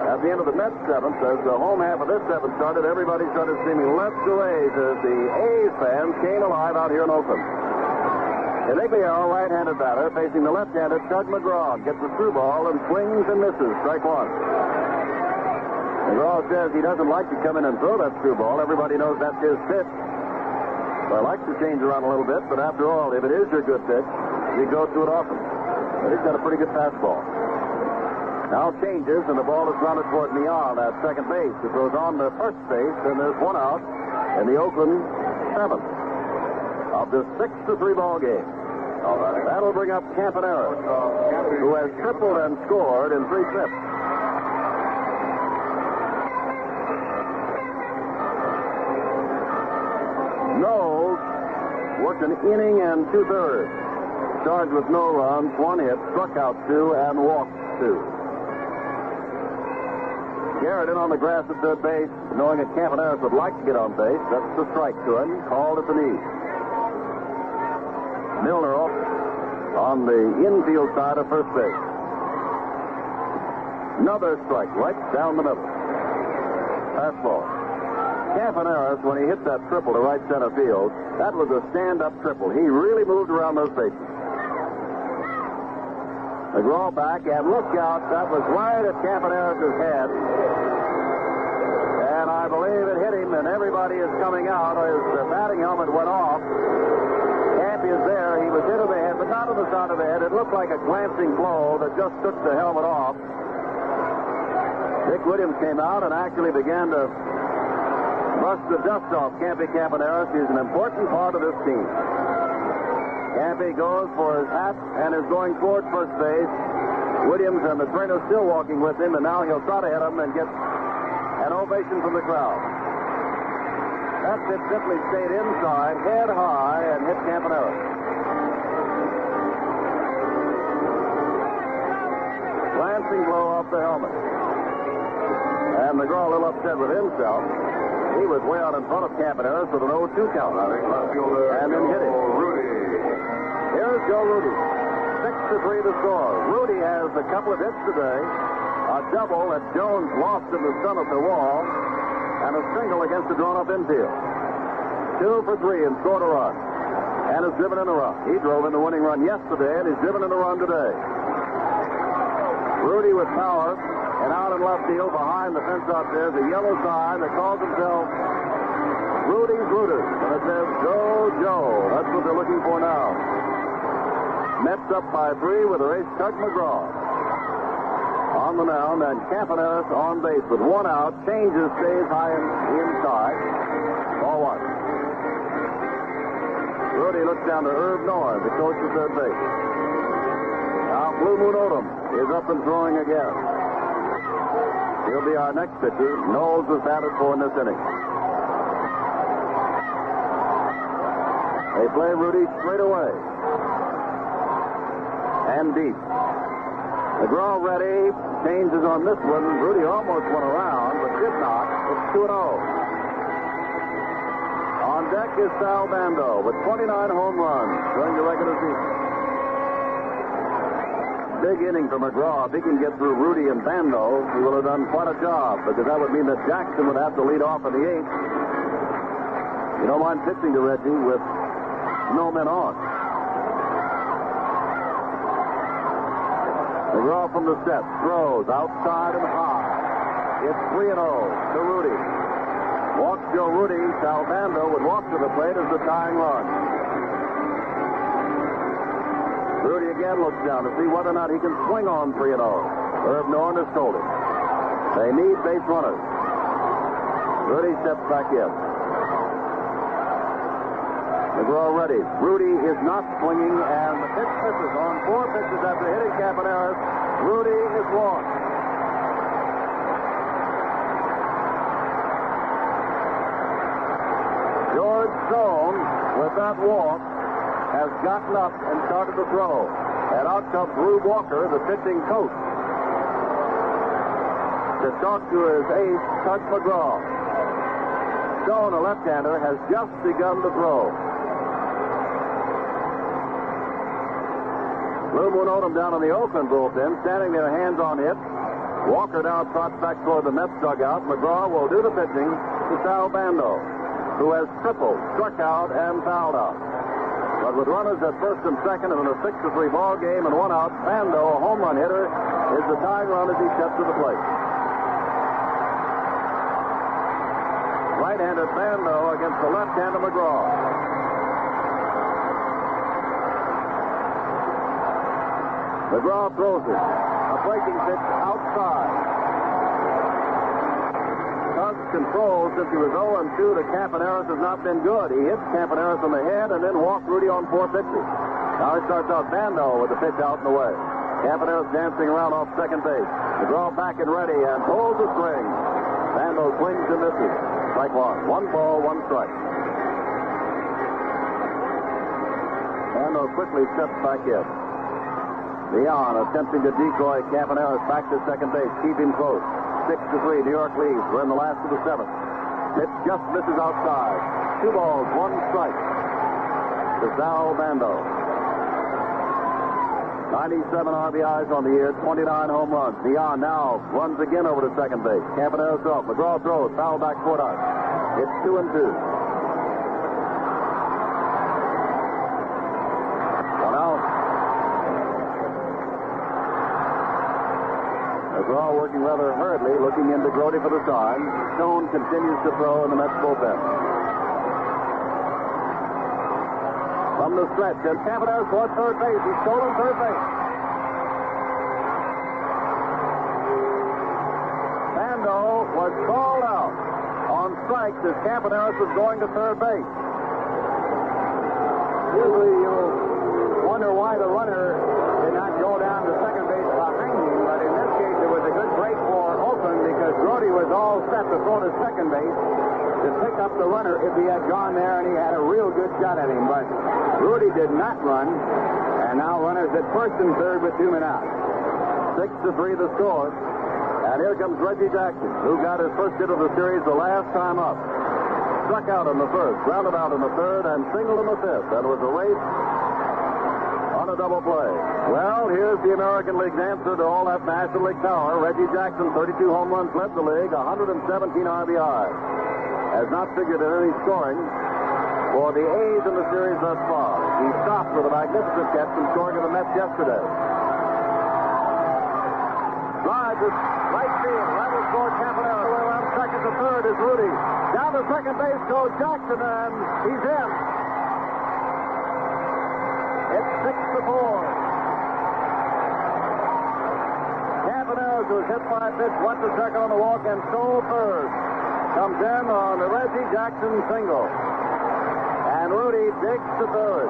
at the end of the Mets 7th, as the home half of this 7th started, everybody started screaming, "Let's go A's," as the A's fans came alive out here in Oakland. Canigliaro, right-handed batter, facing the left-handed Tug McGraw, gets the through ball and swings and misses. Strike 1. McGraw says he doesn't like to come in and throw that through ball. Everybody knows that's his pitch. So I like to change around a little bit, but after all, if it is your good pitch, you go to it often. But he's got a pretty good fastball. Now changes, and the ball is grounded toward Mian at second base. It goes on to first base, and there's 1 out in the Oakland 7th of this 6-3 ball game. All right. That'll bring up Campanera, who has tripled and scored in 3 trips. Knowles worked an inning and 2/3. Charged with no runs, 1 hit, struck out 2, and walked 2. Garrett in on the grass at third base, knowing that Campanera would like to get on base. That's the strike to him, called at the knee. Milner off on the infield side of first base. Another strike, right down the middle. Fastball. Campanera, when he hit that triple to right center field, that was a stand-up triple. He really moved around those bases. McGraw back, and look out, that was right at Campanera's head. And I believe it hit him, and everybody is coming out as the batting helmet went off. Camp is there. He was hit on the head, but not on the side of the head. It looked like a glancing blow that just took the helmet off. Dick Williams came out and actually began to brush the dust off Campy Campanera. He's an important part of this team. Campy goes for his hat and is going toward first base. Williams and the trainer still walking with him, and now he'll try to hit him and get an ovation from the crowd. That pitch simply stayed inside, head high, and hit Campanella. Glancing blow off the helmet. And McGraw a little upset with himself. He was way out in front of Campanella with an 0-2 count. And then hit him. Here's Joe Rudy. 6-3 the score. Rudy has a couple of hits today. A double that Jones lost in the sun at the wall. And a single against the drawn-up infield. 2 for 3 and scored a run. And has driven in a run. He drove in the winning run yesterday, and he's driven in a run today. Rudy with power, and out in left field behind the fence out there is a yellow sign that calls himself Rudy's Rooters. And it says, Go Joe. That's what they're looking for now. Mets up by 3 with a race Tug McGraw on the mound, and Campanella on base with 1 out. Changes, stays high inside. Ball 1. Rudy looks down to Herb Noy, the coach of third base. Now Blue Moon Odom is up and throwing again. He'll be our next pitcher. Knowles was batted for in this inning. They play Rudy straight away. And deep. McGraw ready. Changes on this one. Rudy almost went around, but did not. It's 2-0. On deck is Sal Bando with 29 home runs during the regular season. Big inning for McGraw. If he can get through Rudy and Bando, he will have done quite a job, because that would mean that Jackson would have to lead off in the 8th. You don't mind pitching to Reggie with no men on. McGraw from the set, throws outside and high. It's 3-0 to Rudy. Walks Joe Rudy. Sal Bando would walk to the plate as the tying run. Rudy again looks down to see whether or not he can swing on 3-0. Herb Norton has told him. They need base runners. Rudy steps back in. McGraw ready. Rudy is not swinging, and the pitch misses on 4 pitches after hitting Campanella. Rudy is walked. George Stone, with that walk, has gotten up and started to throw. And out comes Rube Walker, the pitching coach, to talk to his ace, Tug McGraw. Stone, a left-hander, has just begun to throw. Blue Moon Odom down on the Oakland bullpen, standing there, hands on hip. Walker now trots back toward the Mets dugout. McGraw will do the pitching to Sal Bando, who has tripled, struck out, and fouled out. But with runners at first and second and in a 6-3 ball game and 1 out, Bando, a home run hitter, is the tying run as he steps to the plate. Right-handed Bando against the left-hander McGraw. McGraw throws it. A breaking pitch outside. Tug's control since he was 0-2 to Campanella has not been good. He hits Campanella on the head and then walked Rudy on 4 pitches. Now he starts out Bando with the pitch out and away. Campanella's dancing around off second base. McGraw back and ready and pulls the string. Bando swings and misses. Strike 1. 1 ball, 1 strike. Bando quickly steps back in. Leon attempting to decoy Campanella back to second base. Keep him close. 6-3, New York leads. We're in the last of the 7th. Pitch just misses outside. 2 balls, 1 strike to Sal Bando. 97 RBIs on the year, 29 home runs. Leon now runs again over to second base. Campanella's off. McGraw throws. Foul back toward us. It's 2-2. McGraw working rather hurriedly, looking into Grody for the sign. Stone continues to throw in the Mets bullpen. From the stretch, and Campanella towards third base. He's stolen third base. Bando was called out on strikes as Campanella was going to third base. wonder why the runner did not go down to second base behind him, but in this case it was a good break for Oakland because Brody was all set to throw to second base to pick up the runner if he had gone there, and he had a real good shot at him. But Rudy did not run, and now runners at first and third with 2 men out. 6-3 the score. And here comes Reggie Jackson, who got his first hit of the series the last time up. Struck out in the first, grounded out in the third, and singled in the fifth. And was a race on a double play. Well, here's the American League's answer to all that National League power. Reggie Jackson, 32 home runs, led the league, 117 RBI. Has not figured in any scoring for the A's in the series thus far. He stopped with a magnificent catch from scoring in the Mets yesterday. Drive to right field. That will score Campanella. Around second to third is Rudy. Down to second base goes Jackson, and he's in. It's 6-4. Campanella, who was hit by a pitch, went to second on the walk and stole third. Comes in on the Reggie Jackson single. And Rudy digs to third.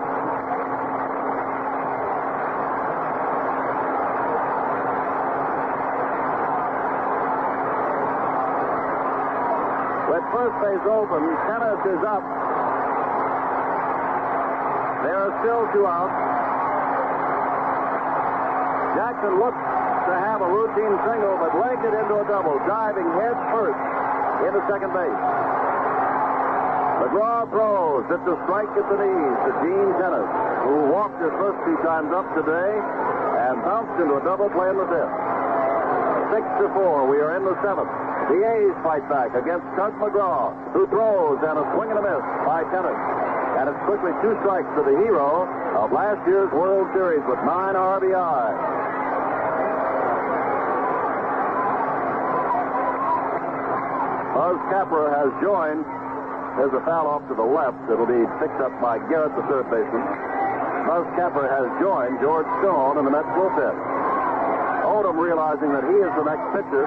With first base open, Tennis is up. There are still 2 outs. Jackson looks to have a routine single, but legged it into a double, diving head first into second base. McGraw throws. It's a strike at the knees to Gene Tennis, who walked his first 2 times up today and bounced into a double play in the fifth. 6-4. We are in the seventh. The A's fight back against Tug McGraw, who throws and a swing and a miss by Tennis. And it's quickly 2 strikes to the hero of last year's World Series with 9 RBI. Buzz Capra has joined. There's a foul off to the left. It'll be picked up by Garrett, the third baseman. Buzz Capra has joined George Stone in the Mets bullpen. Odom, realizing that he is the next pitcher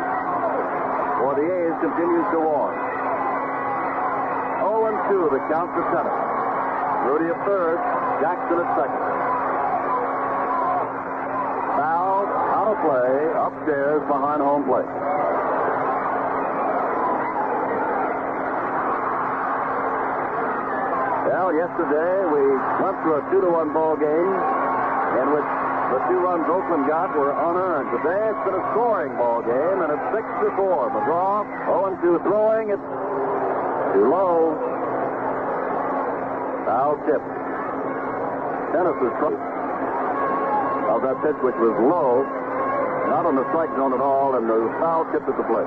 for the A's, continues to warn. 0-2 the count to Tennis. Rudy at third, Jackson at second. Foul, out of play, upstairs behind home plate. Well, yesterday we went through a 2-1 ball game in which the 2 runs Oakland got were unearned. Today it's been a scoring ball game, and it's 6-4. McGraw 0-2 throwing. It's too low. Foul tip. Tennis was struck of that pitch, which was low, not on the strike zone at all, and the foul tip at the plate.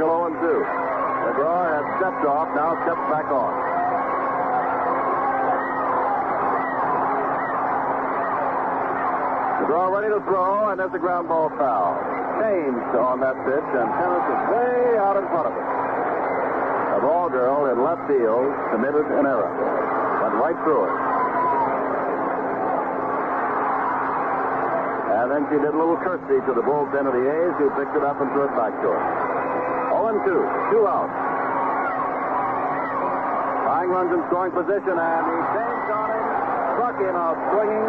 Still 0-2. McGraw has stepped off, now steps back on. McGraw ready to throw, and there's a ground ball foul. Changed on that pitch, and Tennis is way out in front of it. A ball girl in left field committed an error. Went right through it. And then she did a little curtsy to the bullpen of the A's, who picked it up and threw it back to her. 0-2, 2 outs. Tying runs in scoring position, and he changed on him, struck him out swinging.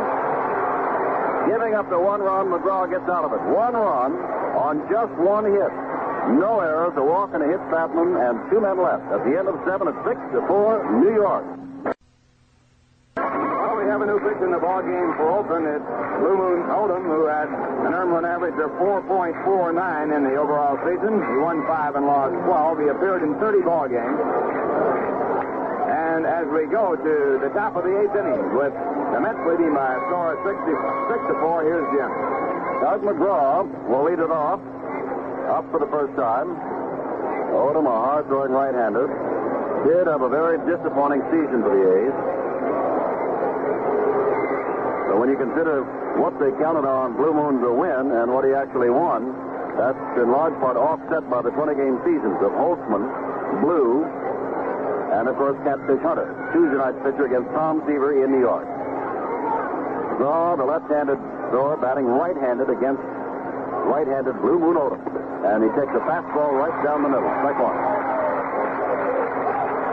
Giving up the 1 run, McGraw gets out of it. 1 run on just 1 hit. No errors, a walk and a hit Chapman, and 2 men left. At the end of 7, it's 6-4, New York. Well, we have a new pitch in the ball game for Oakland. It's Blue Moon Odom, who had an earned run average of 4.49 in the overall season. He won 5 and lost 12. He appeared in 30 ball games. And as we go to the top of the 8th inning with the Mets leading by a score of 6-4, here's Jim. Doug McGraw will lead it off. Up for the first time. Odom, a hard-throwing right-hander, did have a very disappointing season for the A's. So when you consider what they counted on Blue Moon to win and what he actually won, that's in large part offset by the 20-game seasons of Holtzman, Blue, and, of course, Catfish Hunter, Tuesday night's pitcher against Tom Seaver in New York. McGraw, the left-handed thrower, batting right-handed against right-handed Blue Moon Odom. And he takes a fastball right down the middle. Strike 1.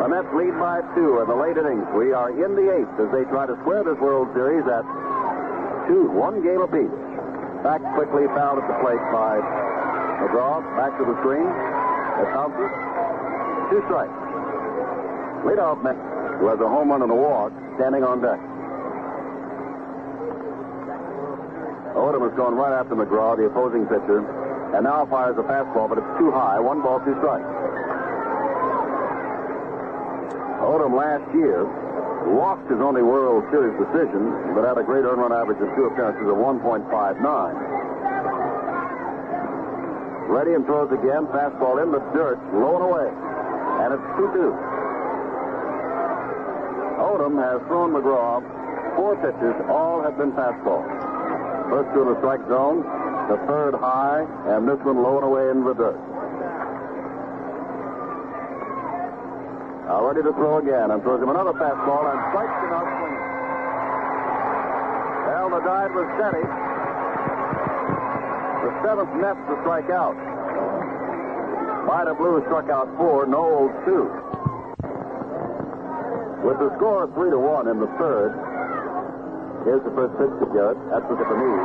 The Mets lead by 2 in the late innings. We are in the 8th as they try to square this World Series at 1 game apiece. Back quickly, fouled at the plate by McGraw. Back to the screen. It bounces. 2 strikes. Leadoff Mets, who has a home run and a walk, standing on deck. Odom has gone right after McGraw, the opposing pitcher, and now fires a fastball, but it's too high. 1 ball, 2 strikes. Odom last year lost his only World Series decision, but had a great earned run average of 2 appearances of 1.59. Ready and throws again. Fastball in the dirt, low and away. And it's 2-2. Odom has thrown McGraw 4 pitches. All have been fastballs. First 2 in the strike zone, the third high, and this one low and away in the dirt. Now ready to throw again, and throws him another fastball and strikes him out swinging. Well, the dive was steady. The 7th Mets to strike out. Vida Blue struck out 4, Knowles 2. With the score of 3-1 in the 3rd, here's the first pitch to Garrett. That's with the knee.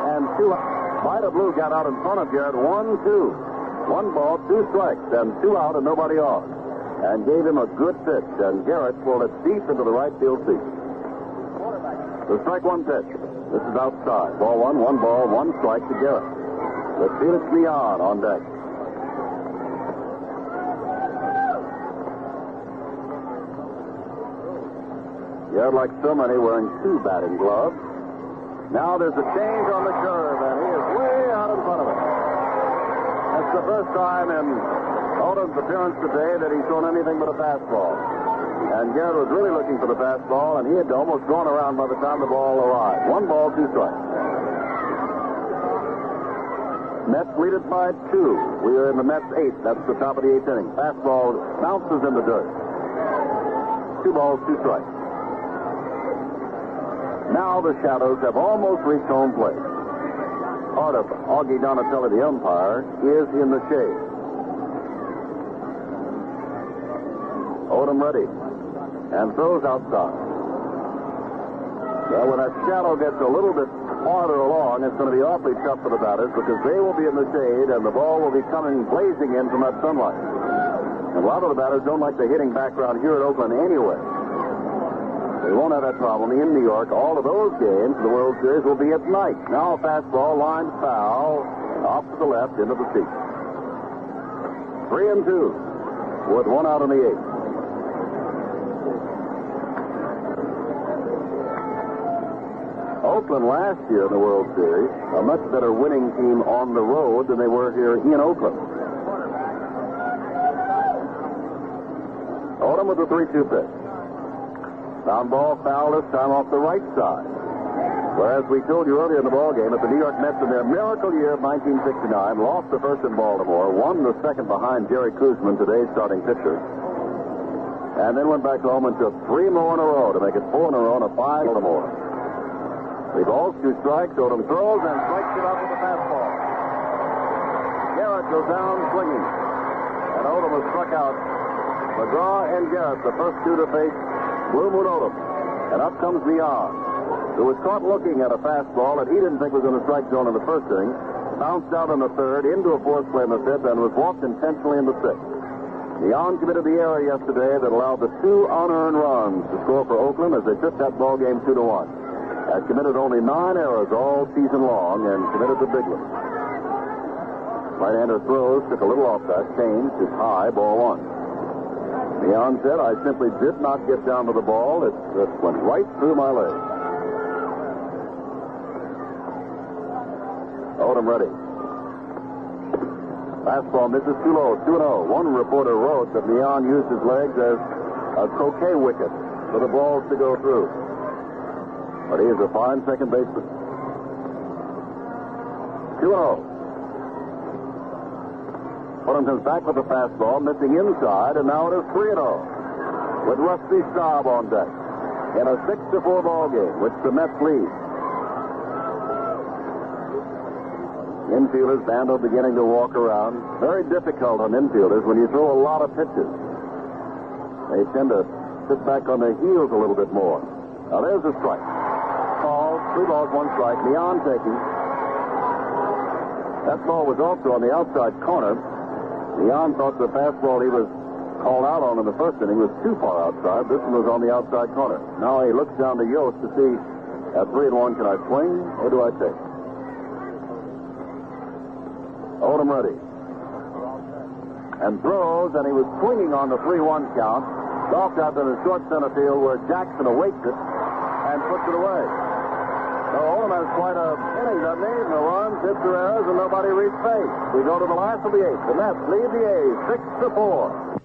And 2. Vida Blue got out in front of Garrett. 1-2. 1 ball, 2 strikes, and 2 out and nobody on. And gave him a good pitch, and Garrett pulled it deep into the right field seat. The strike 1 pitch. This is outside. Ball 1, 1 ball, 1 strike to Garrett. With Felix Leon on deck. Garrett, like so many, wearing 2 batting gloves. Now there's a change on the curve, and he is way out in front of it. That's the first time in Odom's appearance today that he's thrown anything but a fastball. And Garrett was really looking for the fastball, and he had almost gone around by the time the ball arrived. 1 ball, 2 strikes. Mets lead it by 2. We are in the Mets 8th. That's the top of the 8th inning. Fastball bounces in the dirt. 2 balls, 2 strikes. Now the Shadows have almost reached home plate. Part of Augie Donatelli, the umpire, is in the shade. Odom ready. And throws outside. Well, when that shadow gets a little bit farther along, it's going to be awfully tough for the batters because they will be in the shade and the ball will be coming blazing in from that sunlight. And a lot of the batters don't like the hitting background here at Oakland anyway. They won't have that problem in New York. All of those games in the World Series will be at night. Now a fastball lined foul off to the left into the seat. 3-2 with 1 out in the 8th. Oakland last year in the World Series, a much better winning team on the road than they were here in Oakland. Odom with the 3-2 pitch. Down ball, foul this time off the right side. Whereas we told you earlier in the ballgame that the New York Mets in their miracle year of 1969 lost the first in Baltimore, won the second behind Jerry Koosman, today's starting pitcher, and then went back home and took 3 more in a row to make it 4 in a row and a 5 Baltimore. 3 balls, 2 strikes. Odom throws and strikes it out with a fastball. Garrett goes down swinging, and Odom has struck out McGraw and Garrett, the first 2 to face Blue Moon Odom. And up comes Leon, who was caught looking at a fastball that he didn't think was in the strike zone in the first inning, bounced out in the 3rd, into a force play in the 5th, and was walked intentionally in the 6th. Leon committed the error yesterday that allowed the 2 unearned runs to score for Oakland as they took that ball game 2-1. Has committed only 9 errors all season long and committed the big one. Right-hander throws, took a little off that, changed, it's high, ball 1. Leon said, I simply did not get down to the ball. It went right through my leg. Odom ready. Fastball misses too low, 2-0. One reporter wrote that Leon used his legs as a croquet wicket for the balls to go through. But he is a fine second baseman. 2-0. Odom comes back with the fastball, missing inside, and now it is 3-0 with Rusty Staub on deck in a 6-4 ball game, which the Mets lead. Infielders, Bando beginning to walk around. Very difficult on infielders when you throw a lot of pitches. They tend to sit back on their heels a little bit more. Now, there's a strike. Call, 3 balls, 1 strike. Leon taking. That ball was also on the outside corner. Leon thought the fastball he was called out on in the first inning was too far outside. This one was on the outside corner. Now he looks down to Yost to see at 3-1, can I swing or do I take? Odom ready. And throws, and he was swinging on the 3-1 count. Golfed out to the short center field where Jackson awaits it and puts it away. So Odom has quite a inning, doesn't he? No runs, hits or errors, and nobody reached base. We go to the last of the 8th. The Mets lead the A's 6-4.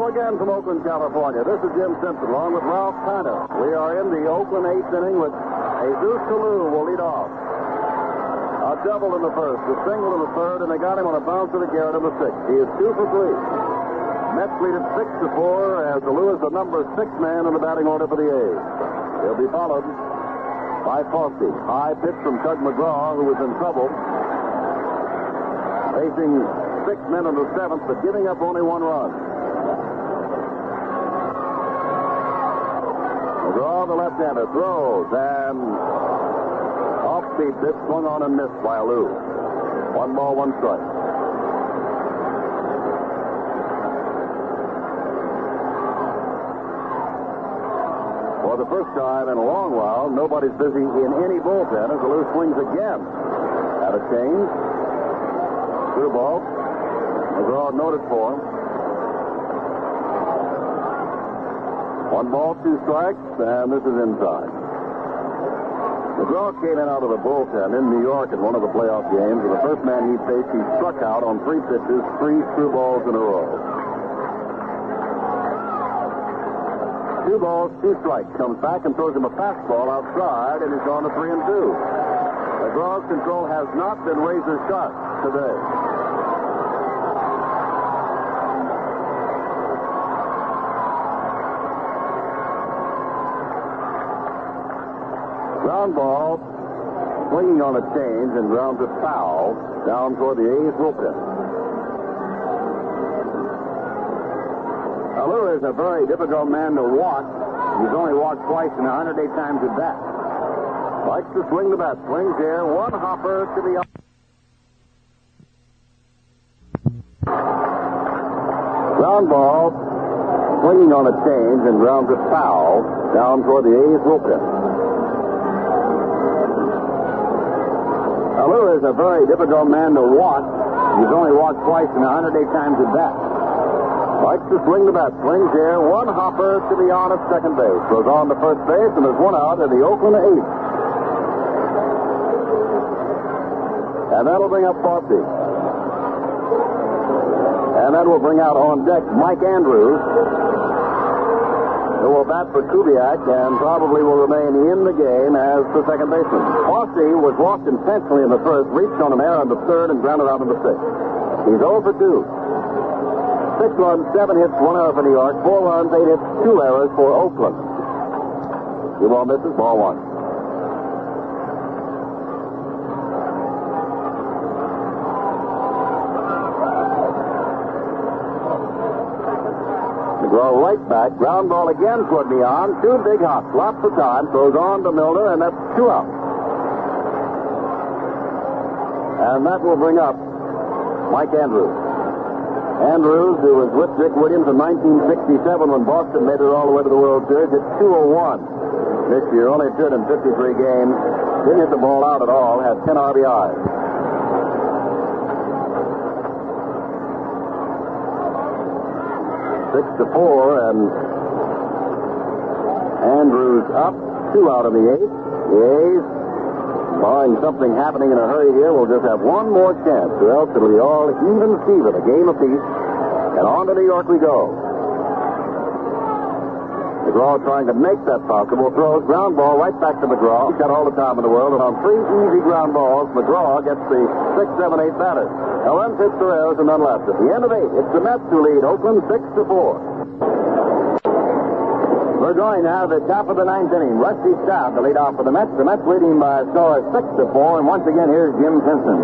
Again from Oakland, California. This is Jim Simpson along with Ralph Kiner. We are in the Oakland 8th inning with Jesus Kalu will lead off. A double in the first, a single in the third, and they got him on a bounce to the Garrett in the 6th. He is 2 for 3. Mets lead it 6-4 as Kalu is the number 6 man in the batting order for the A's. He'll be followed by Fossey. High pitch from Tug McGraw, who was in trouble. Facing 6 men in the 7th, but giving up only 1 run. McGraw, the left-hander, throws, and off-speed pitch swung on and missed by Alou. 1 ball, 1 strike. For the first time in a long while, nobody's busy in any bullpen as Alou swings again. At a change. 2 ball. McGraw noted for him. 1 ball, 2 strikes, and this is inside. McGraw came in out of the bullpen in New York in one of the playoff games, and the first man he faced, he struck out on 3 pitches, 3 through balls in a row. 2 balls, 2 strikes. Comes back and throws him a fastball outside, and he's gone to 3-2. McGraw's control has not been razor sharp today. Ground ball, swinging on a change and grounds it foul down toward the A's bullpen. Alou is a very difficult man to walk. He's only walked twice in 108 times at bat. Likes to swing the bat. Swings here. 1 hopper to the ground ball, swinging on a change and grounds it foul down toward the A's bullpen. Alou is a very difficult man to walk. He's only walked twice in 108 times at bat. Likes to swing the bat. Swings here. 1 hopper to the on at second base. Goes on to first base, and there's 1 out in the Oakland 8th. And that'll bring up Fossey. And that will bring out on deck Mike Andrews, who will bat for Kubiak and probably will remain in the game as the second baseman. Fossey was walked intentionally in the first, reached on an error in the third, and grounded out in the 6th. He's 0 for 2. 6 runs, 7 hits, 1 error for New York, 4 runs, 8 hits, 2 errors for Oakland. 2 ball misses, ball 1. McGraw right back, ground ball again toward Neon, 2 big hops, lots of time, throws on to Milner, and that's 2 out. And that will bring up Mike Andrews. Andrews, who was with Dick Williams in 1967 when Boston made it all the way to the World Series, hit 201 this year, only appeared in 53 games, didn't hit the ball out at all, had 10 RBIs. Six to 4, and Andrews up, 2 out in the 8th. The A's, barring something happening in a hurry here, will just have 1 more chance, or else it'll be all even Steven, a game apiece, and on to New York we go. McGraw trying to make that possible, throws ground ball right back to McGraw. He's got all the time in the world, and on 3 easy ground balls, McGraw gets the 6, 7, 8 batters. No runs, hits, or errors, and none left. At the end of 8, it's the Mets who lead Oakland 6-4. We're going now to the top of the ninth inning. Rusty Staub to lead off for the Mets. The Mets leading by a score of 6-4. And once again, here's Jim Simpson.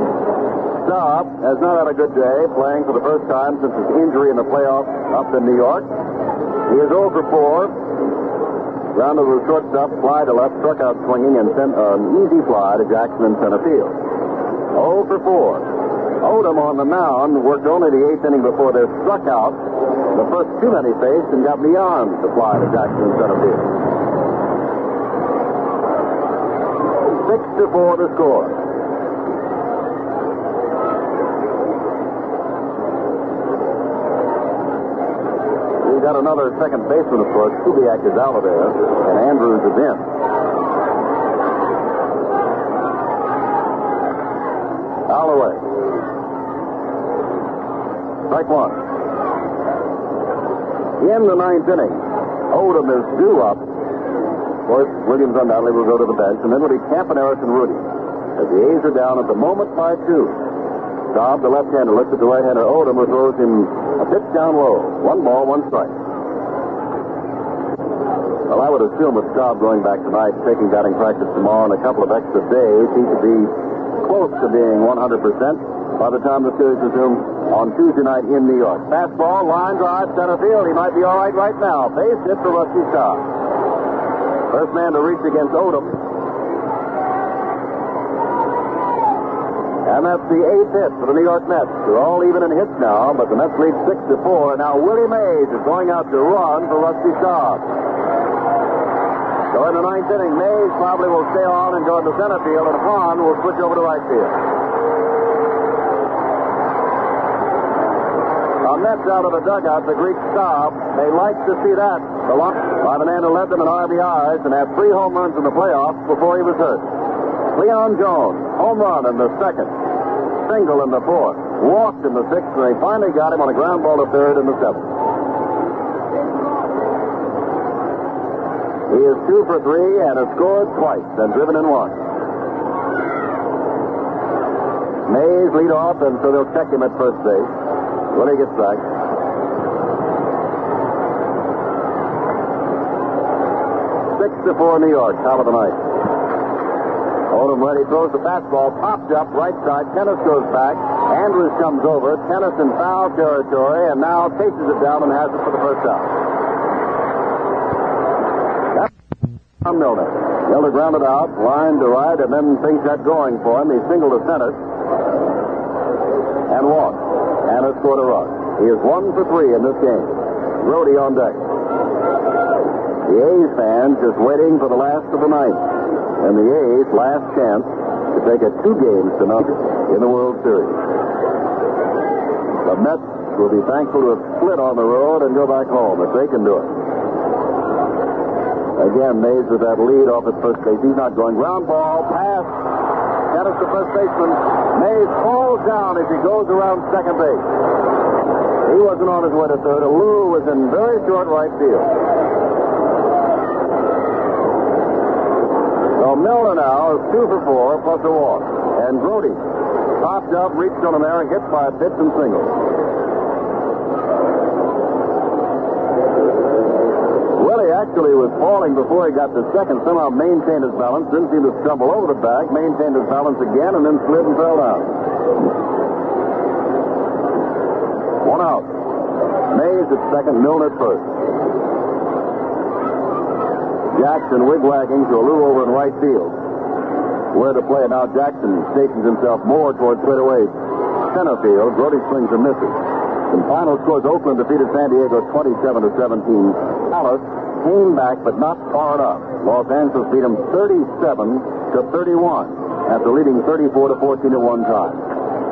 Staub has not had a good day, playing for the first time since his injury in the playoffs up in New York. He is 0 for 4. Grounded to the shortstop, fly to left, struck out swinging, and sent an easy fly to Jackson in center field. 0 for 4. Odom on the mound worked only the 8th inning before they struck out the first 2 that he faced and got beyond the fly to Jackson in center field. 6-4 the score. We got another second baseman, of course. Kubiak is out of there, and Andrews is in. Foul away. Strike one. In the 9th inning, Odom is due up. Of course, Williams undoubtedly will go to the bench, and then it'll be Campaneris and Rudy, as the A's are down at the moment by 2. Staub, the left-hander, looks at the right-hander Odom, who throws him a pitch down low. 1 ball, 1 strike. Well, I would assume with Staub going back tonight, taking batting practice tomorrow and a couple of extra days, he should be close to being 100% by the time the series resumes on Tuesday night in New York. Fastball, line drive, center field. He might be all right now. Base hit for Rusty Staub. First man to reach against Odom. And that's the 8th hit for the New York Mets. They're all even in hits now, but the Mets lead 6-4. And now Willie Mays is going out to run for Rusty Staub. So in the 9th inning, Mays probably will stay on and go into center field, and Hahn will switch over to right field. Now, Mets out of the dugout, the Greek Staub. They like to see that. The one by the man who led them in RBIs and had 3 home runs in the playoffs before he was hurt. Leon Jones, home run in the 2nd, single in the 4th, walked in the 6th, and they finally got him on a ground ball to 3rd in the 7th. He is 2 for 3 and has scored twice and driven in 1. Mays lead off, and so they'll check him at first base when he gets back. 6-4 New York, top of the ninth. Odom ready, throws the fastball, popped up, right side. Tennis goes back. Andrews comes over. Tennis in foul territory, and now chases it down and has it for the first out. Milner. Milner grounded out, line to right, and then things got going for him. He singled to center and walked, and has scored a run. He is 1 for 3 in this game. Brody on deck. The A's fans just waiting for the last of the ninth, and the A's last chance to take a 2-0 in the World Series. The Mets will be thankful to have split on the road and go back home if they can do it. Again, Mays with that lead off at first base. He's not going. Ground ball, pass. Tennis to first baseman. Mays falls down as he goes around second base. He wasn't on his way to third. Lou was in very short right field. So Milner now is 2 for 4 plus a walk. And Brody popped up, reached on him there, and hit by a pitch and single. Willie actually was falling before he got to second. Somehow maintained his balance. Didn't seem to stumble over the bag. Maintained his balance again and then slid and fell down. 1 out. Mays at second, Milner at first. Jackson wigwagging to a Lou over in right field. Where to play it now, Jackson stations himself more towards straightaway center field. Brody swings and misses. In final scores, Oakland defeated San Diego 27-17. Dallas came back, but not far enough. Los Angeles beat them 37-31 after leading 34-14 at one time.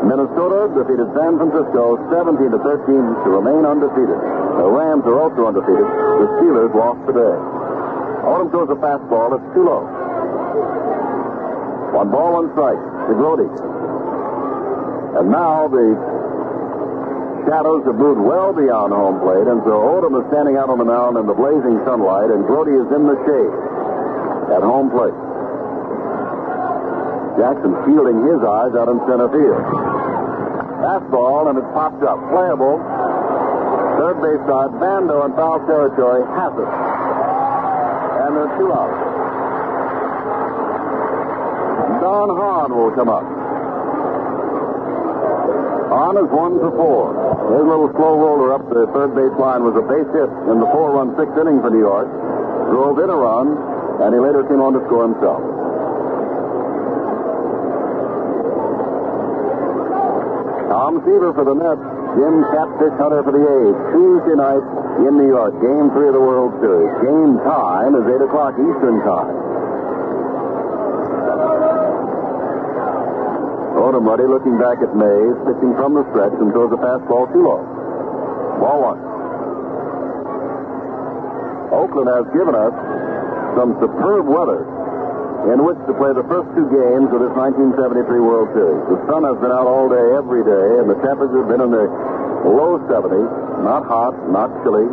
Minnesota defeated San Francisco 17-13 to remain undefeated. The Rams are also undefeated. The Steelers lost today. Odom throws a fastball. It's too low. 1 ball, 1 strike to Brody. And now the shadows have moved well beyond home plate, and so Odom is standing out on the mound in the blazing sunlight, and Brody is in the shade at home plate. Jackson shielding his eyes out in center field. Fastball, and it popped up. Playable. Third base side, Bando in foul territory has it. there's 2 outs. Don Hahn will come up. Hahn is 1 for 4. His little slow roller up the third base line was a base hit in the 4-run 6th inning for New York. Drove in a run, and he later came on to score himself. Tom Seaver for the Mets. Jim Catfish Hunter for the A's. Tuesday night in New York. Game 3 of the World Series. Game time is 8 o'clock Eastern time. Odom Ruddy looking back at Mays, pitching from the stretch and throws a fastball too low. Ball 1. Oakland has given us some superb weather in which to play the first 2 games of this 1973 World Series. The sun has been out all day, every day, and the temperatures have been in the low 70s. Not hot, not chilly.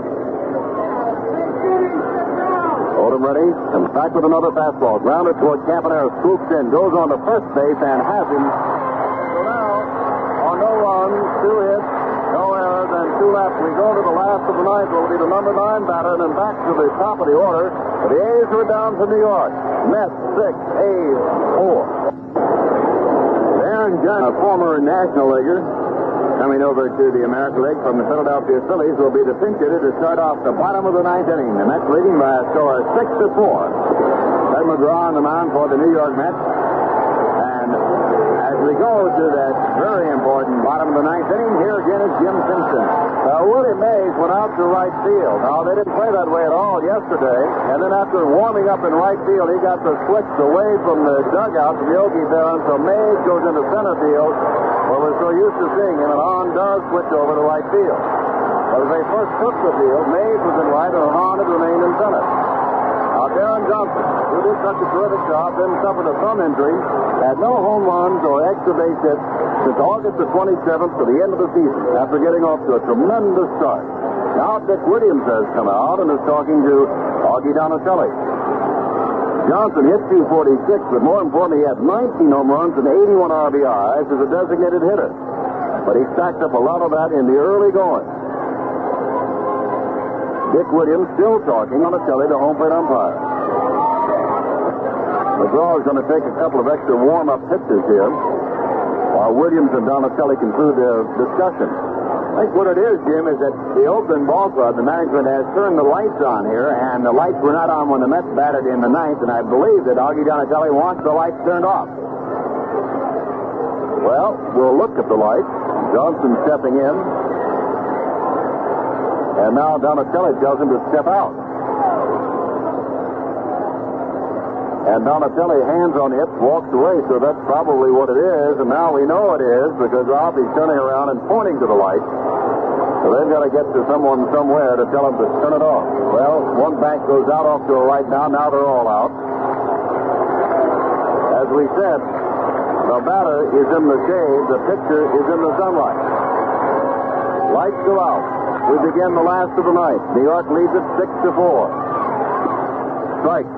Odom Ruddy comes back with another fastball. Grounded toward Campanella, scoops in, goes on to first base, and has him. So now, on no runs, 2 hits, no errors, and 2 left. We go to the last of the ninth. Will be the number 9 batter, and then back to the top of the order. The A's are down to New York. Mets 6, A's 4. Aaron Judge, a former National Leaguer, coming over to the American League from the Philadelphia Phillies, will be the pinch hitter to start off the bottom of the 9th inning. The Mets leading by a score of 6-4. Doug McGraw on the mound for the New York Mets. And as we go to that very important bottom of the 9th inning, here again is Jim Simpson. Willie Mays went out to right field. Now, they didn't play that way at all yesterday. And then after warming up in right field, he got the switch away from the dugout from Yogi Berra, so Mays goes into center field, where we're so used to seeing him, and Hahn does switch over to right field. But as they first took the field, Mays was in right, and Hahn had remained in center. Now, Darren Johnson, who did such a terrific job, then suffered a thumb injury, had no home runs or extra base hits since August the 27th to the end of the season, after getting off to a tremendous start. Now Dick Williams has come out and is talking to Augie Donatelli. Johnson hit 246, but more importantly, he had 19 home runs and 81 RBIs as a designated hitter. But he stacked up a lot of that in the early going. Dick Williams still talking. Donatelli, the home plate umpire. McGraw is going to take a couple of extra warm-up pitches here, while Williams and Donatelli conclude their discussion. I think what it is, Jim, is that the Oakland Ball Club, the management, has turned the lights on here, and the lights were not on when the Mets batted in the 9th, and I believe that Augie Donatelli wants the lights turned off. Well, we'll look at the lights. Johnson stepping in. And now Donatelli tells him to step out. And Donatelli, hands on hips, walks away, so that's probably what it is. And now we know it is, because Robbie's turning around and pointing to the light. So they've got to get to someone somewhere to tell them to turn it off. Well, one bank goes out off to a right now. Now they're all out. As we said, the batter is in the shade. The pitcher is in the sunlight. Lights go out. We begin the last of the ninth. New York leads it 6-4. Strike.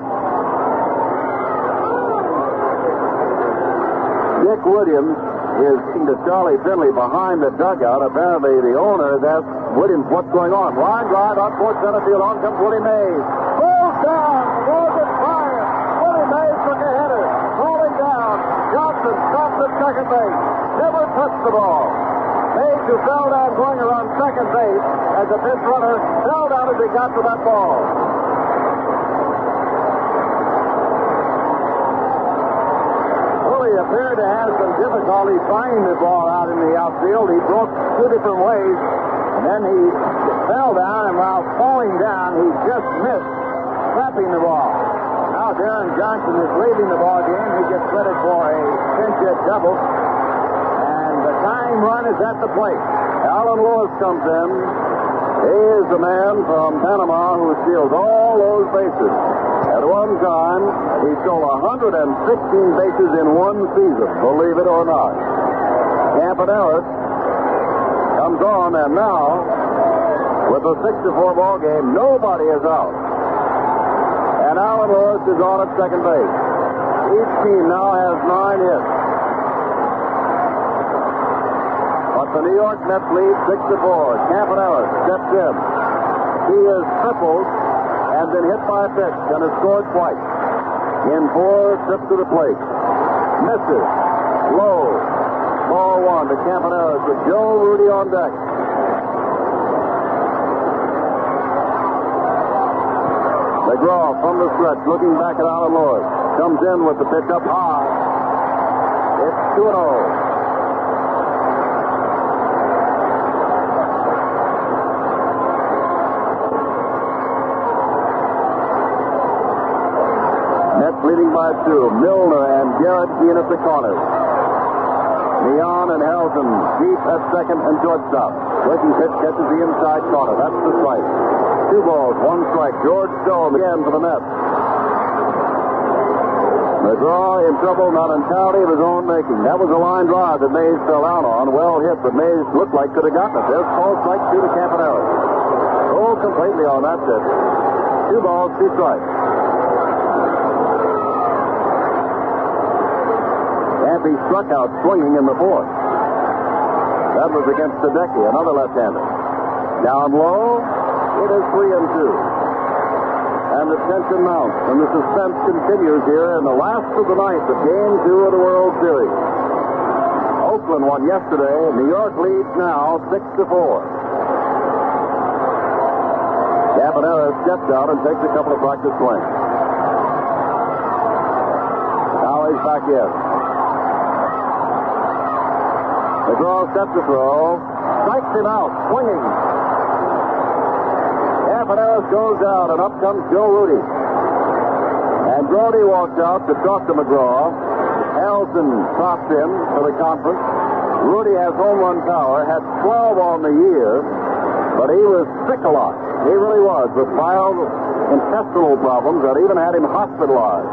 Dick Williams is to Charlie Finley behind the dugout. Apparently, the owner has asked Williams what's going on. Line drive out toward center field. On comes Willie Mays. Falls down. Throws it fire. Willie Mays took a header. Falling down. Johnson stops at second base. Never touched the ball. Mays, who fell down going around second base as a pinch runner, fell down as he got to that ball. Appeared to have some difficulty finding the ball out in the outfield. He broke 2 different ways, and then he fell down, and while falling down, he just missed slapping the ball. Now Darren Johnson is leading the ball game. He gets credit for a pinch hit double, and the tying run is at the plate. Alan Lewis comes in. He is the man from Panama who steals all those bases. At one time, he stole 116 bases in one season, believe it or not. Campanella comes on, and now, with a 6-4 ball game, nobody is out. And Alan Lewis is on at second base. Each team now has 9 hits. But the New York Mets lead 6-4. Campanella steps in. He is tripled and has been hit by a pitch and has scored twice. In 4 trips to the plate. Misses. Low. Ball 1 to Campaneris with Joe Rudy on deck. McGraw from the stretch, looking back at Alan Lewis. Comes in with the pitch up high. It's 2-0. Mets leading by 2. Milner and Garrett Keane at the corners. Leon and Helton deep at second and shortstop. Breaking pitch catches the inside corner. That's the strike. 2 balls, 1 strike. George Stone again for the Mets. McGraw in trouble, not entirely of his own making. That was a line drive that Mays fell out on. Well hit, but Mays looked like could have gotten it. There's call strike 2 to Campaneris. Oh, completely on that pitch. 2 balls, 2 strikes. Campy struck out swinging in the 4th. That was against Tedecki, another left-hander. Down low, it is 3-2. And the tension mounts, and the suspense continues here in the last of the ninth of Game 2 of the World Series. Oakland won yesterday. New York leads now 6-4. Campaneris steps out and takes a couple of practice swings. Now he's back in. McGraw sets the throw. Strikes him out, swinging. Campaneris goes out, and up comes Joe Rudy. And Brody walks out to talk to McGraw. Helton stops in for the conference. Rudy has home run power, had 12 on the year, but he was sick a lot. He really was, with mild intestinal problems that even had him hospitalized.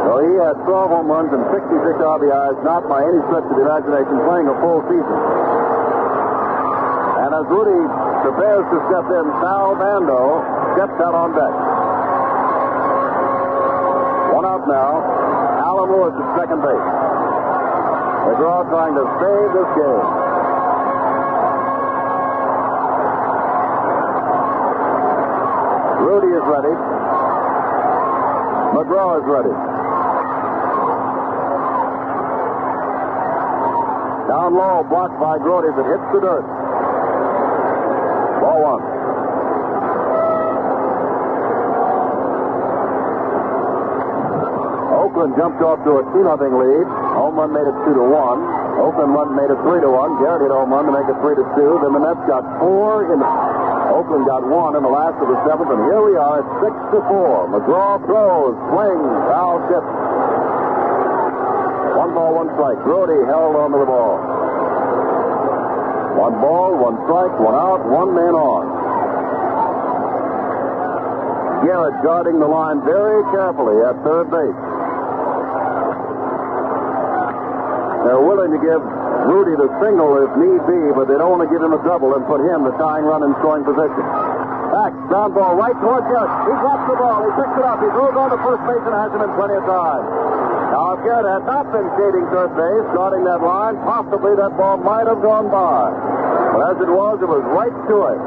So he had 12 home runs and 66 RBIs, not by any stretch of the imagination, playing a full season. And as Rudy prepares to step in, Sal Bando steps out on deck. 1 out now. Alan Lewis at second base. McGraw trying to save this game. Rudy is ready. McGraw is ready. Down low, blocked by Grody that hits the dirt. Ball 1. Oakland jumped off to a 2-0 lead. Home run made it 2-1. Oakland run made it 3-1. Garrett hit home run to make it 3-2. Then the Mets got 4 in. Oakland got 1 in the last of the 7th, and here we are at 6-4. McGraw throws, swings, foul tip. 1 ball, 1 strike. Grody held onto the ball. 1 ball, 1 strike, 1 out, 1 man on. Garrett guarding the line very carefully at third base. They're willing to give Rudy the single if need be, but they don't want to give him a double and put him the tying run in scoring position. Back, ground ball right towards Garrett. He drops the ball. He picks it up. He throws on to first base and has him in plenty of time. Now, if Garrett had not been shading third base, guarding that line, possibly that ball might have gone by. But as it was right to it.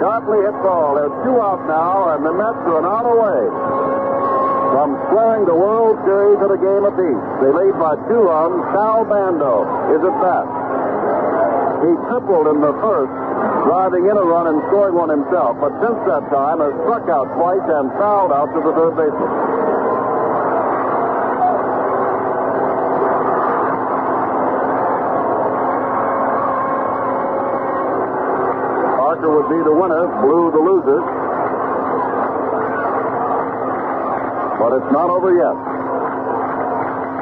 Sharply hit ball. There's 2 out now, and the Mets are an out away from squaring the World Series at a game apiece. They lead by 2 runs. Sal Bando is at bat. He tripled in the first, driving in a run and scoring one himself, but since that time has struck out twice and fouled out to the third baseman. Parker would be the winner, Blue the loser. But it's not over yet.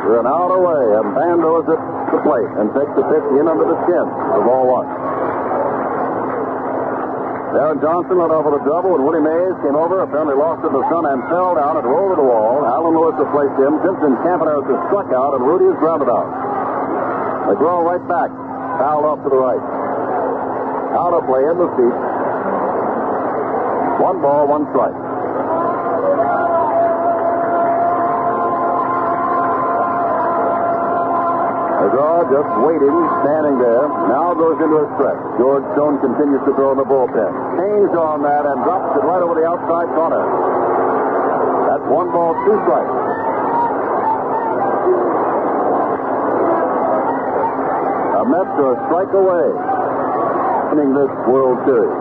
We're an out away, and Bando is at the plate and takes the pitch in under the chin for ball 1. Darren Johnson led over the double, and Willie Mays came over, apparently lost in the sun, and fell down and rolled to the wall. Alan Lewis replaced him. Simpson Campaneris is struck out, and Rudy is grounded out. McGraw right back, fouled off to the right. Out of play in the seat. 1 ball, 1 strike. McGraw just waiting, standing there. Now goes into a stretch. George Stone continues to throw in the bullpen. Hangs on that and drops it right over the outside corner. That's 1 ball, 2 strikes. The Mets are a strike away winning this World Series.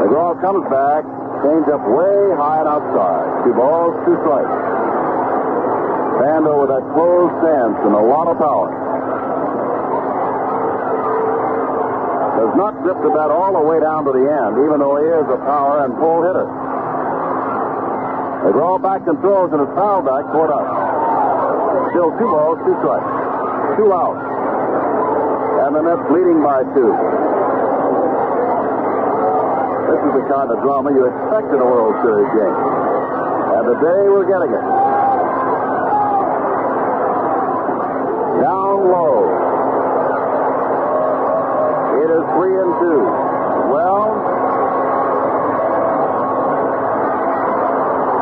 McGraw comes back, change up way high and outside. 2 balls, 2 strikes. Bando with that closed stance and a lot of power. Does not grip the bat all the way down to the end, even though he is a power and pull hitter. McGraw back and throws and is fouled back toward us. Still 2 balls, 2 strikes. 2 out. And the Mets leading by 2. This is the kind of drama you expect in a World Series game. And today we're getting it. Down low. It is 3-2. Well,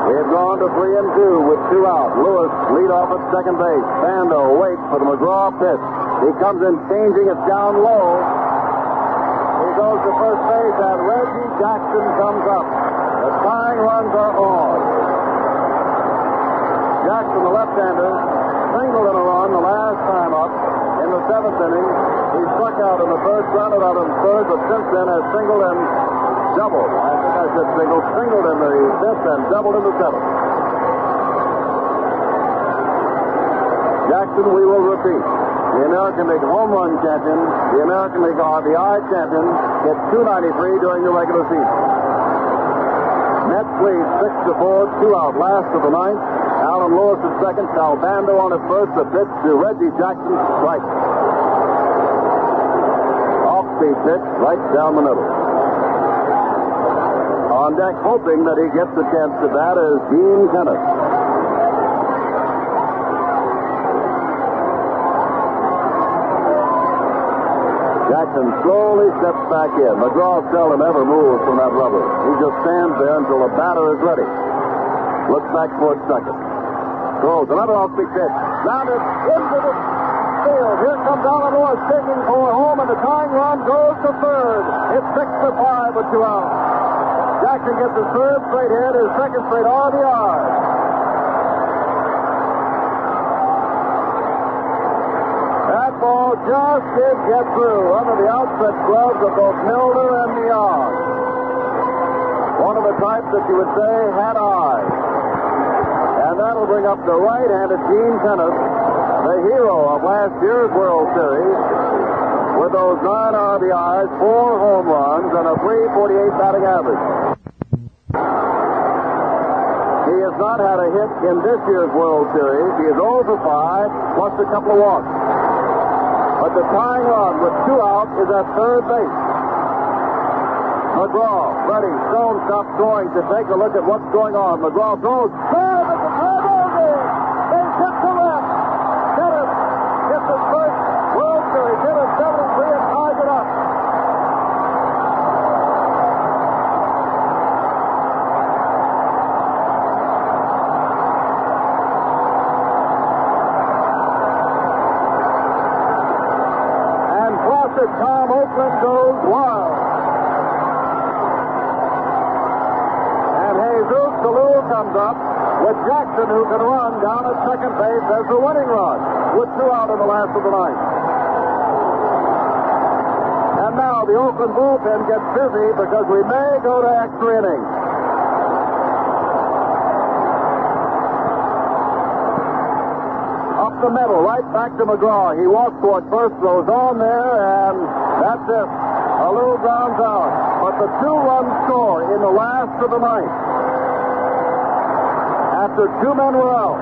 they've gone to 3-2 with 2 out. Lewis lead off at second base. Bando waits for the McGraw pitch. He comes in changing it down low. He goes to first base and Reggie Jackson comes up. The tying runs are on. Jackson, the left-hander, singled in a run the last time up in the 7th inning. He struck out in the first, grounded out in the third, but since then has singled and doubled. I think I said singled in the 5th and doubled in the 7th. Jackson, we will repeat. The American League home run champion, the American League RBI champion, hit .293 during the regular season. Mets lead 6-4, 2 out, last of the 9th. Alan Lewis at second, Sal Bando on at first, the pitch to Reggie Jackson, strike. Off-speed pitch, right down the middle. On deck, hoping that he gets a chance to bat, is Dean Kenneth. Jackson slowly steps back in. McGraw seldom ever moves from that rubber. He just stands there until the batter is ready. Looks back towards second. Throws another off-speed pitch. Grounded into the field. Here comes Alan Lewis taking for home, and the tying run goes to third. It's 6-5 with 2 out. Jackson gets his third straight hit, his second straight RBI. That ball just did get through under the outset gloves of both Milner and Neon. One of the types that you would say had eyes. And that'll bring up the right-handed Dean Kenneth, the hero of last year's World Series, with those 9 RBIs, 4 home runs, and a .348 batting average. He has not had a hit in this year's World Series. He is 0 for 5, plus a couple of walks. But the tying run with 2 out is at third base. McGraw, ready. Stone stops scoring to take a look at what's going on. McGraw throws. Bam! It's a high ball game. Base hit to left. Kenneth gets his first World Series hit at 73 and ties it up. And Fawcett Tom Oakland goes wild. Comes up with Jackson, who can run down at second base as the winning run with 2 out in the last of the 9th. And now the Oakland bullpen gets busy because we may go to extra innings. Up the middle, right back to McGraw. He walks toward first, throws on there, and that's it. A little grounds out. But the 2-run score in the last of the 9th. After 2 men were out.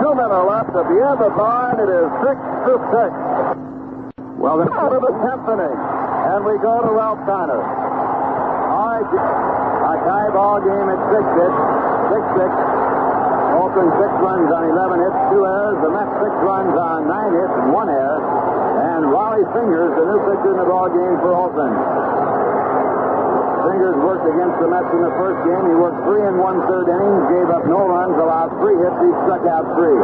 2 men are left at the end of 9. It is 6-6. Well, that's out of the 10th inning. And we go to Ralph Kiner. All right. A tie ball game at 6-6. Oakland 6 runs on 11 hits, 2 errors. The Mets 6 runs on 9 hits and 1 error. And Wally Fingers, the new pitcher in the ball game for Oakland. Fingers worked against the Mets in the first game. He worked 3 1/3 innings, gave up no runs, allowed 3 hits. He struck out 3.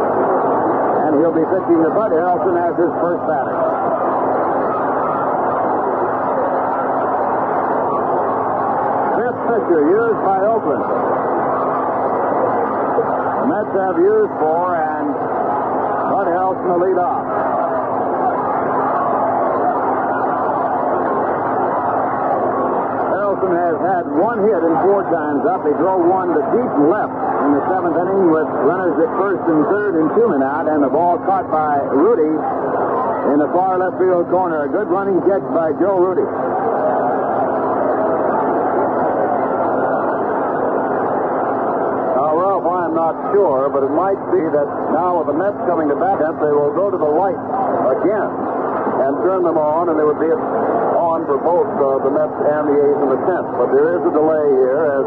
And And he'll be pitching to Bud Harrelson as his first batter. Fifth pitcher used by Oakland. The Mets have used 4, and Bud Harrelson will lead off. Harrelson has had 1 hit in 4 times up. He drove 1 to deep left in the 7th inning with runners at first and third and 2 men out, and the ball caught by Rudy in the far left field corner. A good running catch by Joe Rudy. Ralph, I'm not sure, but it might be that now with the Mets coming to bat, they will go to the light again and turn them on, and they would be on for both the Mets and the A's in the 10th. But there is a delay here as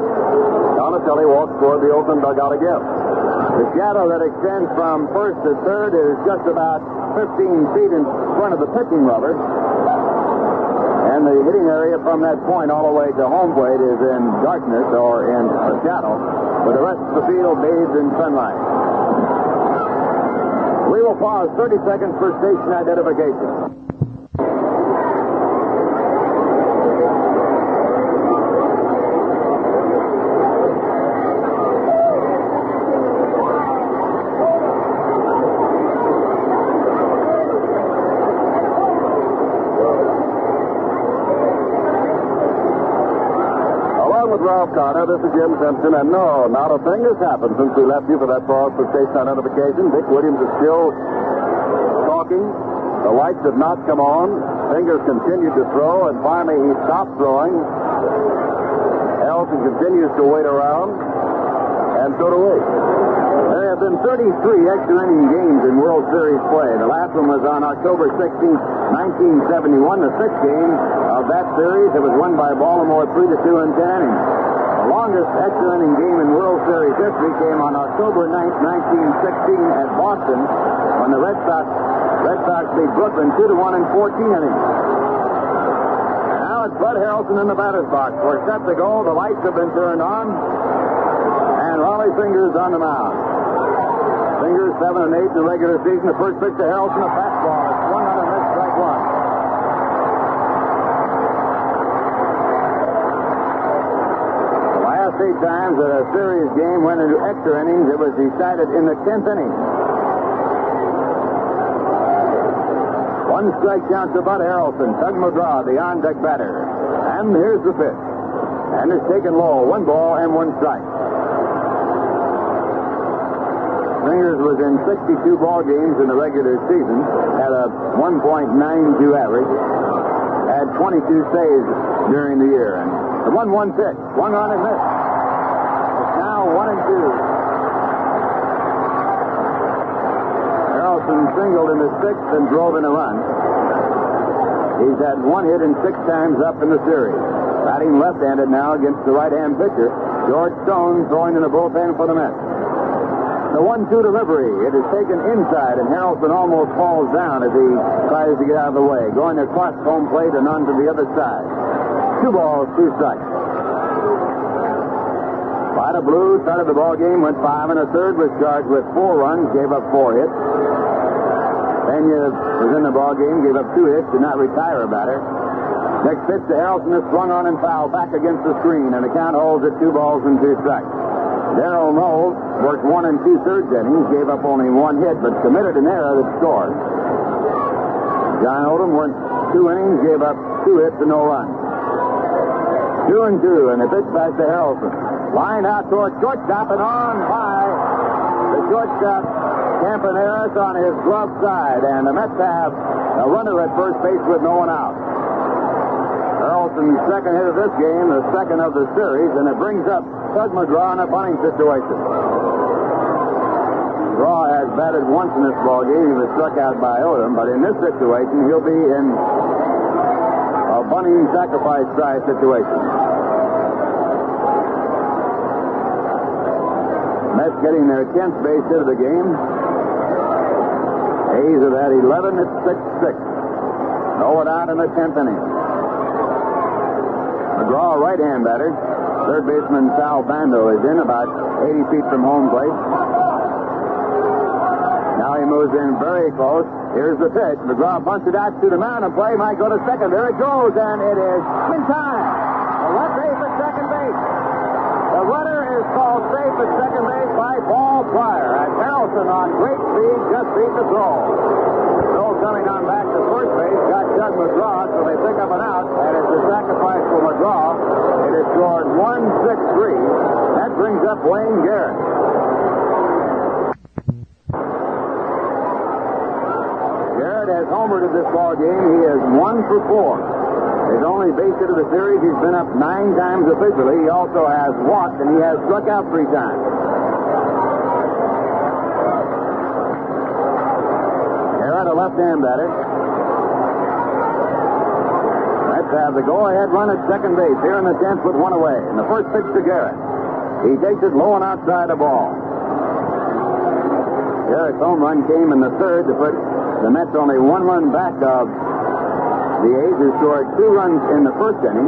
Donatelli walks toward the Oakland dugout again. The shadow that extends from first to third is just about 15 feet in front of the pitching rubber. And the hitting area from that point all the way to home plate is in darkness or in a shadow, with the rest of the field bathed in sunlight. We will pause 30 seconds for station identification. Connor, this is Jim Simpson, and no, not a thing has happened since we left you for that pause for station identification. Dick Williams is still talking. The lights have not come on. Fingers continued to throw, and finally he stopped throwing. Harrelson continues to wait around, and so do we. There have been 33 extra inning games in World Series play. The last one was on October 16th, 1971, the 6th game of that series. It was won by Baltimore 3-2 in 10 innings. The longest extra inning game in World Series history came on October 9th, 1916 at Boston when the Red Sox beat Brooklyn 2-1 in 14 innings. Now it's Bud Harrelson in the batter's box. We're set to go. The lights have been turned on. And Raleigh Fingers on the mound. Fingers 7 and 8 in the regular season. The first pitch to Harrelson, a fastball. It's 1 on a miss, strike 1. The last 8 times that a series game went into extra innings, it was decided in the 10th inning. 1 strike count to Bud Harrelson. Tug McGraw, the on-deck batter. And here's the pitch. And it's taken low. 1 ball and 1 strike. Fingers was in 62 ball games in the regular season, had a 1.92 average, had 22 saves during the year. And the 1-1 pitch, 1 on and missed. It's now 1-2. Harrelson singled in the 6th and drove in a run. He's had 1 hit and 6 times up in the series. Batting left-handed now against the right-hand pitcher, George Stone, throwing in the bullpen for the Mets. The 1-2 delivery. It is taken inside, and Harrelson almost falls down as he tries to get out of the way, going across home plate and onto the other side. 2 balls, 2 strikes. Vida Blue started the ball game, went 5 1/3, was charged with 4 runs, gave up 4 hits. Pena was in the ball game, gave up 2 hits, did not retire a batter. Next pitch to Harrelson is swung on and fouled back against the screen, and the count holds at 2 balls and 2 strikes. Darrell Knowles worked 1 2/3 innings, gave up only 1 hit, but committed an error that scored. John Odom went 2 innings, gave up 2 hits and no runs. 2-2, and the pitch back to Harrelson. Line out toward shortstop and on by the shortstop, Campaneris, on his glove side, and the Mets have a runner at first base with no one out. Harrelson's second hit of this game, the second of the series, and it brings up Tug McGraw in a bunting situation. McGraw has batted once in this ball game. He was struck out by Odom, but in this situation, he'll be in a bunting sacrifice try situation. Mets getting their 10th base hit of the game. A's have had 11 at 6-6. No one out in the 10th inning. McGraw, right-hand batter. Third baseman Sal Bando is in about 80 feet from home plate. Now he moves in very close. Here's the pitch. McGraw bunts it out to the mound, and play might go to second. There it goes, and it is in time. A run safe at second base. The runner is called safe at second base by Paul Pryor. And Harrelson on great speed just beat the throw. Throw coming on back to first base got Doug McGraw, so they pick up an out, and it's a sacrifice for McGraw. It is scored 1-6-3. That brings up Wayne Garrett. Garrett has homered in this ball game. He is 1 for 4. His only base hit of the series. He's been up 9 times officially. He also has walked, and he has struck out 3 times. Garrett, a left-hand batter. Let's have the go-ahead run at second base here in the 10th with 1 away. And the first pitch to Garrett. He takes it low and outside the ball. Garrett's home run came in the 3rd to put the Mets only 1 run back of the A's, who scored 2 runs in the 1st inning.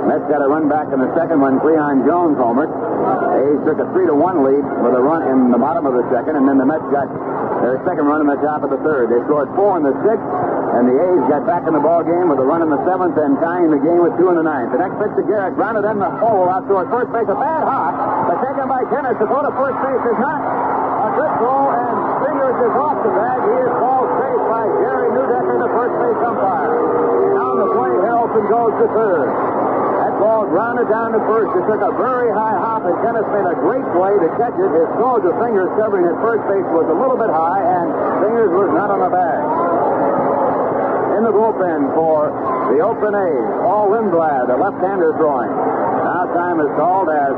Mets got a run back in the 2nd when Cleon Jones homered. The A's took a 3-1 lead with a run in the bottom of the 2nd, and then the Mets got their 2nd run in the top of the 3rd. They scored 4 in the 6th, and the A's got back in the ball game with a run in the 7th and tying the game with 2 in the 9th. The next pitch to Garrett, grounded in the hole out toward first base. A bad hop, but taken by Tennis to go to first base is not a good throw, and Fingers is off the bag. He is called safe by Jerry Newdecker, the first base umpire. Down the play, Harrelson goes to third. That ball grounded down to first. It took a very high hop, and Tennis made a great play to catch it. His throw to Fingers covering at first base was a little bit high, and Fingers was not on the bag. In the bullpen for the Oakland A's, Paul Lindblad, the left-hander throwing. Now time is called as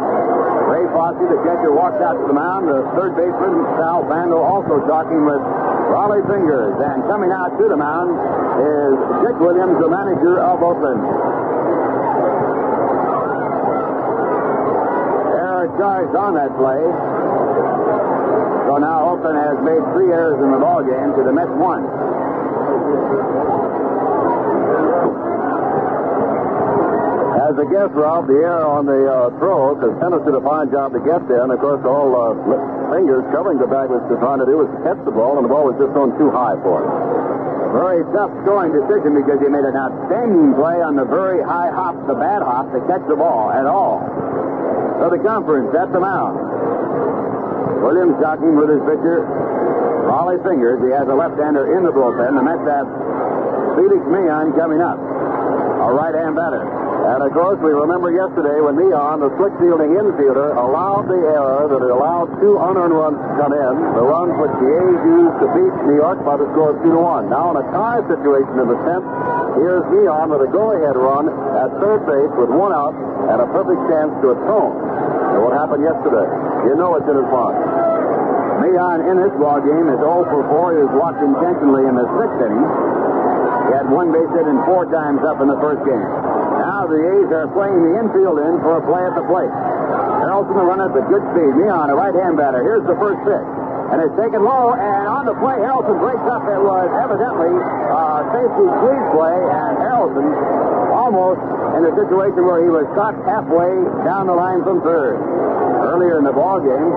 Ray Fosse, the catcher, walks out to the mound. The third baseman, Sal Bando, also talking with Raleigh Fingers. And coming out to the mound is Dick Williams, the manager of Oakland. Error charged on that play. So now Oakland has made 3 errors in the ball game to the Mets 1. As a guess, Ralph, the error on the throw, because Tennis did a fine job to get there, and of course all Fingers covering the bag was trying to do was to catch the ball, and the ball was just thrown too high for him. Very tough scoring decision because he made an outstanding play on the very high hop, the bad hop, to catch the ball at all. So the conference at the mound. Williams talking with his pitcher, Raleigh Fingers. He has a left-hander in the bullpen. The Mets have Felix Millan coming up, a right-hand batter. And, of course, we remember yesterday when Millan, the slick-fielding infielder, allowed the error that allowed 2 unearned runs to come in, the runs which the A's used to beat New York by the score of 2-1. Now, in a tie situation in the 10th, here's Millan with a go-ahead run at third base with 1 out and a perfect chance to atone for what happened yesterday. You know it's in his mind. Millan in this ball game is 0 for 4. He was walked intentionally in the 6th inning. He had 1 base hit and 4 times up in the first game. Now the A's are playing the infield in for a play at the plate. Harrelson the runner at good speed. Millan, a right-hand batter. Here's the first pitch. And it's taken low, and on the play, Harrelson breaks up. It was evidently a safety squeeze play, and Harrelson almost in a situation where he was caught halfway down the line from third. Earlier in the ball game,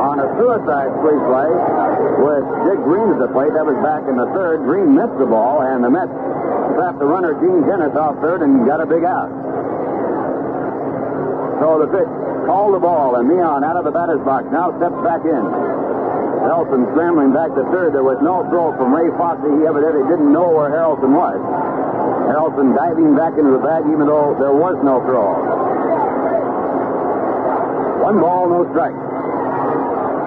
on a suicide squeeze play with Dick Green at the plate, that was back in the 3rd. Green missed the ball, and the Mets trapped the runner Gene Dennis off third and got a big out. So the pitch called the ball, and Millan out of the batter's box now steps back in. Harrelson scrambling back to third. There was no throw from Ray Fosse. He evidently didn't know where Harrelson was. Harrelson diving back into the bag even though there was no throw. 1 ball, no strike.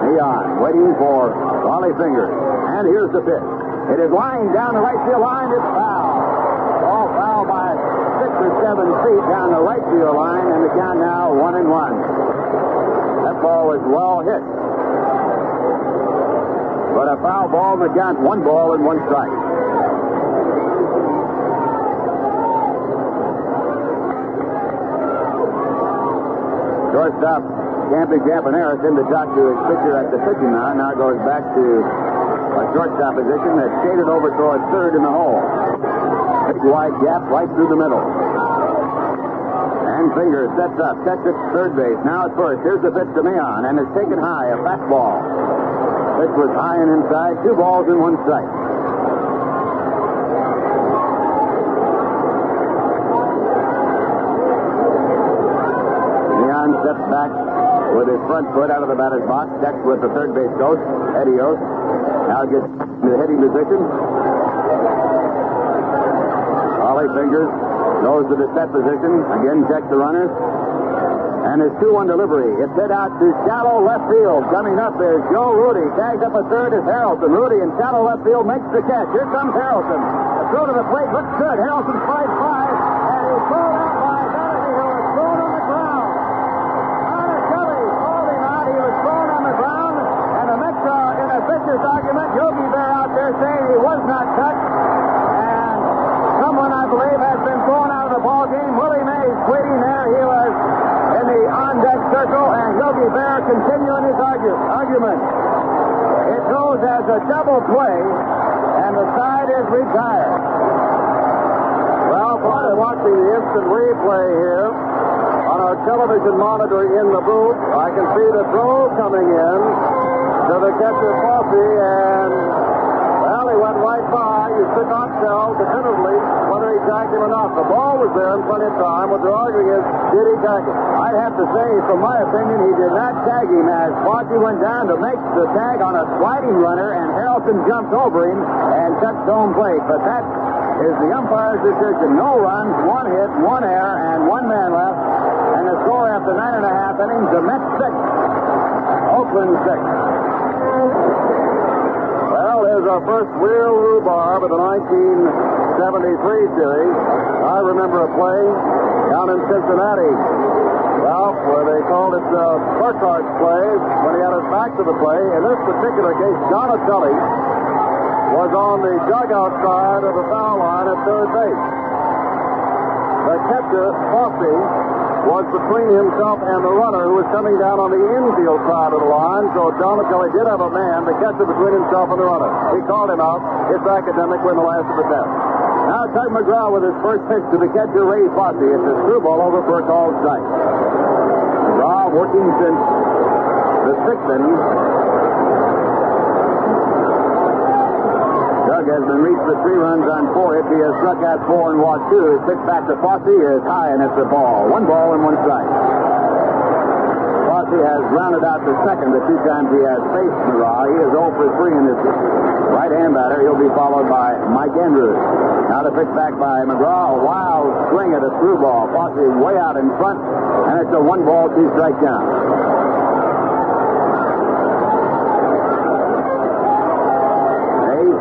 Millan waiting for Raleigh Fingers. And here's the pitch. It is lying down the right field line. It's foul. All foul by 6 or 7 feet down the right field line, and the count now 1-1. That ball was well hit. But a foul ball, the count 1 ball and 1 strike. Shortstop Campy Campaneris in to talk to his pitcher at the pitching mound. Now goes back to a shortstop position that's shaded over towards third in the hole. Big wide gap right through the middle. And Fingers sets up, sets it to third base. Now at first. Here's the pitch to Millan, and it's taken high, a fastball. Pitch was high and inside. 2 balls and 1 strike. Leon steps back with his front foot out of the batter's box. Checks with the third base coach, Eddie Yost. Now gets to the hitting position. Ollie fingers. Goes to the set position. Again checks the runners. And his 2-1 delivery. It's hit out to shallow left field. Coming up is Joe Rudy. Tags up a third is Harrelson. Rudy in shallow left field makes the catch. Here comes Harrelson. The throw to the plate looks good. Harrelson flies by. And he's thrown out by Donohue. He was thrown on the ground. Araceli called him out. He was thrown on the ground. And the Mets are in a vicious argument. Yogi Bear out there saying he was not touched. And someone, I believe, has been thrown out of the ball game. Willie Mays waiting there. He was in the on-deck circle, and Yogi Bear continuing his argument. It goes as a double play, and the side is retired. Well, while watching the instant replay here on our television monitor in the booth, I can see the throw coming in to the catcher Fosse, and well, he went right by. You could not tell definitively whether he tagged him or not. The ball was there in plenty of time. What they're arguing is, did he tag him? I'd have to say, from my opinion, he did not tag him as Fosse went down to make the tag on a sliding runner, and Harrelson jumped over him and touched home plate. But that is the umpire's decision. No runs, 1 hit, 1 error, and 1 man left. And the score after 9.5 innings, the Mets 6, Oakland 6. Well, here's our first real rhubarb of the 1973 series. I remember a play down in Cincinnati, Ralph, where they called it Burkhart's play when he had his back to the play. In this particular case, Donatelli was on the dugout side of the foul line at third base. The catcher, Fosse, was between himself and the runner who was coming down on the infield side of the line, so Donatelli did have a man, the catcher between himself and the runner. He called him out. It's academic. We're in the last of the 10th. Now Tug McGraw with his first pitch to the catcher, Ray Fosse. It's a screwball over for a called strike. McGraw working since the 6th inning. Doug has been reached for 3 runs on 4 hits. He has struck out 4 and walked 2. His pitch back to Fosse is high, and it's a ball. 1 ball and 1 strike. Fosse has grounded out to second the 2 times he has faced McGraw. He is 0 for 3 in his right-hand batter. He'll be followed by Mike Andrews. Now the pitch back by McGraw. A wild swing at a screwball. Fosse way out in front, and it's a 1 ball, 2 strike count.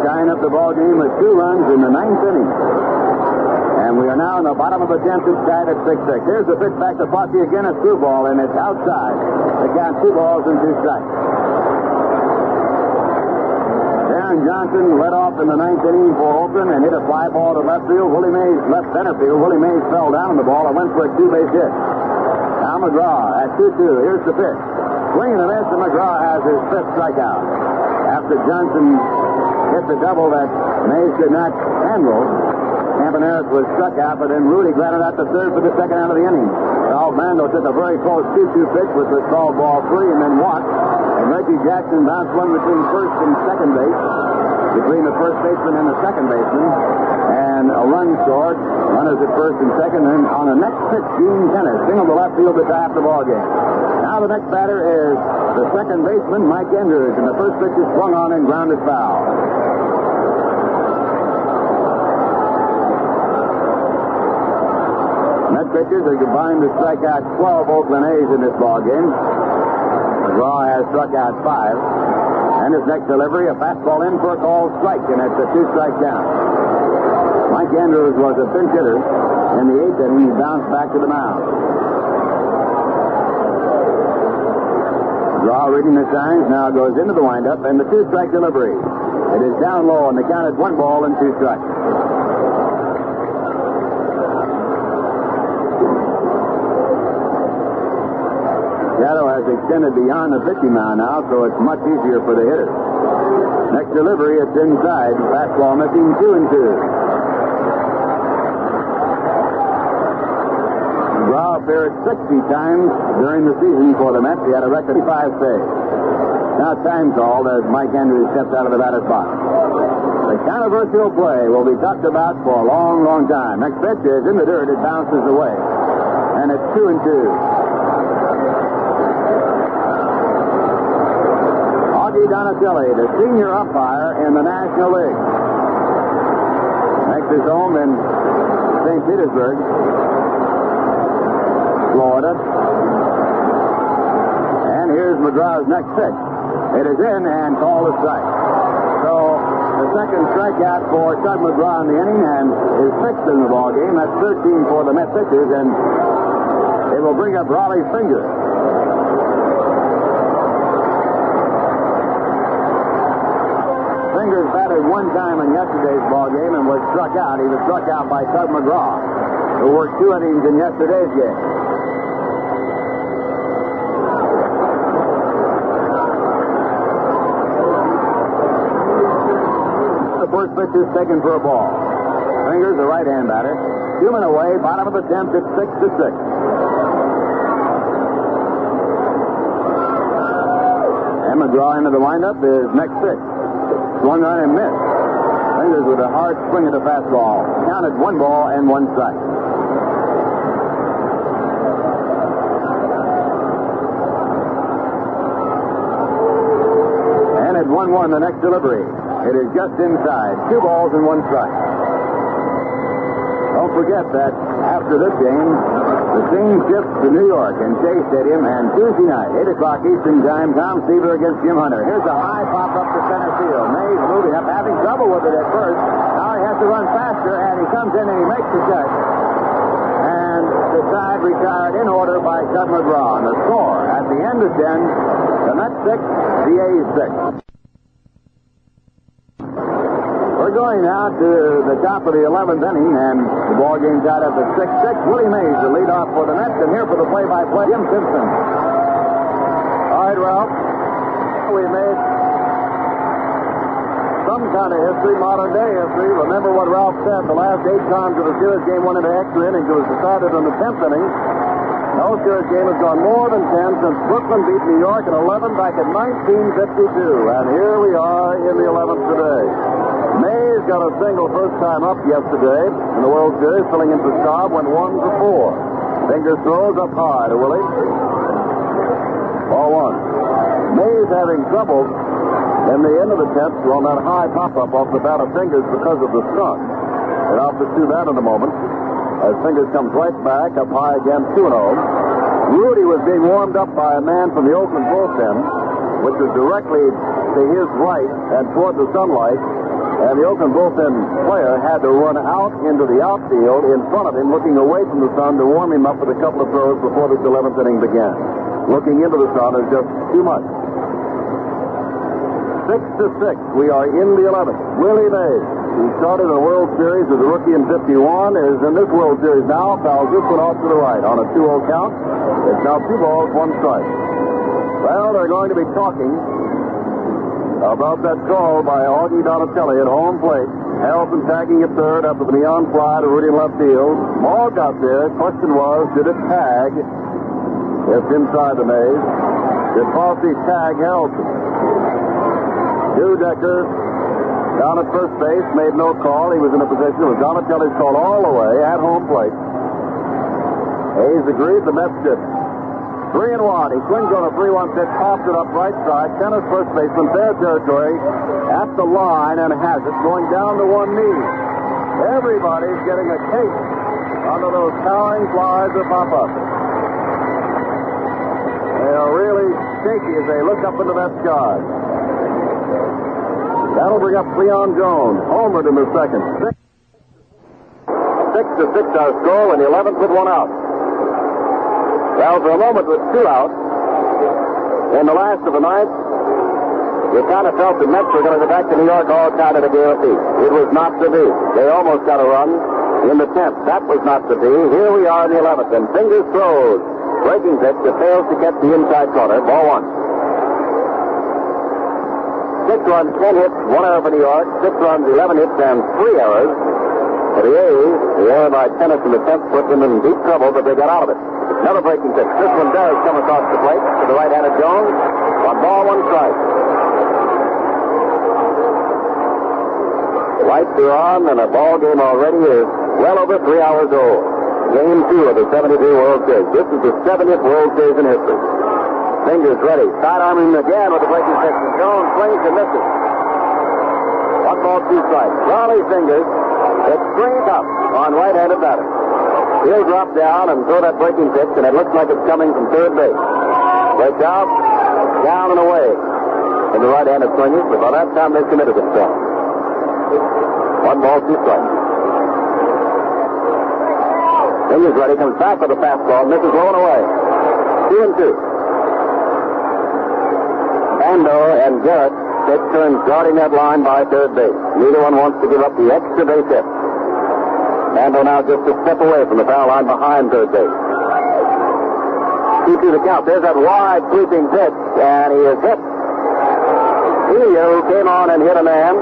Tying up the ball game with 2 runs in the 9th inning. And we are now in the bottom of the 10th. It's tied at 6-6. Here's the pitch back to Fosse again, a screwball, and it's outside. The count 2 balls and 2 strikes. Darren Johnson led off in the 9th inning for Oakland and hit a fly ball to left field. Willie Mays left center field. Willie Mays fell down on the ball and went for a 2-base hit. Now McGraw at 2-2. Here's the pitch. Swing and a miss, and McGraw has his 5th strikeout. After Johnson hit the double that Mays could not handle, Campaneris was struck out, but then Rudy grounded out the third for the second out of the inning. Ralph Bando took a very close 2-2 pitch, which was called ball 3 and then walked. And Reggie Jackson bounced one between first and second base, between the first baseman and the second baseman, and a run scored. Runners at first and second, and on the next pitch, Gene Tennis singled to left field to tie up the ball game. Now the next batter is the second baseman, Mike Andrews, and the first pitch is swung on and grounded foul. Met pitchers are combined to strike out 12 Oakland A's in this ball game. McGraw has struck out 5. And his next delivery, a fastball in for a called strike, and it's a 2-strike count. Mike Andrews was a pinch hitter in the 8th inning. He bounced back to the mound. McGraw reading the signs, now goes into the windup, and the 2-strike delivery. It is down low, and the count is 1 ball and 2 strikes. Shadow has extended beyond the pitching mound now, so it's much easier for the hitter. Next delivery, it's inside. Fastball missing 2 and 2. McGraw appeared 60 times during the season for the Mets. He had a record of 5 saves. Now time called as Mike Andrews steps out of the batter's box. The controversial play will be talked about for a long, long time. Next pitch is in the dirt. It bounces away. And it's 2-2. Augie Donatelli, the senior umpire in the National League. Makes his home in St. Petersburg, Florida. And here's McGraw's next pitch. It is in and called a strike. So the second strikeout for Tug McGraw in the inning and his sixth in the ball game. That's 13 for the Met pitchers, and it will bring up Raleigh Finger. Fingers batted one time in yesterday's ball game and was struck out. He was struck out by Tug McGraw, who worked 2 innings in yesterday's game. First pitch is taken for a ball. Fingers, the right-hand batter. 2 men away, bottom of the 10th, it's 6-6. And McGraw into the windup is next pitch. Swung on and missed. Fingers with a hard swing at the fastball. Counted 1 ball and 1 strike. And at 1-1, the next delivery. It is just inside. 2 balls and 1 strike. Don't forget that after this game, the scene shifts to New York and Shea Stadium, and Tuesday night, 8 o'clock Eastern Time, Tom Seaver against Jim Hunter. Here's a high pop up to center field. Mays moving up, having trouble with it at first. Now he has to run faster, and he comes in and he makes the catch. And the side retired in order by Tug McGraw. And the score at the end of 10, the Mets 6, the A's 6. We're going now to the top of the 11th inning, and the ball game tied up at 6-6. Willie Mays, the leadoff for the Mets, and here for the play-by-play, Jim Simpson. All right, Ralph. We made some kind of history, modern-day history. Remember what Ralph said. The last 8 times that a series game went into extra innings, it was decided in the 10th inning. No series game has gone more than 10 since Brooklyn beat New York in 11 back in 1952. And here we are in the 11th today. Mays got a single first time up yesterday in the World Series, filling in for Staub, went 1-for-4. Fingers throws up high to Willie. Ball 1. Mays having trouble in the end of the 10th on that high pop-up off the bat of Fingers because of the sun. And I'll pursue that in a moment as Fingers comes right back up high again, 2-0. Rudy was being warmed up by a man from the Oakland bullpen, which was directly to his right and toward the sunlight. And the Oakland bullpen player had to run out into the outfield in front of him, looking away from the sun to warm him up with a couple of throws before this 11th inning began. Looking into the sun is just too much. 6-6. We are in the 11th. Willie Mays, who started a World Series as a rookie in 51, is in this World Series now. Fouls this one off to the right on a 2-0 count. It's now 2 balls, 1 strike. Well, they're going to be talking about that call by Augie Donatelli at home plate. Harrelson tagging at third after the neon fly to Rudy in left field. Ball got there. Question was, did it tag? It's inside the maze. Did Fossey tag Harrelson? Decker down at first base, made no call. He was in a position. It was Donatelli's call all the way at home plate. Hayes agreed. The Mets did. 3-1. He swings on a 3-1 pitch, pops it up right side. Tennis first baseman, fair territory, at the line, and has it going down to one knee. Everybody's getting a cake under those towering flies that pop up. They are really shaky as they look up into that sky. That'll bring up Cleon Jones, homered in the second. 6-6 our score, and the 11th with 1 out. Well, for a moment with 2 outs, in the last of the 9th, you kind of felt the Mets were going to go back to New York all tied at a game apiece. It was not to be. They almost got a run in the 10th. That was not to be. Here we are in the 11th, and Fingers throws. Breaking pitch that fails to get the inside corner. Ball 1. 6 runs, 10 hits, 1 error for New York. 6 runs, 11 hits, and 3 errors for the A's. The error by Tennis in the 10th put them in deep trouble, but they got out of it. Another breaking pitch. This one does come across the plate to the right-handed Jones. 1 ball, 1 strike. Lights are on, and a ball game already is well over 3 hours old. Game 2 of the 73 World Series. This is the 70th World Series in history. Fingers ready. Sidearming again with the breaking pitch. And Jones swings and misses. 1 ball, 2 strikes. Raleigh Fingers hits straight up on right-handed batter. He'll drop down and throw that breaking pitch, and it looks like it's coming from third base. Breaks out, down and away in the right-handed swingers, but by that time they've committed themselves. 1 ball, 2 strikes. Fingers ready, comes back with a fastball, misses low and away. 2-2. Bando and Garrett take turns guarding that line by third base. Neither one wants to give up the extra base hit. Bando now just a step away from the foul line behind third base. 2-2 the count. There's that wide sweeping pitch, and he is hit. Helia, who came on and hit a man.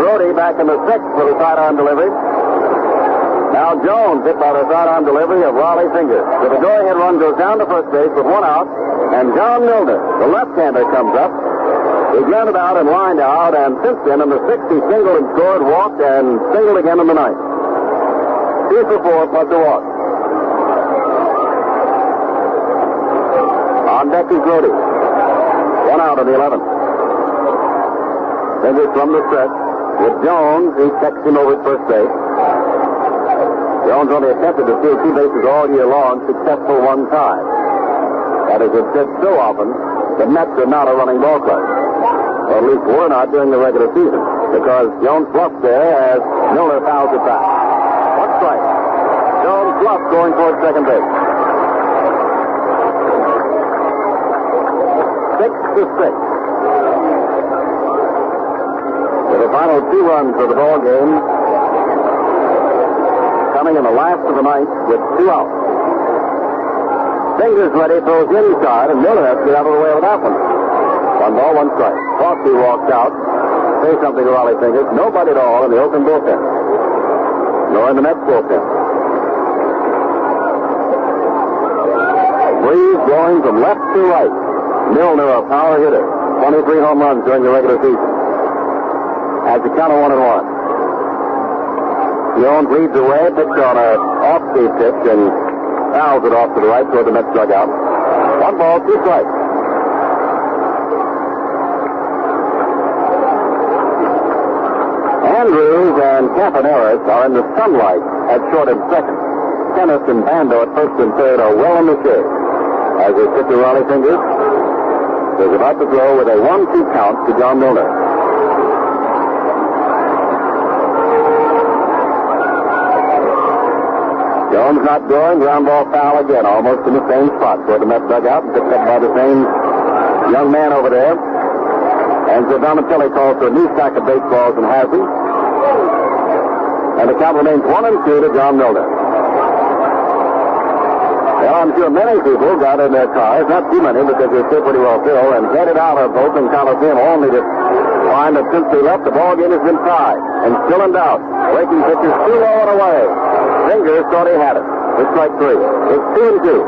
Brody back in the 6th for the sidearm delivery. Now Jones hit by the sidearm delivery of Raleigh Fingers. So the go-ahead run goes down to first base with 1 out, and John Milner, the left-hander, comes up. He grounded out and lined out, and since then in the 6th he singled and scored, walked, and singled again in the 9th. 2 for 4 plus a walk. On deck is Brody. 1 out of the 11th. Fingers from the stretch. With Jones, he checks him over at first base. Jones only attempted to steal 2 bases all year long, successful 1 time. And as it's said so often, the Mets are not a running ball club. Or at least were not during the regular season, because Jones bluffed there as Miller fouls it back. 1 strike. Jones bluffed going towards second base. 6-6. For the final 2 runs of the ball game, coming in the last of the 9th with 2 outs. Fingers ready, throws inside, and Miller has to get out of the way with that one. 1 ball, 1 strike. Frosty walks out. Say something to Raleigh Fingers. Nobody at all in the Oakland bullpen. Nor in the Mets bullpen. Breeze blowing from left to right. Milner, a power hitter. 23 home runs during the regular season. Has the count of 1-1. Jones leads away, picks on a off-speed pitch, and fouls it off to the right toward the Mets dugout. 1 ball, 2 strikes. Andrews and Campaneris are in the sunlight at short and second. Tennis and Bando at first and third are well in the shade. As they sit to Raleigh Fingers, is about to throw with a 1-2 count to John Milner. Jones not going, ground ball foul again, almost in the same spot toward the Mets dugout, picked up by the same young man over there. And so Donatelli calls for a new stack of baseballs and has them. And the count remains 1-2 to John Milner. Well, I'm sure many people got in their cars, not too many because they're still pretty well filled, and headed out of Oakland Coliseum only to find that since they left, the ball game has been tied and still in doubt. Breaking pitches too low and away. Fingers thought he had it. It's strike 3. It's 2-2.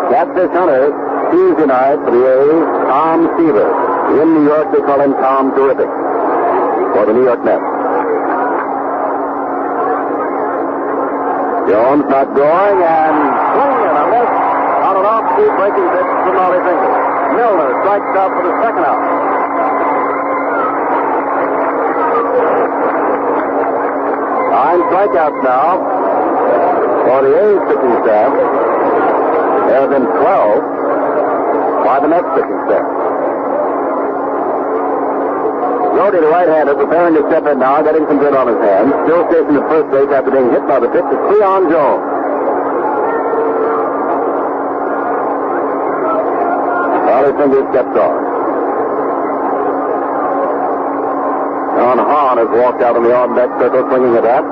Catfish Hunter, Tuesday night for the A's, Tom Seaver. In New York, they call him Tom Terrific for the New York Mets. Jones not going, and swing and a miss on an off-speed breaking pitch from Raleigh Fingers. Milner strikes out for the second out. 9 strikeouts now for the A's pitching staff. There have been 12 by the Mets pitching staff. Brody, the right-hander, preparing to step in now, getting some good on his hands. Still stationed at first base after being hit by the pitch. It's Cleon Jones. Raleigh Fingers steps on. John Hahn has walked out on the on-deck circle, swinging at that.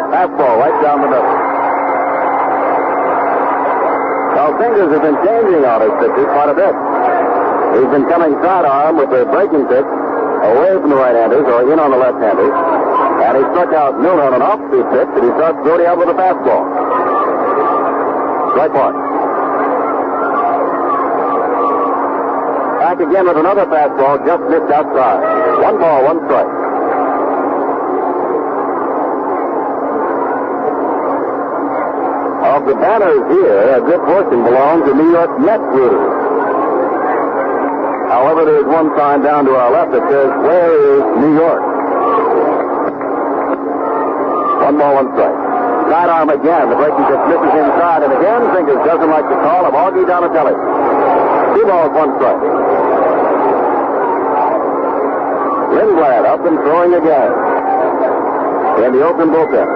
Fastball right down the middle. Well, Fingers has been changing on his pitches quite a bit. He's been coming sidearm with a breaking pitch away from the right-handers or in on the left-handers. And he struck out Milner on an off-speed pitch, and he starts Brody out with a fastball. Strike one. Back again with another fastball, just missed outside. 1 ball, 1 strike. Of the banners here, a good portion belongs to New York Mets rooters. However, there's one sign down to our left that says, "Where is New York?" 1 ball, 1 strike. Sidearm again. The breaking pitch misses inside, and again, Fingers doesn't like the call of Augie Donatelli. 2 balls, 1 strike. Lindblad up and throwing again. In the open bullpen.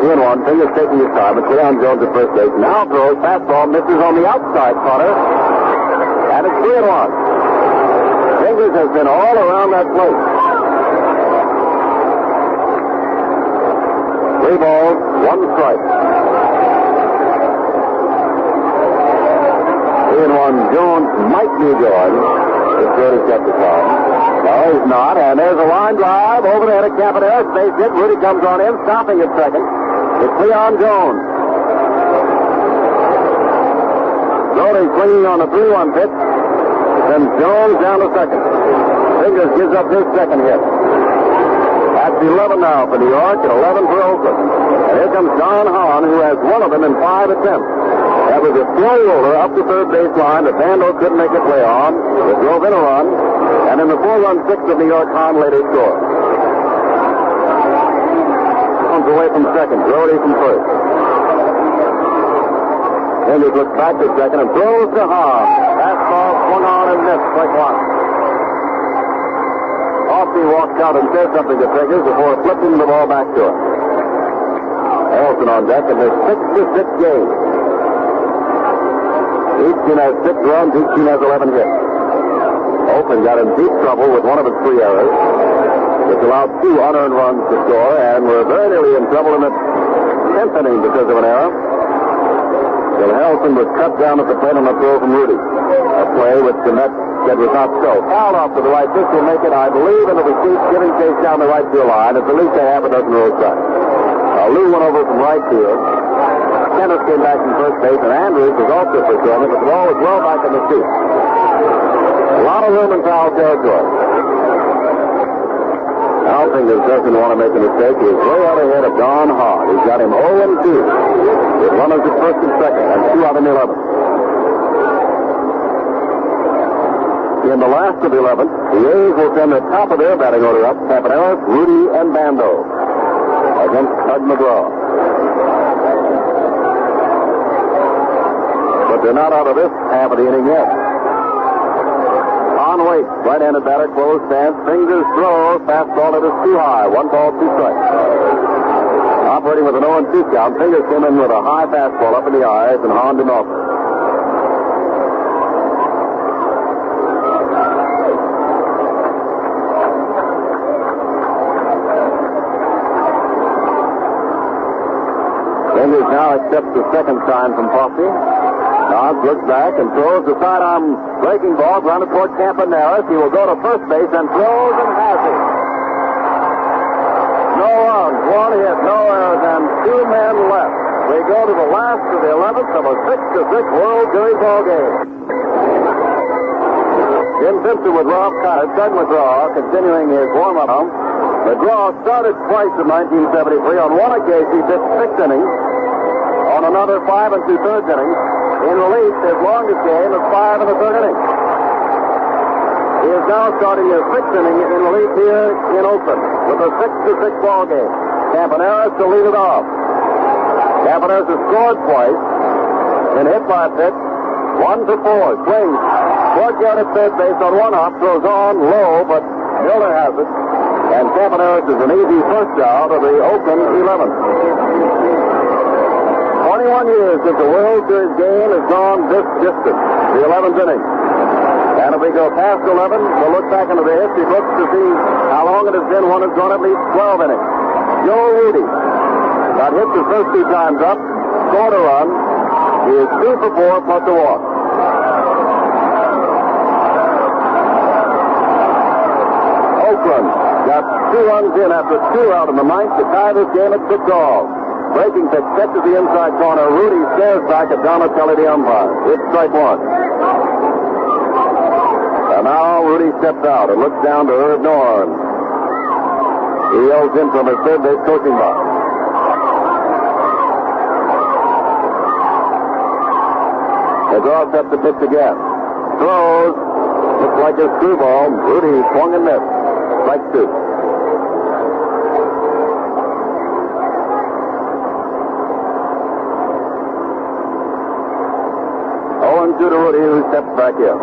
In one, Fingers taking his time, but Cleon Jones at first base. Now throws, fastball, misses on the outside corner. And it's 3-1. Fingers has been all around that plate. 3 balls, 1 strike. 3-1. Jones might be going. If Brody's got the call. No, he's not. And there's a line drive over the head of Campanella. Space hit. Rudy comes on in, stopping at second. It's Cleon Jones. Brody swinging on the 3-1 pitch. Then Jones down to second. Fingers gives up his second hit. That's 11 now for New York and 11 for Oakland. And here comes Don Hahn, who has one of them in 5 attempts. That was a slow roller up the third baseline that Bando couldn't make a play on. It drove in a run. And in the 4-run sixth of New York, Hahn later scored. Jones away from second. Brody from first. Fingers looks back to second and throws to Hahn. Fastball swung on and missed. Strike 1. Hoffman walks out and says something to Fingers before flipping the ball back to him. Harrelson on deck in this 6-6 game. Each team has 6 runs. Each team has 11 hits. Oakland got in deep trouble with one of its 3 errors, which allowed 2 unearned runs to score, and were very nearly in trouble in the 10th inning because of an error. Bill Harrelson was cut down at the plate on a throw from Rudy. A play which the Mets said was not so. Foul off to the right. This will make it, I believe, into the seats, giving chase down the right field line. It's at least a half a dozen rows back. Lou went over from right field. Kenneth came back from first base, and Andrews was also pursuing it, but the ball was well back in the seat. A lot of room in foul territory. Now Fingers doesn't want to make a mistake. He's way out ahead of Don Hahn. He's got him 0-2 with runners at first and second, and 2 out in the 11th. In the last of the 11th, the A's will send the top of their batting order up: Campanella, Rudy, and Bando against Hud McGraw. But they're not out of this half of the inning yet. On waits, right-handed batter, closed stance, Fingers throws, fastball that is too high. 1 ball, 2 strikes. Operating with an 0-2 count, Fingers came in with a high fastball up in the eyes, and Hahn didn't offer. Fingers now accepts the second sign from Posse. Nods, looks back, and throws the sidearm breaking ball grounded toward Campaneris. He will go to first base and throws and has it. No runs, 1 hit, no errors, and 2 men left. We go to the last of the 11th of a 6-6 World Series ball game. Jim Simpson with Rob Cottage. Doug McGraw continuing his warm-up. McGraw started twice in 1973. On one occasion, he pitched 6 innings. On another 5 2/3 innings. In relief, his longest game is 5 1/3 innings. He is now starting his 6th inning in relief here in Oakland with a 6-6 ball game. Campaneris to lead it off. Campaneris has scored twice. Been hit by a pitch. 1-4. Swings. Courtyard at third base on 1 hop. Throws on low, but Miller has it. And Campaneris is an easy first out of the Oakland 11th. 21 years since the World Series game has gone this distance, the 11th inning. And if we go past 11, we'll look back into the history books to see how long it has been one has gone at least 12 innings. Joe Rudy got hit the first 2 times up, scored a run, He is 2 for 4 plus a walk. Oakland got 2 runs in after 2 out in the ninth to tie this game at 6 all. Breaking pitch catches the inside corner. Rudy stares back at Donatelli, the umpire. It's strike 1. And now Rudy steps out and looks down to Herb Norn. He yells in from his third base coaching box. McGraw sets the pitch again. Throws. Looks like a screwball. Rudy swung and missed. Strike 2. 0-2 to Rudy, who steps back in.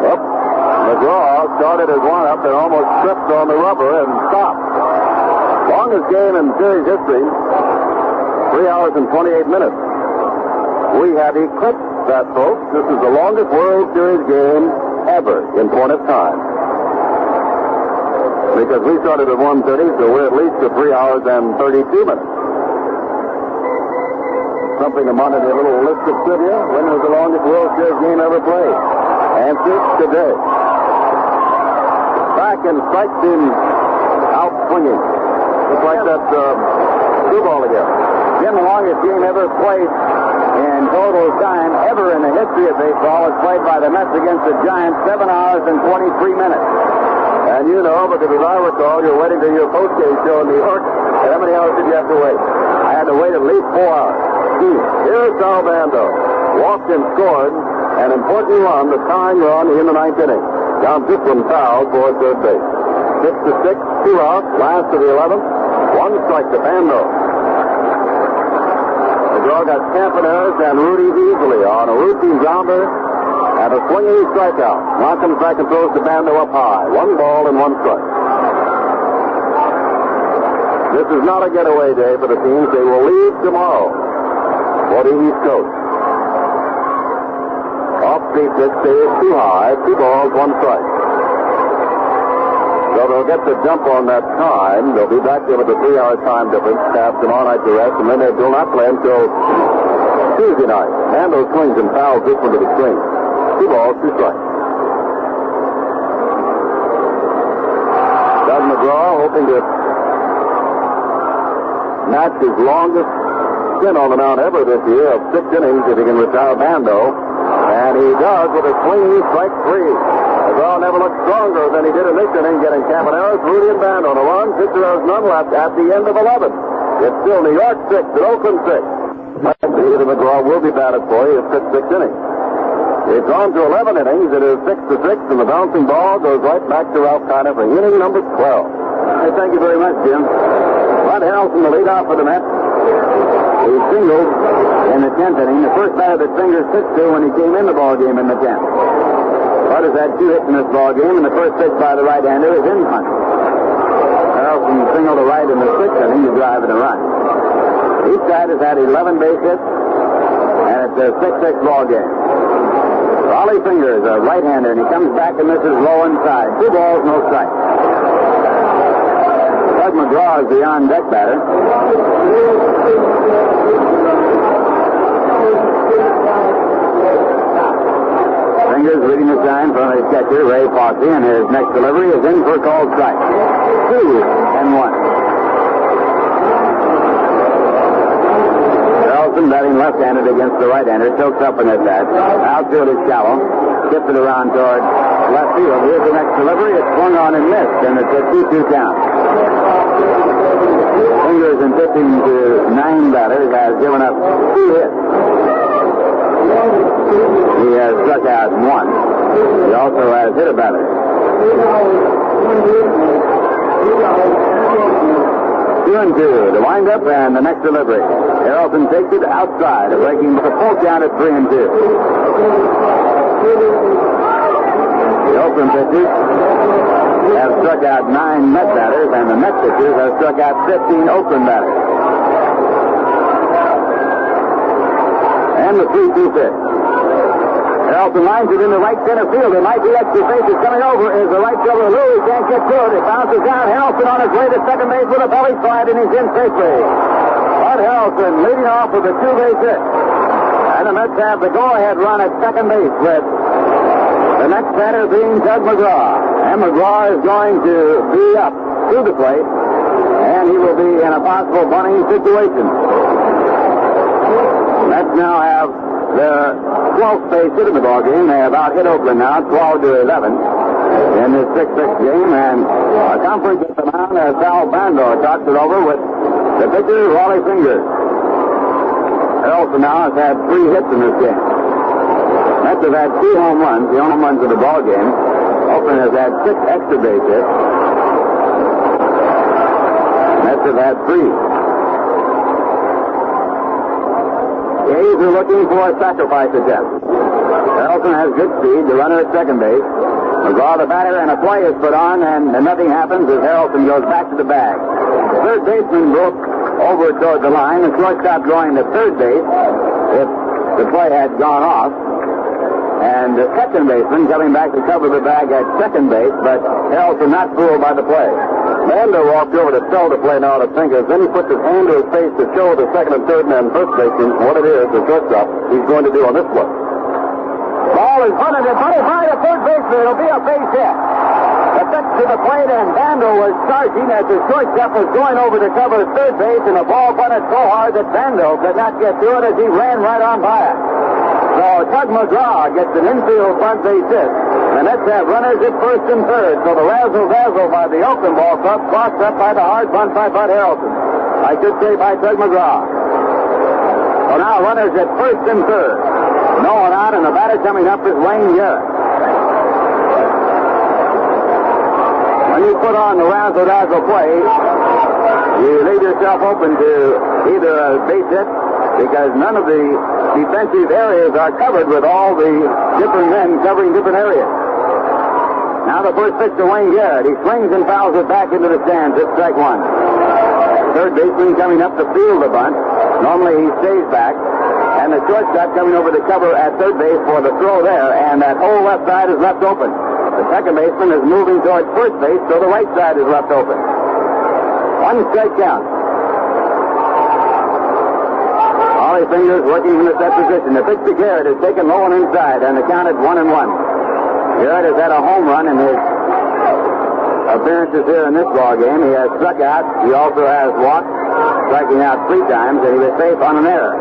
Up. McGraw started his one-up and almost tripped on the rubber and stopped. Longest game in series history, 3 hours and 28 minutes. We have eclipsed that, folks. This is the longest World Series game ever in point of time. Because we started at 1:30, so we're at least at 3 hours and 32 minutes. Something among a little list of trivia. When was the longest World Series game ever played? Answer, today. Back and strikes him out swinging. Looks like that screwball again. Jim, the longest game ever played in total time ever in the history of baseball was played by the Mets against the Giants, 7 hours and 23 minutes. And you know, because as I recall, you're waiting to your post-game show in New York. And how many hours did you have to wait? I had to wait at least 4 hours. Here's Sal Bando. Walked and scored an important run, the tying run in the ninth inning. John Zipman fouled for third base. 6-6, 2 outs, last of the 11th. 1 strike to Bando. McGraw got Campaneris and Rudy easily on a routine grounder and a swinging strikeout. Now comes back and throws to Bando up high. 1 ball and 1 strike. This is not a getaway day for the teams. They will leave tomorrow for the East Coast. Off-speed pitch stays too high. 2 balls, 1 strike. So they'll get the jump on that time. They'll be back there with a 3-hour time difference. Have tomorrow night to rest, and then they will not play until Tuesday night. Bando swings and fouls this one to the screen. 2 balls, 2 strikes. Doug McGraw hoping to match his longest stint on the mound ever this year of 6 innings if he can retire Bando. And he does with a swinging strike 3. McGraw never looked stronger than he did in this inning, getting Campaneris, Rudy, and Bando on a run. Pitcher has none left at the end of 11. It's still New York 6 and Oakland 6. Either McGraw will be batted for. He has pitched 6 innings. It's on to 11 innings. It is 6-6, and the bouncing ball goes right back to Ralph Kiner for inning number 12. Hey, thank you very much, Jim. Bud Harrelson, the leadoff for the Mets. He singled in the 10th inning. The first batter that Fingers pitched to when he came in the ball game in the 10th. Bud has had 2 hits in this ball game, and the first pitch by the right-hander is in punt. Harrelson singled to right in the 6th inning to drive in a run. Each side has had 11 base hits, and it's a 6-6 ball game. Raleigh Fingers, a right-hander, and he comes back and misses low inside. 2 balls, no strikes. Doug McGraw is the on-deck batter. Fingers reading the sign from his catcher, Ray Fossey, and his next delivery is in for a called strike. 2-1. Harrelson batting left-handed against the right-hander, chokes up in his bat. Outfield is shallow. Tips it around toward left field. Here's the next delivery. It's swung on and missed, and it's a 2-2 count. Fingers in pitching to 9 batters has given up 2 hits. He has struck out 1. He also has hit a batter. 2-2. The windup and the next delivery. Harrelson takes it outside, breaking with a full count at 3-2. The Oakland pitchers have struck out 9 Met batters, and the Met pitchers have struck out 15 Oakland batters. And the 3-2 pitch. Harrelson lines it into right center field. There might be extra bases coming over. Is the right fielder Lou? He can't get to it. It bounces down. Harrelson on his way to second base with a belly slide, and he's in safely. Bud Harrelson leading off with a two-base hit. And the Mets have the go-ahead run at second base with the next batter being Doug McGraw. And McGraw is going to be up to the plate, and he will be in a possible bunting situation. Mets now have their 12th base hit in the ball game. They have out-hit Oakland now, 12-11 in this 6-6 game. And a conference at the mound as Sal Bando talks it over with the pitcher, Wally Fingers. Harrelson now has had 3 hits in this game. Mets have had 2 home runs, the only home runs of the ball game. Oakland has had 6 extra base hits. Mets have had 3. The A's are looking for a sacrifice attempt. Harrelson has good speed, the runner at second base. McGraw the batter, and a play is put on, and nothing happens as Harrelson goes back to the bag. Third baseman broke over toward the line. The shortstop going to third base if the play had gone off. And the second baseman coming back to cover the bag at second base, but Harrelson not fooled by the play. Bando walked over to tell the play now to Fingers. Then he puts his hand to his face to show the second and third man first baseman what it is, the shortstop, he's going to do on this play. Ball is hunted and bunted by the third baseman. It'll be a base hit. The pitch to the plate, and Bando was charging as the shortstop was going over to cover third base, and the ball bunted so hard that Bando could not get to it as he ran right on by it. So Tug McGraw gets an infield bunt base hit. The Mets have runners at first and third, so the razzle-dazzle by the Oakland Ball Club crossed up by the hard bunt by Bud Harrelson. I should say by Tug McGraw. So now runners at first and third. No one out, and the batter coming up is Wayne Garrett. When you put on the razzle-dazzle play, you leave yourself open to either a base hit, because none of the defensive areas are covered with all the different men covering different areas. Now the first pitch to Wayne Garrett. He swings and fouls it back into the stands. It's strike one. Third baseman coming up to field the bunt. Normally he stays back. And the shortstop coming over to cover at third base for the throw there. And that whole left side is left open. The second baseman is moving towards first base, so the right side is left open. 1 strike count. Wally Fingers working from the set position. The pitch to Garrett is taken low and inside, and the count is 1-1. Garrett has had a home run in his appearances here in this ball game. He has struck out. He also has walked, striking out 3 times, and he was safe on an error.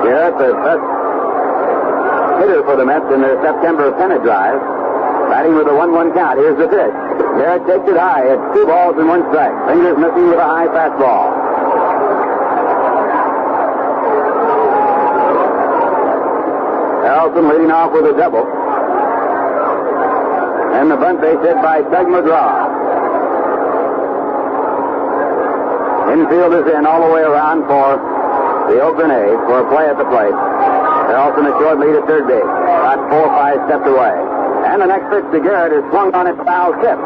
Garrett, the best hitter for the Mets in their September pennant drive, batting with a 1-1 count. Here's the pitch. Garrett takes it high. It's 2 balls and 1 strike. Fingers missing with a high fastball. Harrelson leading off with a double. And the bunt base hit by Tug McGraw. Infield is in all the way around for the Oakland A's for a play at the plate. Harrelson a short lead at third base. About 4 or 5 steps away. And the next pitch to Garrett is swung on its foul tip.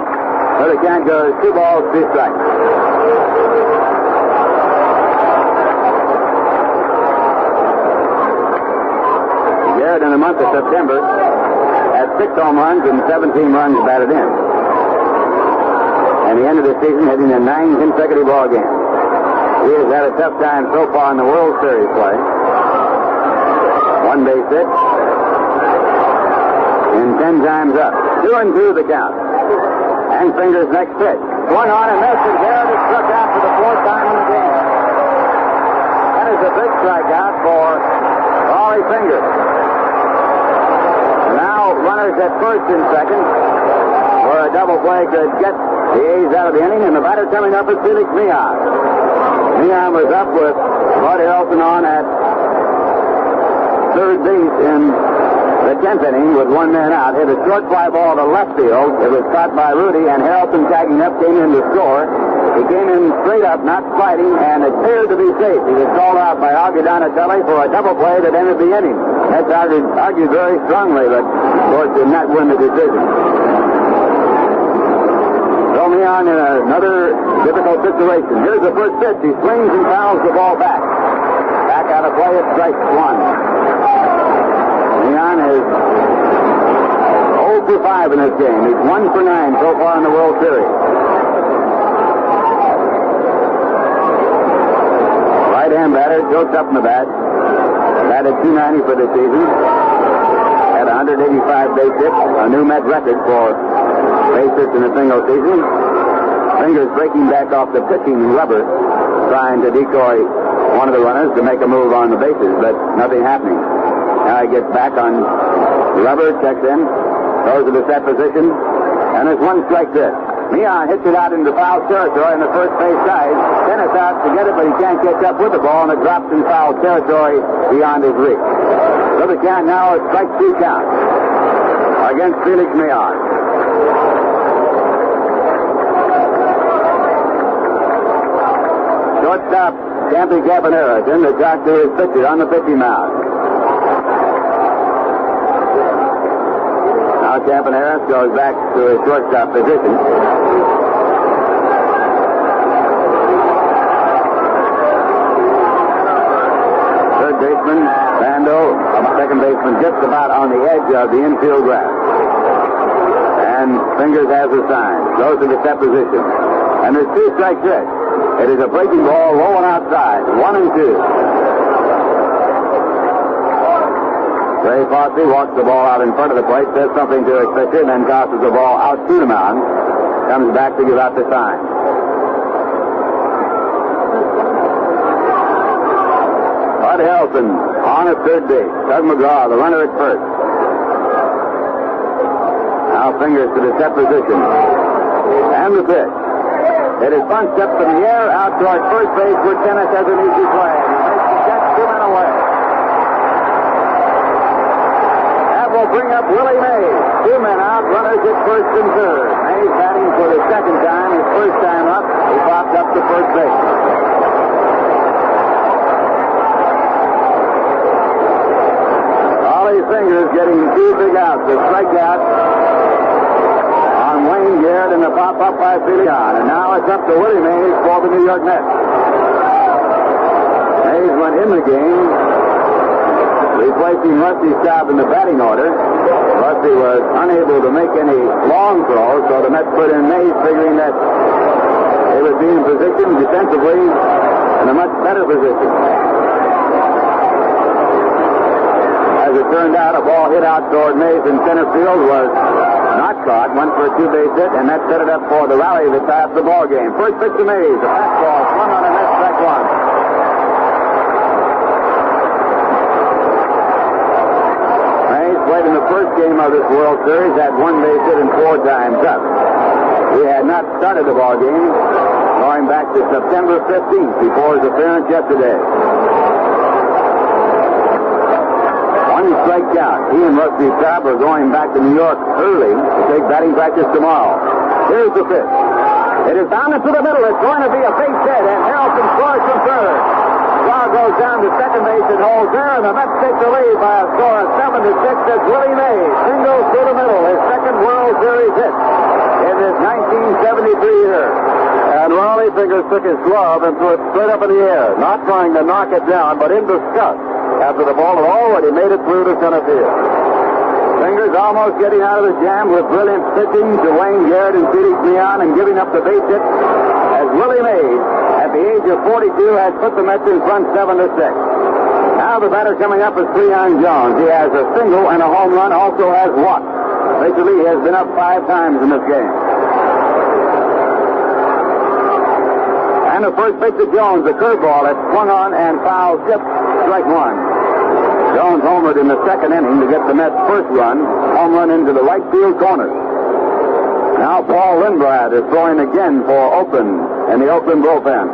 So the count goes 2 balls, 2 strikes. Garrett in the month of September had 6 home runs and 17 runs batted in. And the end of the season hitting in 9 consecutive ball games. He has had a tough time so far in the World Series play. 1 base hit. And 10 times up. 2-2 the count. And Fingers next pitch. Swung on and missed, and Garrett is struck out for the 4th time in the game. That is a big strikeout for Wally Fingers. Now runners at first and second, where a double play could get the A's out of the inning, and the batter coming up is Felix Meehan. Meehan was up with Bud Harrelson on at third base in the 10th inning with 1 man out. Hit a short fly ball to left field. It was caught by Rudy, and Harrelson tagging up came in to score. He came in straight up, not sliding, and it appeared to be safe. He was called out by Augie Donatelli for a double play that ended the inning. That's argued very strongly, but of course did not win the decision. So Meehan in another difficult situation. Here's the first pitch. He swings and fouls the ball back Back out of play, it's strike one. Leon is 0 for 5 in this game. He's 1 for 9 so far in the World Series. Right-hand batter, jokes up in the bat. Batted .290 for the season. Had 185 base hits, a new Met record for base hits in a single season. Fingers breaking back off the pitching rubber, trying to decoy one of the runners to make a move on the bases, but nothing happening. Now he gets back on the rubber, checks in, goes to the set position, and there's one strike there. Leon hits it out into foul territory on the first base side. Dennis out to get it, but he can't catch up with the ball, and it drops in foul territory beyond his reach. So the count now is strike 2 count against Felix Leon. Shortstop Campy Cabanera is in to talk to his pitcher on the pitching mound. Now Cabanera goes back to his shortstop position. Third baseman, Bando, second baseman, just about on the edge of the infield grass. And Fingers has a sign. Goes to the set position. And there's 2 strikes there. It is a breaking ball rolling outside. 1-2. Ray Fossey walks the ball out in front of the plate, says something to his pitcher, and then tosses the ball out to the mound. Comes back to give out the sign. Bud Helson on at third base. Doug McGraw, the runner at first. Now Fingers to the set position. And the pitch. It is bunched up in the air out toward first base where Dennis has an easy play. He makes the catch 2 men away. That will bring up Willie Mays. 2 men out, runners at first and third. Mays batting for the second time. His first time up, he popped up to first base. Ollie Fingers getting 2 big outs. The strikeout on Wayne Garrett and the pop-up by Felix Leon. And now it's up to Willie Mays for the New York Mets. Mays went in the game, replacing Rusty Staub in the batting order. Rusty was unable to make any long throws, so the Mets put in Mays, figuring that they would be in position defensively in a much better position. As it turned out, a ball hit out toward Mays in center field was not caught, went for a 2-base hit, and that set it up for the rally that tied the ball game. First pitch to Mays, a fastball swung on a net, strike 1. Mays played in the first game of this World Series, had 1 base hit and 4 times up. He had not started the ball game going back to September 15th before his appearance yesterday. 1 strike count. He and Rusty Staub are going back to New York early to take batting practice tomorrow. Here's the pitch. It is down into the middle. It's going to be a base hit, and Harrelson scores from third. Shaw goes down to second base and holds there, and the Mets take the lead by a score of 7-6 as Willie Mays singles through the middle, his second World Series hit in this 1973 year. And Raleigh Fingers took his glove and threw it straight up in the air, not trying to knock it down, but in disgust after the ball had already made it through to center field. Fingers almost getting out of the jam with brilliant pitching to Wayne Garrett and Felix Leon and giving up the base hit as Willie Mays, at the age of 42, has put the Mets in front 7-6. Now the batter coming up is Cleon Jones. He has a single and a home run, also has walked. Major Lee has been up 5 times in this game. And the first pitch to Jones, the curveball that swung on and foul tipped, strike 1. Jones homered in the second inning to get the Mets' first run, home run into the right field corner. Now Paul Lindblad is throwing again for Oakland in the Oakland bullpen.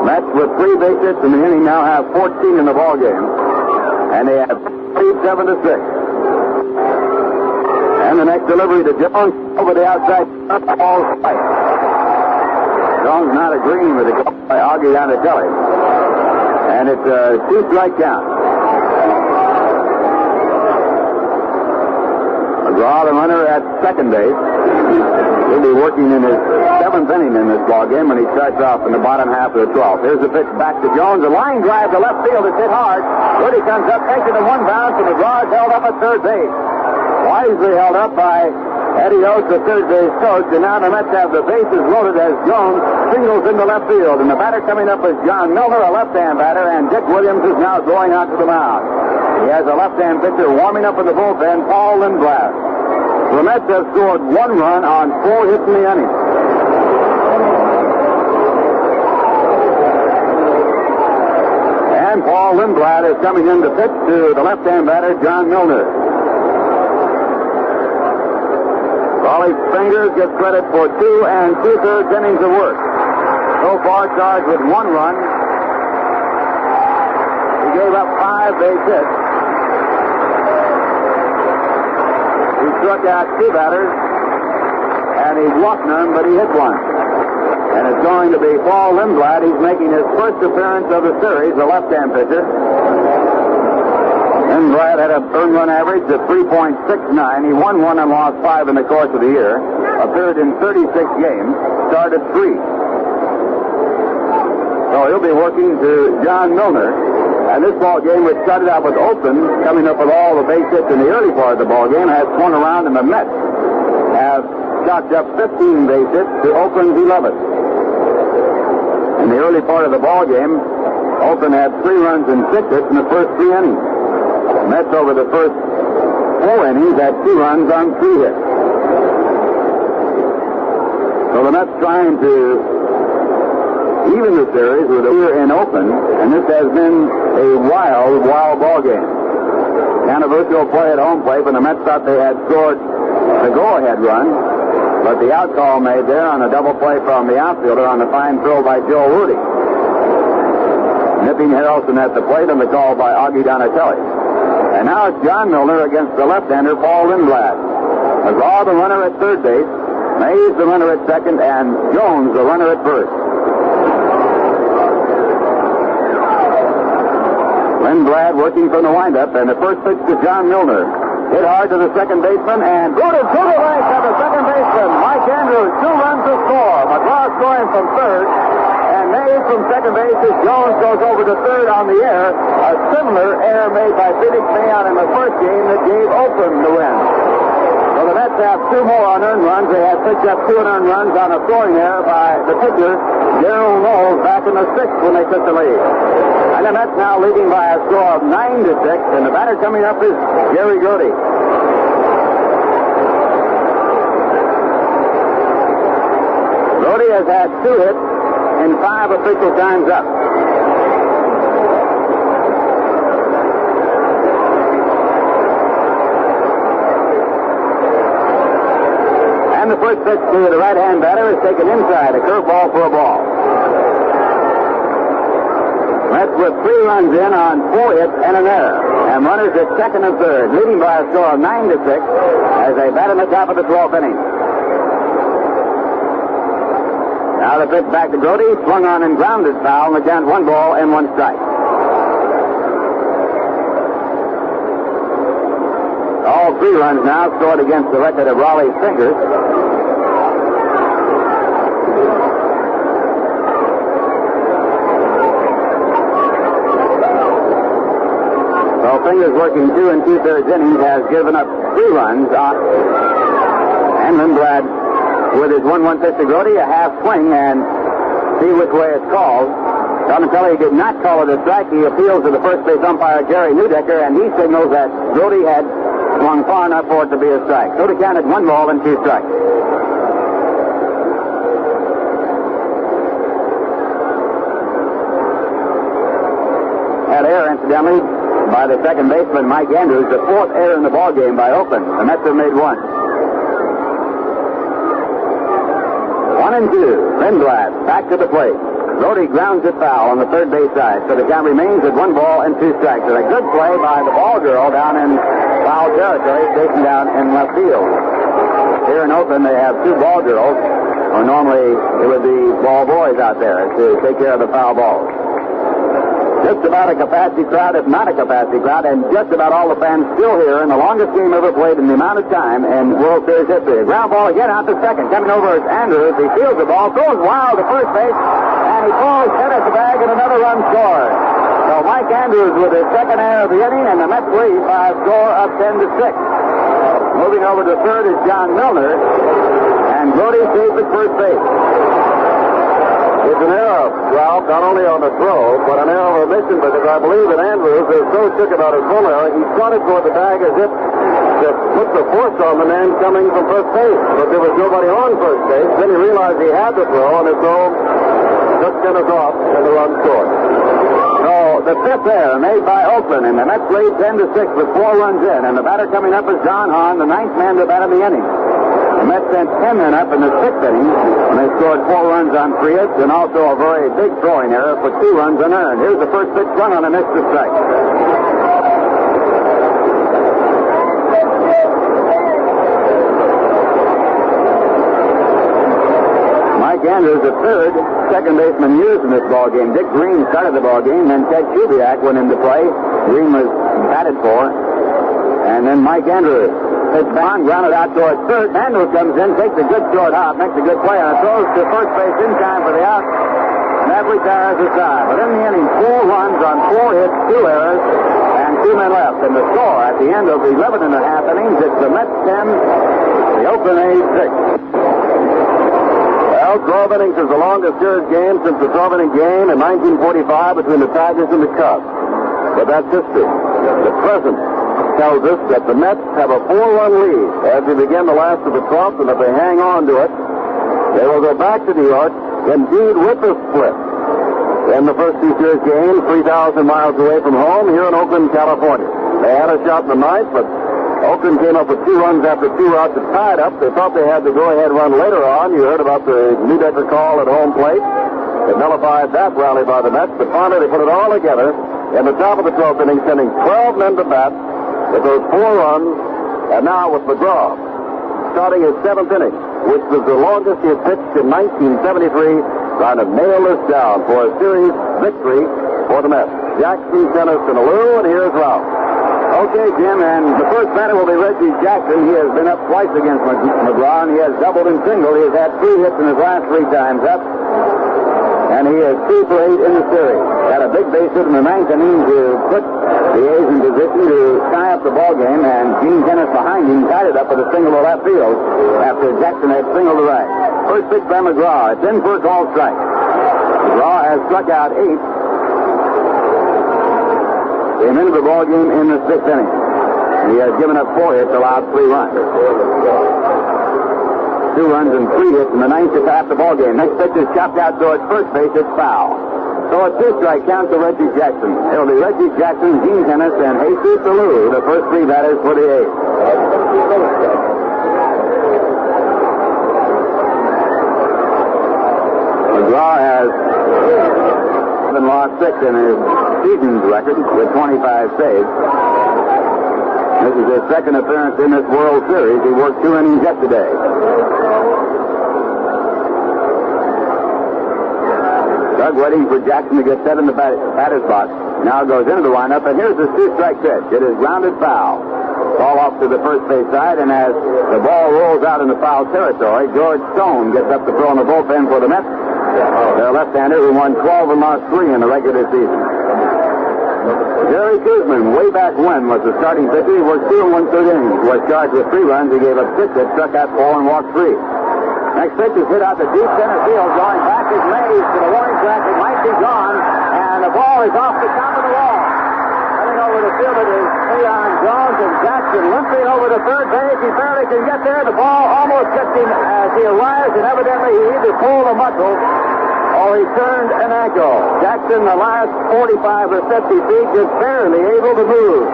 Mets with 3 base hits in the inning now have 14 in the ball game, and they have 7-6. And the next delivery to Jones over the outside, ball strike. Jones not agreeing with the call by Augie Donatelli. And it's a 2-strike count. Draw the runner at second base. He'll be working in his 7th inning in this ball game when he starts off in the bottom half of the 12th. Here's the pitch back to Jones. A line drive to left field. It's hit hard. Rudy comes up, takes it in one bounce, and McGraw is held up at third base. Wisely held up by Eddie Oates, the third base coach, and now the Mets have the bases loaded as Jones singles into left field. And the batter coming up is John Milner, a left-hand batter, and Dick Williams is now going out to the mound. He has a left-hand pitcher warming up in the bullpen, Paul Lindblad. The Mets have scored 1 run on 4 hits in the inning. And Paul Lindblad is coming in to pitch to the left-hand batter, John Milner. Raleigh Springers gets credit for 2 2/3 innings of work. So far charged with 1 run. He gave up 5 base hits. He struck out 2 batters, and he walked none, but he hit 1. And it's going to be Paul Lindblad. He's making his first appearance of the series, the left-hand pitcher. Lindblad had an earned run average of 3.69. He won 1 and lost 5 in the course of the year. Appeared in 36 games. Started 3. So he'll be working to John Milner. And this ball game, which started out with Oakland, coming up with all the base hits in the early part of the ball game, has swung around, and the Mets have chalked up 15 base hits to Oakland's 11. In the early part of the ball game, Oakland had 3 runs and 6 hits in the first 3 innings. The Mets over the first 4 innings had 2 runs on 3 hits. So the Mets trying to even the series with a year in Oakland, and this has been a wild ball game. Anniversary play at home plate when the Mets thought they had scored the go-ahead run, but the out call made there on a double play from the outfielder on the fine throw by Joe Rudy. Nipping Harrelson at the plate on the call by Augie Donatelli. And now it's John Milner against the left-hander Paul Lindblad. McGraw the runner at third base, Mays the runner at second, and Jones the runner at first. Lindblad working from the windup, and the first pitch to John Milner. Hit hard to the second baseman, and booted to the right of the second baseman. Mike Andrews, 2 runs to score. McGraw scoring from third, and Mays from second base as Jones goes over to third on the air. A similar error made by Felix Mayon in the first game that gave Oakland the win. So the Mets have 2 more unearned runs. They had picked up 2 unearned runs on a throwing error by the pitcher, Darrell Knowles, back in the 6th when they took the lead. And the Mets now leading by a score of 9-6, and the batter coming up is Gary Grody. Grody has had 2 hits in 5 official times up. And the first pitch to the right-hand batter is taken inside, a curveball for a ball. Mets with 3 runs in on 4 hits and an error. And runners at second and third, leading by a score of 9-6 as they bat in the top of the 12th inning. Now the pitch back to Grody, swung on and grounded foul, and the count 1 ball and 1 strike. All 3 runs now scored against the record of Raleigh Fingers. Fingers working 2 2/3 innings has given up 3 runs on. And Lindblad with his 1-1 pitch to Grody, a half swing, and see which way it's called. Donatelli did not call it a strike. He appeals to the first base umpire, Gary Newdecker, and he signals that Grody had swung far enough for it to be a strike. So to count it 1 ball and 2 strikes. That error, incidentally, by the second baseman, Mike Andrews, the 4th error in the ball game by Oakland. The Mets have made 1. 1-2. Lindblad back to the plate. Grody grounds it foul on the third base side, so the count remains at 1 ball and 2 strikes. And a good play by the ball girl down in foul territory, stationed down in left field. Here in Oakland, they have 2 ball girls, or normally it would be ball boys out there to take care of the foul balls. Just about a capacity crowd, if not a capacity crowd, and just about all the fans still here in the longest game ever played in the amount of time in World Series history. A ground ball again out to second. Coming over is Andrews. He fields the ball, throws wild to first base, and he falls tennis bag, and another run scored. So Mike Andrews with his second error of the inning, and the Mets lead by a score of 10-6. Moving over to third is John Milner, and Brody stays at first base. It's an error, Ralph, not only on the throw, but an error of omission, because I believe that Andrews is so shook about his full error, he started toward the bag as if to put the force on the man coming from first base. But there was nobody on first base. Then he realized he had to throw, and his throw just sent us off, and the run scored. So the fifth error made by Oakland, and the Mets lead 10-6 with 4 runs in. And the batter coming up is John Hahn, the ninth man to bat in the inning. The Mets sent 10 men up in the sixth inning, and they scored 4 runs on 3 hits, and also a very big throwing error for 2 runs unearned. Here's the first pitch swung on a missed to strike. Mike Andrews at third, second baseman used in this ball game. Dick Green started the ball game, then Ted Kubiak went into play. Green was batted for, and then Mike Andrews. It's Bond grounded out towards third. Mandel comes in, takes a good short hop, makes a good play, and throws to first base in time for the out. And that retires the side. But in the inning, 4 runs on 4 hits, 2 errors, and 2 men left. And the score at the end of 11 and a half innings, it's the Mets 10, the Oakland A's 6. Well, 12 innings is the longest series game since the 12-inning game in 1945 between the Tigers and the Cubs. But that's history. The present tells us that the Mets have a 4-run lead as we begin the last of the 12th, and if they hang on to it, they will go back to New York, indeed with a split. In the first 2 series games, 3,000 miles away from home, here in Oakland, California. They had a shot in the ninth, but Oakland came up with 2 runs after 2 outs and tied up. They thought they had the go-ahead run later on. You heard about the Newdecker call at home plate. It nullified that rally by the Mets, but finally they put it all together in the top of the 12th inning, sending 12 men to bat with those 4 runs, and now with McGraw starting his 7th inning, which was the longest he had pitched in 1973, trying to nail this down for a series victory for the Mets. Jackson, Dennis, and Alou, and here's Ralph. Okay, Jim, and the first batter will be Reggie Jackson. He has been up twice against McGraw, and he has doubled and singled. He has had 3 hits in his last 3 times up, and he is 2 for 8 in the series. Had a big base hit in the 9th inning to put the A's in position to tie up the ball game, and Gene Dennis behind him tied it up with a single to left field after Jackson had singled to right. First pitch by McGraw. It's in for a called strike. McGraw has struck out 8. Came into the ball game in the 6th inning. He has given up 4 hits, allowed 3 runs. 2 runs and 3 hits in the 9th to tie up the ball game. Next pitch is chopped out towards first base. It's foul. So a 2-strike count to Reggie Jackson. It'll be Reggie Jackson, Gene Dennis, and Jesus Alou, the first 3 batters for the A's. McGraw has been lost 6 in his season's record with 25 saves. This is his 2nd appearance in this World Series. He worked 2 innings yesterday. Doug waiting for Jackson to get set in the batter's box. Now goes into the lineup, and here's the 2-strike pitch. It is grounded foul. Ball off to the first base side, and as the ball rolls out into foul territory, George Stone gets up to throw in the bullpen for the Mets. Their left-hander who won 12 and lost 3 in the regular season. Jerry Koosman, way back when, was the starting pitcher. He worked 2 1/3 innings. Was charged with 3 runs. He gave up 6 hits, struck out 4, and walked 3. Next pitch is hit out to deep center field. Going back is Mays to the warning track. It might be gone, and the ball is off the top of the wall. Coming over the field, it is Leon Jones, and Jackson limping over to third base. He barely can get there. The ball almost gets him as he arrives, and evidently he either pulled a muscle or he turned an ankle. Jackson, the last 45 or 50 feet, just barely able to move.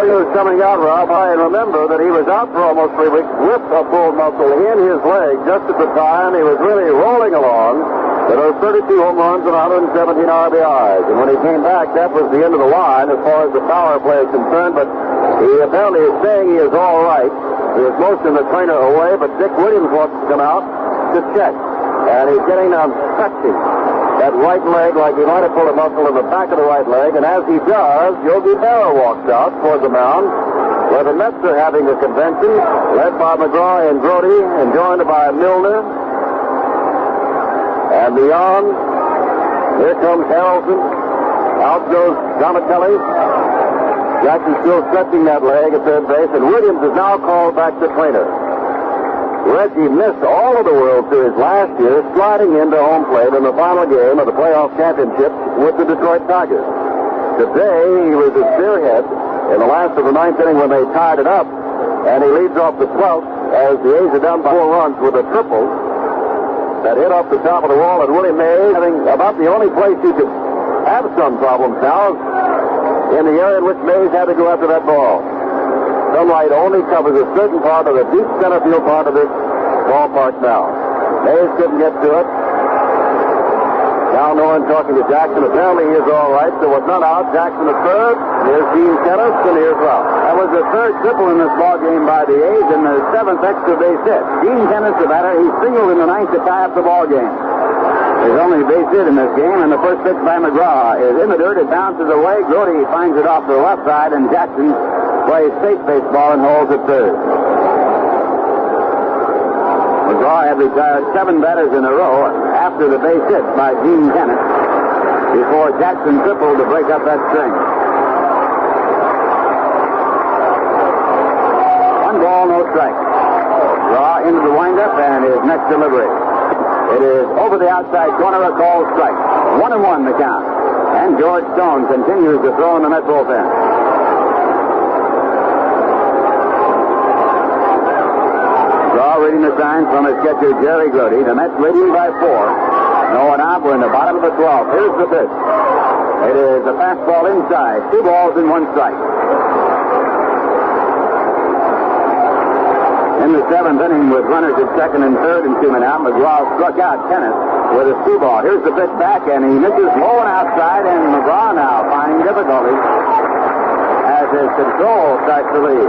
He was coming out, Ralph. I remember that he was out for almost 3 weeks with a pulled muscle in his leg just at the time he was really rolling along to those 32 home runs and 117 RBIs. And when he came back, that was the end of the line as far as the power play is concerned. But he apparently is saying he is all right. He is motioning the trainer away, but Dick Williams wants to come out to check. And he's getting down stretching that right leg like he might have pulled a muscle in the back of the right leg. And as he does, Yogi Berra walks out towards the mound where the Mets are having a convention led by McGraw and Grody and joined by Milner. And beyond, here comes Harrelson. Out goes Donatelli. Jackson still stretching that leg at third base, and Williams is now called back to trainer. Reggie missed all of the World Series last year, sliding into home plate in the final game of the playoff championship with the Detroit Tigers. Today, he was at spearhead in the last of the ninth inning when they tied it up, and he leads off the 12th as the A's are down by 4 runs with a triple that hit off the top of the wall, and Willie Mays having about the only place he could have some problems now in the area in which Mays had to go after that ball. Sunlight only covers a certain part of the deep center field part of this ballpark now. Mays couldn't get to it. Now no one talking to Jackson. Apparently he is all right. There was none out. Jackson at third. Here's Gene Tennis, and here's Ralph. That was the third triple in this ball game by the A's and the 7th extra base hit. Gene Tennis, the batter, he singled in the 9th to tie up the ball game. There's only a base hit in this game, and the first pitch by McGraw is in the dirt. It bounces away. Grody finds it off to the left side, and Jackson plays safe baseball and holds at third. McGraw had retired 7 batters in a row after the base hit by Gene Tennis before Jackson tripled to break up that string. 1 ball, no strike. McGraw into the windup and his next delivery. It is over the outside corner, a called strike. 1-1 the count. And George Stone continues to throw in the Met bullpen. McGraw reading the sign from his catcher, Jerry Grody. The Mets leading by 4. No one out. We're in the bottom of the 12th. Here's the pitch. It is a fastball inside. 2 balls and 1 strike. In the 7th inning, with runners at second and third and 2 men out, McGraw struck out Tennis with a screwball. Here's the pitch back, and he misses low and outside, and McGraw now finding difficulties as his control starts to leave.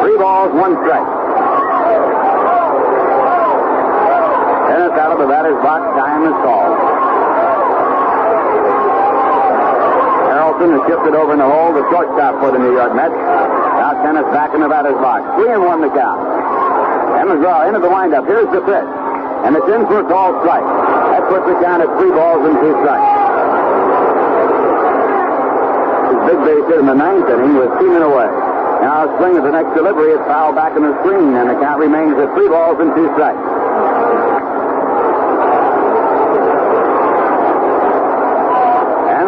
3 balls, 1 strike. Tennis out of the batter's box. Time is called. Harrelson has shifted over in the hole, the shortstop for the New York Mets. Now Tennis back in the batter's box. 3-1 the count. And McGraw into the windup. Here's the pitch. And it's in for a called strike. That puts the count at 3 balls and 2 strikes. His big base hit in the 9th inning was 2 men away. Now swing at the next delivery. It's fouled back in the screen, and the count remains at 3 balls and 2 strikes.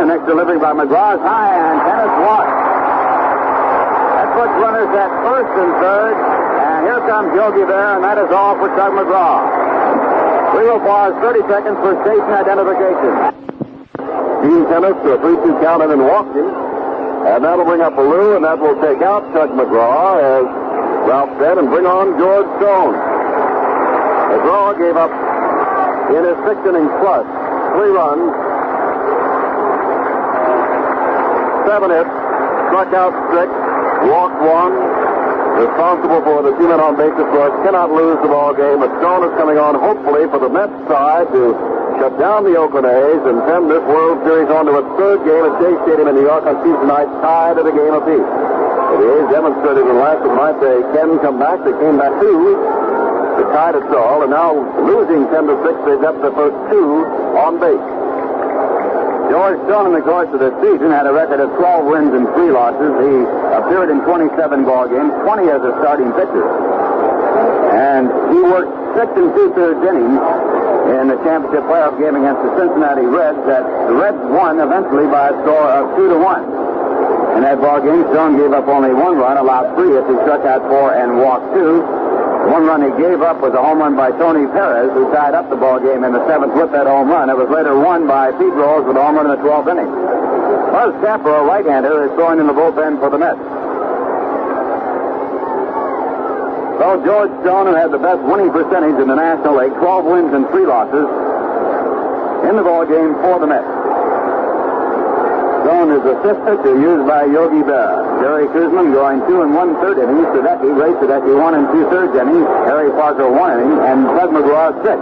Next delivery by McGraw is high, and Tennis walks. That puts runners at first and third, and here comes Yogi Berra, and that is all for Tug McGraw. We will pause 30 seconds for station identification. Gene Tennis to a 3-2 count and then walked him, and that'll bring up Ballou, and that will take out Tug McGraw, as Ralph said, and bring on George Stone. McGraw gave up in his 6th inning plus 3 runs. 7 hits, struck out 6, walked 1, responsible for the 2 men on base, of course, cannot lose the ball game, but Stone is coming on, hopefully, for the Mets side to shut down the Oakland A's and send this World Series on to its 3rd game at Shea Stadium in New York on Tuesday night, tied at a game apiece. The A's demonstrated in the last of the night they can come back. They came back 2, they tied it all, and now losing 10-6, they've got the first 2 on base. George Stone, in the course of the season, had a record of 12 wins and 3 losses. He appeared in 27 ball games, 20 as a starting pitcher. And he worked 6 2/3 innings in the championship playoff game against the Cincinnati Reds that the Reds won eventually by a score of 2-1. In that ball game, Stone gave up only 1 run, allowed 3 hits. He struck out 4 and walked 2. 1 run he gave up was a home run by Tony Perez, who tied up the ball game in the 7th with that home run. It was later won by Pete Rose with a home run in the 12th inning. Buzz Capper, a right-hander, is throwing in the bullpen for the Mets. So George Stone, who had the best winning percentage in the National League, 12 wins and 3 losses, in the ball game for the Mets. Stone is the fifth pitcher used by Yogi Berra. Jerry Kuzman going 2 1/3 innings. Sadecki, Ray Sadecki 1 2/3 innings. Harry Parker 1 inning, and Doug McGraw 6.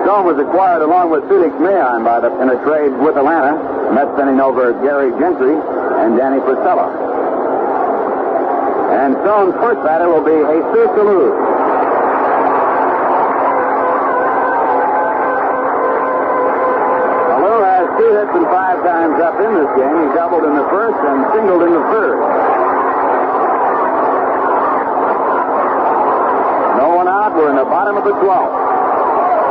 Stone was acquired along with Felix Mayon in a trade with Atlanta. The Mets sending over Gary Gentry and Danny Porcello. And Stone's first batter will be Jesus Alou. Alou has 2 hits and 5 times up in this game. He doubled in the first and singled in the third. No one out. We're in the bottom of the 12th.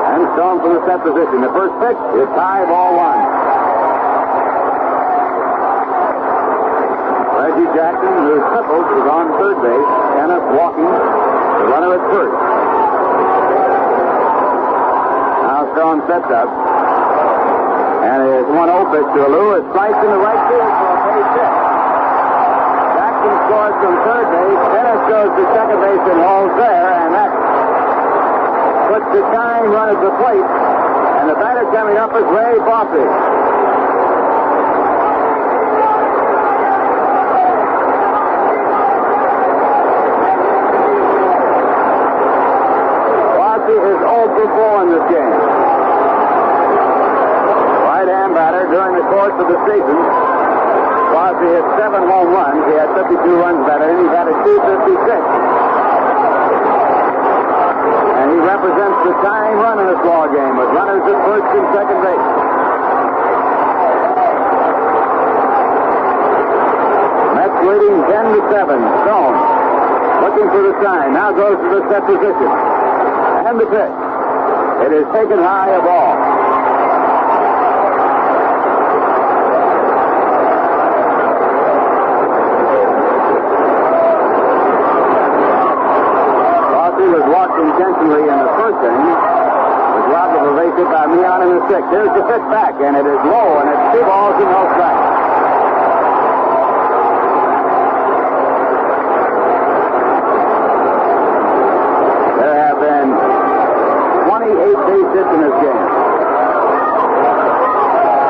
And Stone from the set position. The first pitch is high, ball 1. Reggie Jackson, who tripled, is on third base. Kenneth walking, the runner at first. Now Stone sets up. And his 1-0 pitch to Alou is sliced in the right field for a base hit. Jackson scores from third base. Kenneth goes to second base and holds there, and that puts the tying run at the plate. And the batter coming up is Ray Fosse. Is 0 for 4 in this game. Right-hand batter during the course of the season. Fosse hit 7 home runs. He had 52 runs batted in. He's had a 256. And he represents the tying run in this ball game with runners at first and second base. Mets leading 10-7. Stone looking for the sign. Now goes to the set position. And the pitch. It is taken high, a ball. Fosse was walked intentionally in the first inning. Was robbed of a base hit by Meehan in the sixth. Here's the pitch back, and it is low, and it's 2 balls and no strikes. Hits in this game.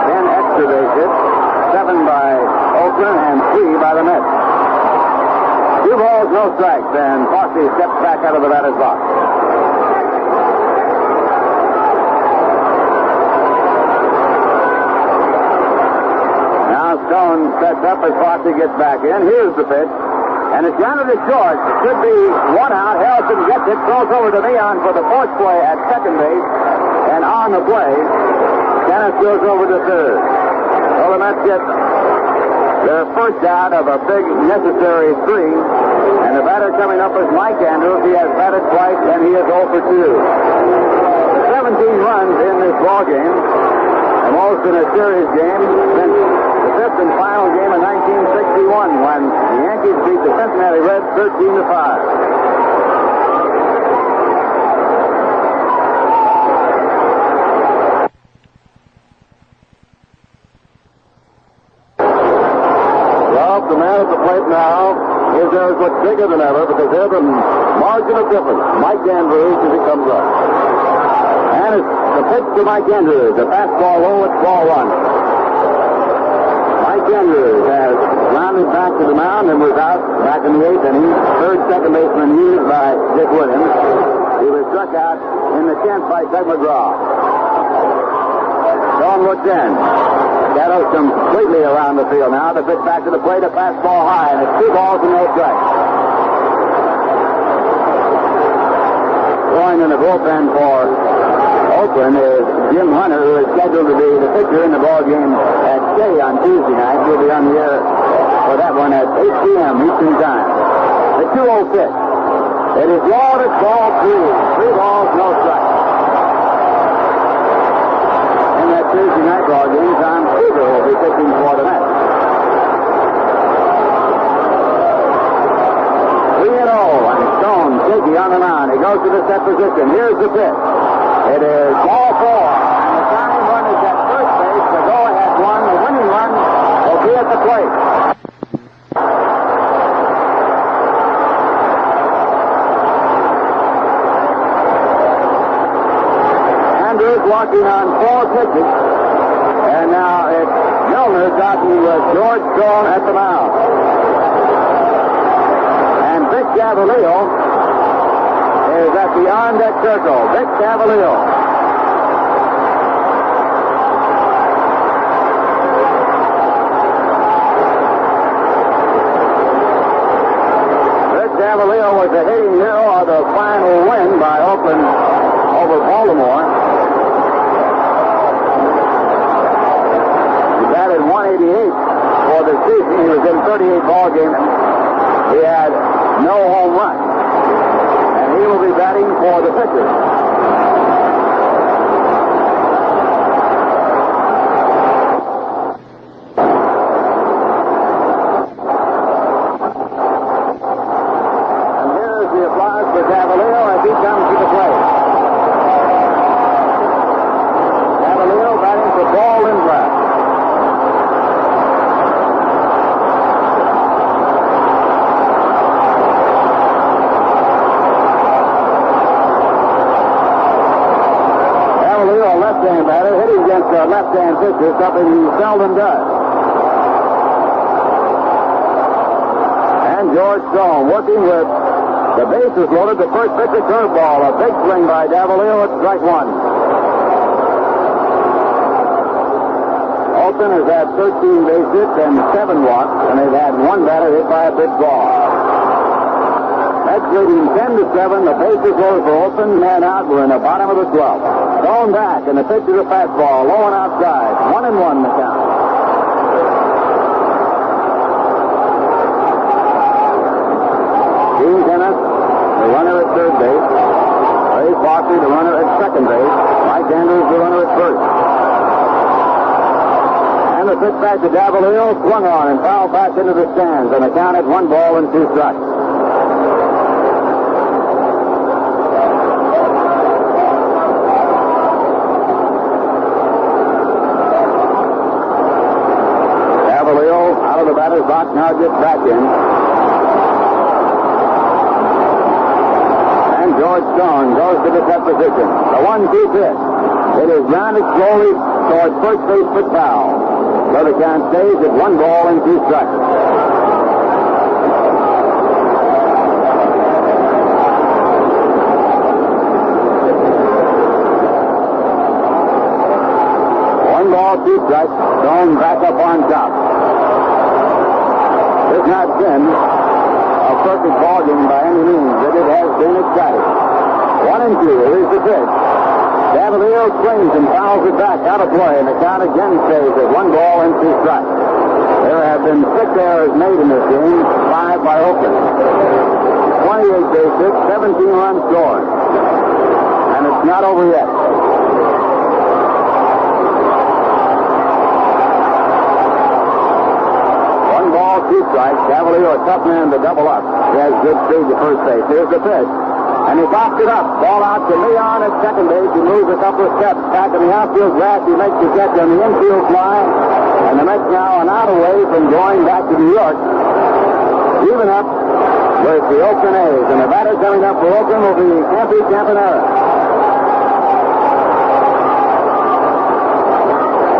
10 extra base hits, 7 by Oakland and 3 by the Mets. 2 balls, no strikes, and Fosse steps back out of the batter's box. Now Stone sets up as Fosse gets back in. Here's the pitch. And it's grounded to short. Should be 1 out. Harrison gets it, throws over to Meehan for the fourth play at second base. And on the play, Kenneth goes over to third. Well, the Mets get their first out of a big necessary 3. And the batter coming up is Mike Andrews. He has batted twice, and he is 0 for 2. 17 runs in this ball game. The most in a series game since the 5th and final game of 1961 when the Yankees beat the Cincinnati Reds 13-5. The man at the plate now is there much bigger than ever because there's a margin of difference. Mike Andrews as he comes up. And it's the pitch to Mike Andrews. The fastball low, it's ball 1. Mike Andrews has rounded back to the mound and was out back in the 8th inning. Third second baseman used by Dick Williams. He was struck out in the 10th by Doug McGraw. Stone looks in. Shadows completely around the field now. The pitch back to the plate, a fastball high, and it's 2 balls and no strikes. Going in the bullpen for Oakland is Jim Hunter, who is scheduled to be the pitcher in the ball game at Shea on Tuesday night. He'll be on the air for that one at 8 p.m. Eastern Time. The 2-0 pitch. It is low, it's ball 2. 3 balls, no strikes. In that Tuesday night ball game, Tom Seaver will be pitching for the Mets. 3-0, and Stone shaky on the mound. He goes to the set position. Here's the pitch. It is ball 4, and the tying run is at first base. The go-ahead one, the winning run, will be at the plate. Andrews walks working on 4 pitches. And now it's Milner talking with George Stone at the mound. And Vic Gavalio is at the on-deck circle. Vic Gavalio. Vic Gavalio was the hitting hero of the final win by Oakland over Baltimore. He batted 188 for the season. He was in 38 ball games. He had no home run. And he will be batting for the pitchers. And here's the applause for Gavalio as he comes to the plate. Gavalio batting for Paul Lindblad. Left-hand batter hitting against a left-hand pitcher, something he seldom does. And George Stone working with the bases loaded. The first pitch, a curveball, a big swing by Gavalio at strike 1. Oakland has had 13 base hits and 7 walks, and they've had 1 batter hit by a big ball. That's leading 10-7. The bases loaded for Oakland. Man out. We're in the bottom of the 12th. Thrown back, and the pitch is a fastball, low and outside. 1-1 the count. Gene Kenneth, the runner at third base. Ray Foster, the runner at second base. Mike Andrews, the runner at first. And the pitch back to Gavalio, swung on and fouled back into the stands, and the count at 1 ball and 2 strikes. Batter's box now gets back in. And George Stone goes to the set position. The 1-2 pitch. It is grounded slowly towards first base for foul. So the count stays at 1 ball and 2 strikes. One ball, 2 strikes. Stone back up on top. It's not been a perfect ballgame by any means, but it has been exciting. 1-2. Here's the pitch. Gavalio swings and fouls it back out of play, and the count again stays at 1 ball and 2 strikes. There have been 6 errors made in this game, 5 by Oakland. 28 base hits, 17 runs scored. And it's not over yet. 2 strikes. Gavalio, a tough man to double up. He has good speed to first base. Here's the pitch. And he popped it up. Ball out to Leon at second base. He moves a couple of steps back in the outfield grass. He makes the catch on the infield fly. And the Mets now an out away from going back to New York. Even up with the Oakland A's. And the batter coming up for Oakland will be Campy Campanera.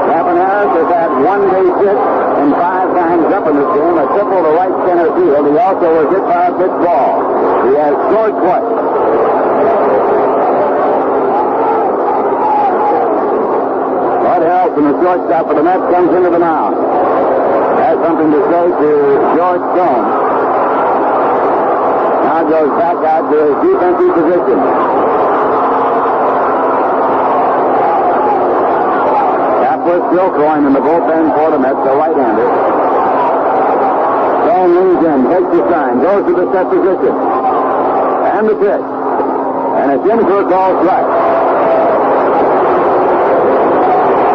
Campanera has had 1 base hit and 5 times up in this game, a triple to right center field. He also was hit by a big ball. He has scored twice. Bud Helton, the shortstop for the Mets, comes into the mound. Has something to say to George Stone. Now goes back out to his defensive position. Kapler still throwing in the bullpen for the Mets, the right-hander. Stone leans in, takes the sign, goes to the set position. And the pitch. And it's in for a call strike.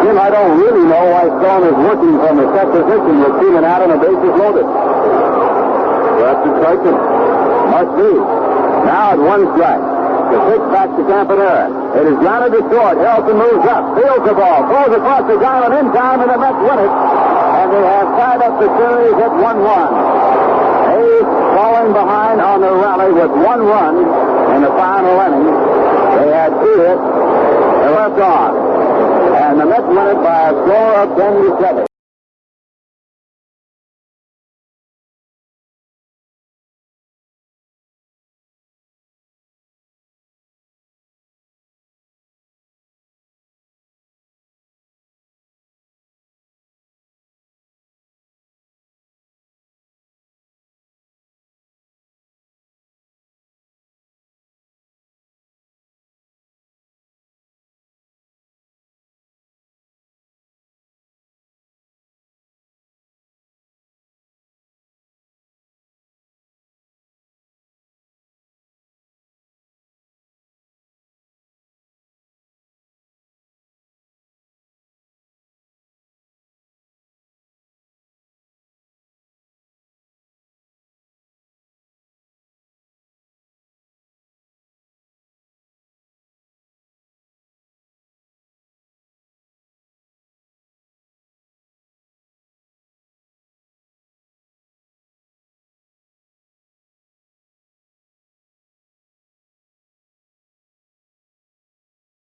Jim, I don't really know why Stone is working from the set position with Steven out and the bases loaded. Perhaps it's striking. Must be. Now at 1 strike. The pitch back to Campanera. It is grounded to short. Helton moves up, fields the ball, throws across the diamond in time, and the Mets win it. And they have tied up the series at 1-1. A's falling behind on their rally with 1 run in the final inning. They had 2 hits. There left off. And the Mets win it by a score of 10-7.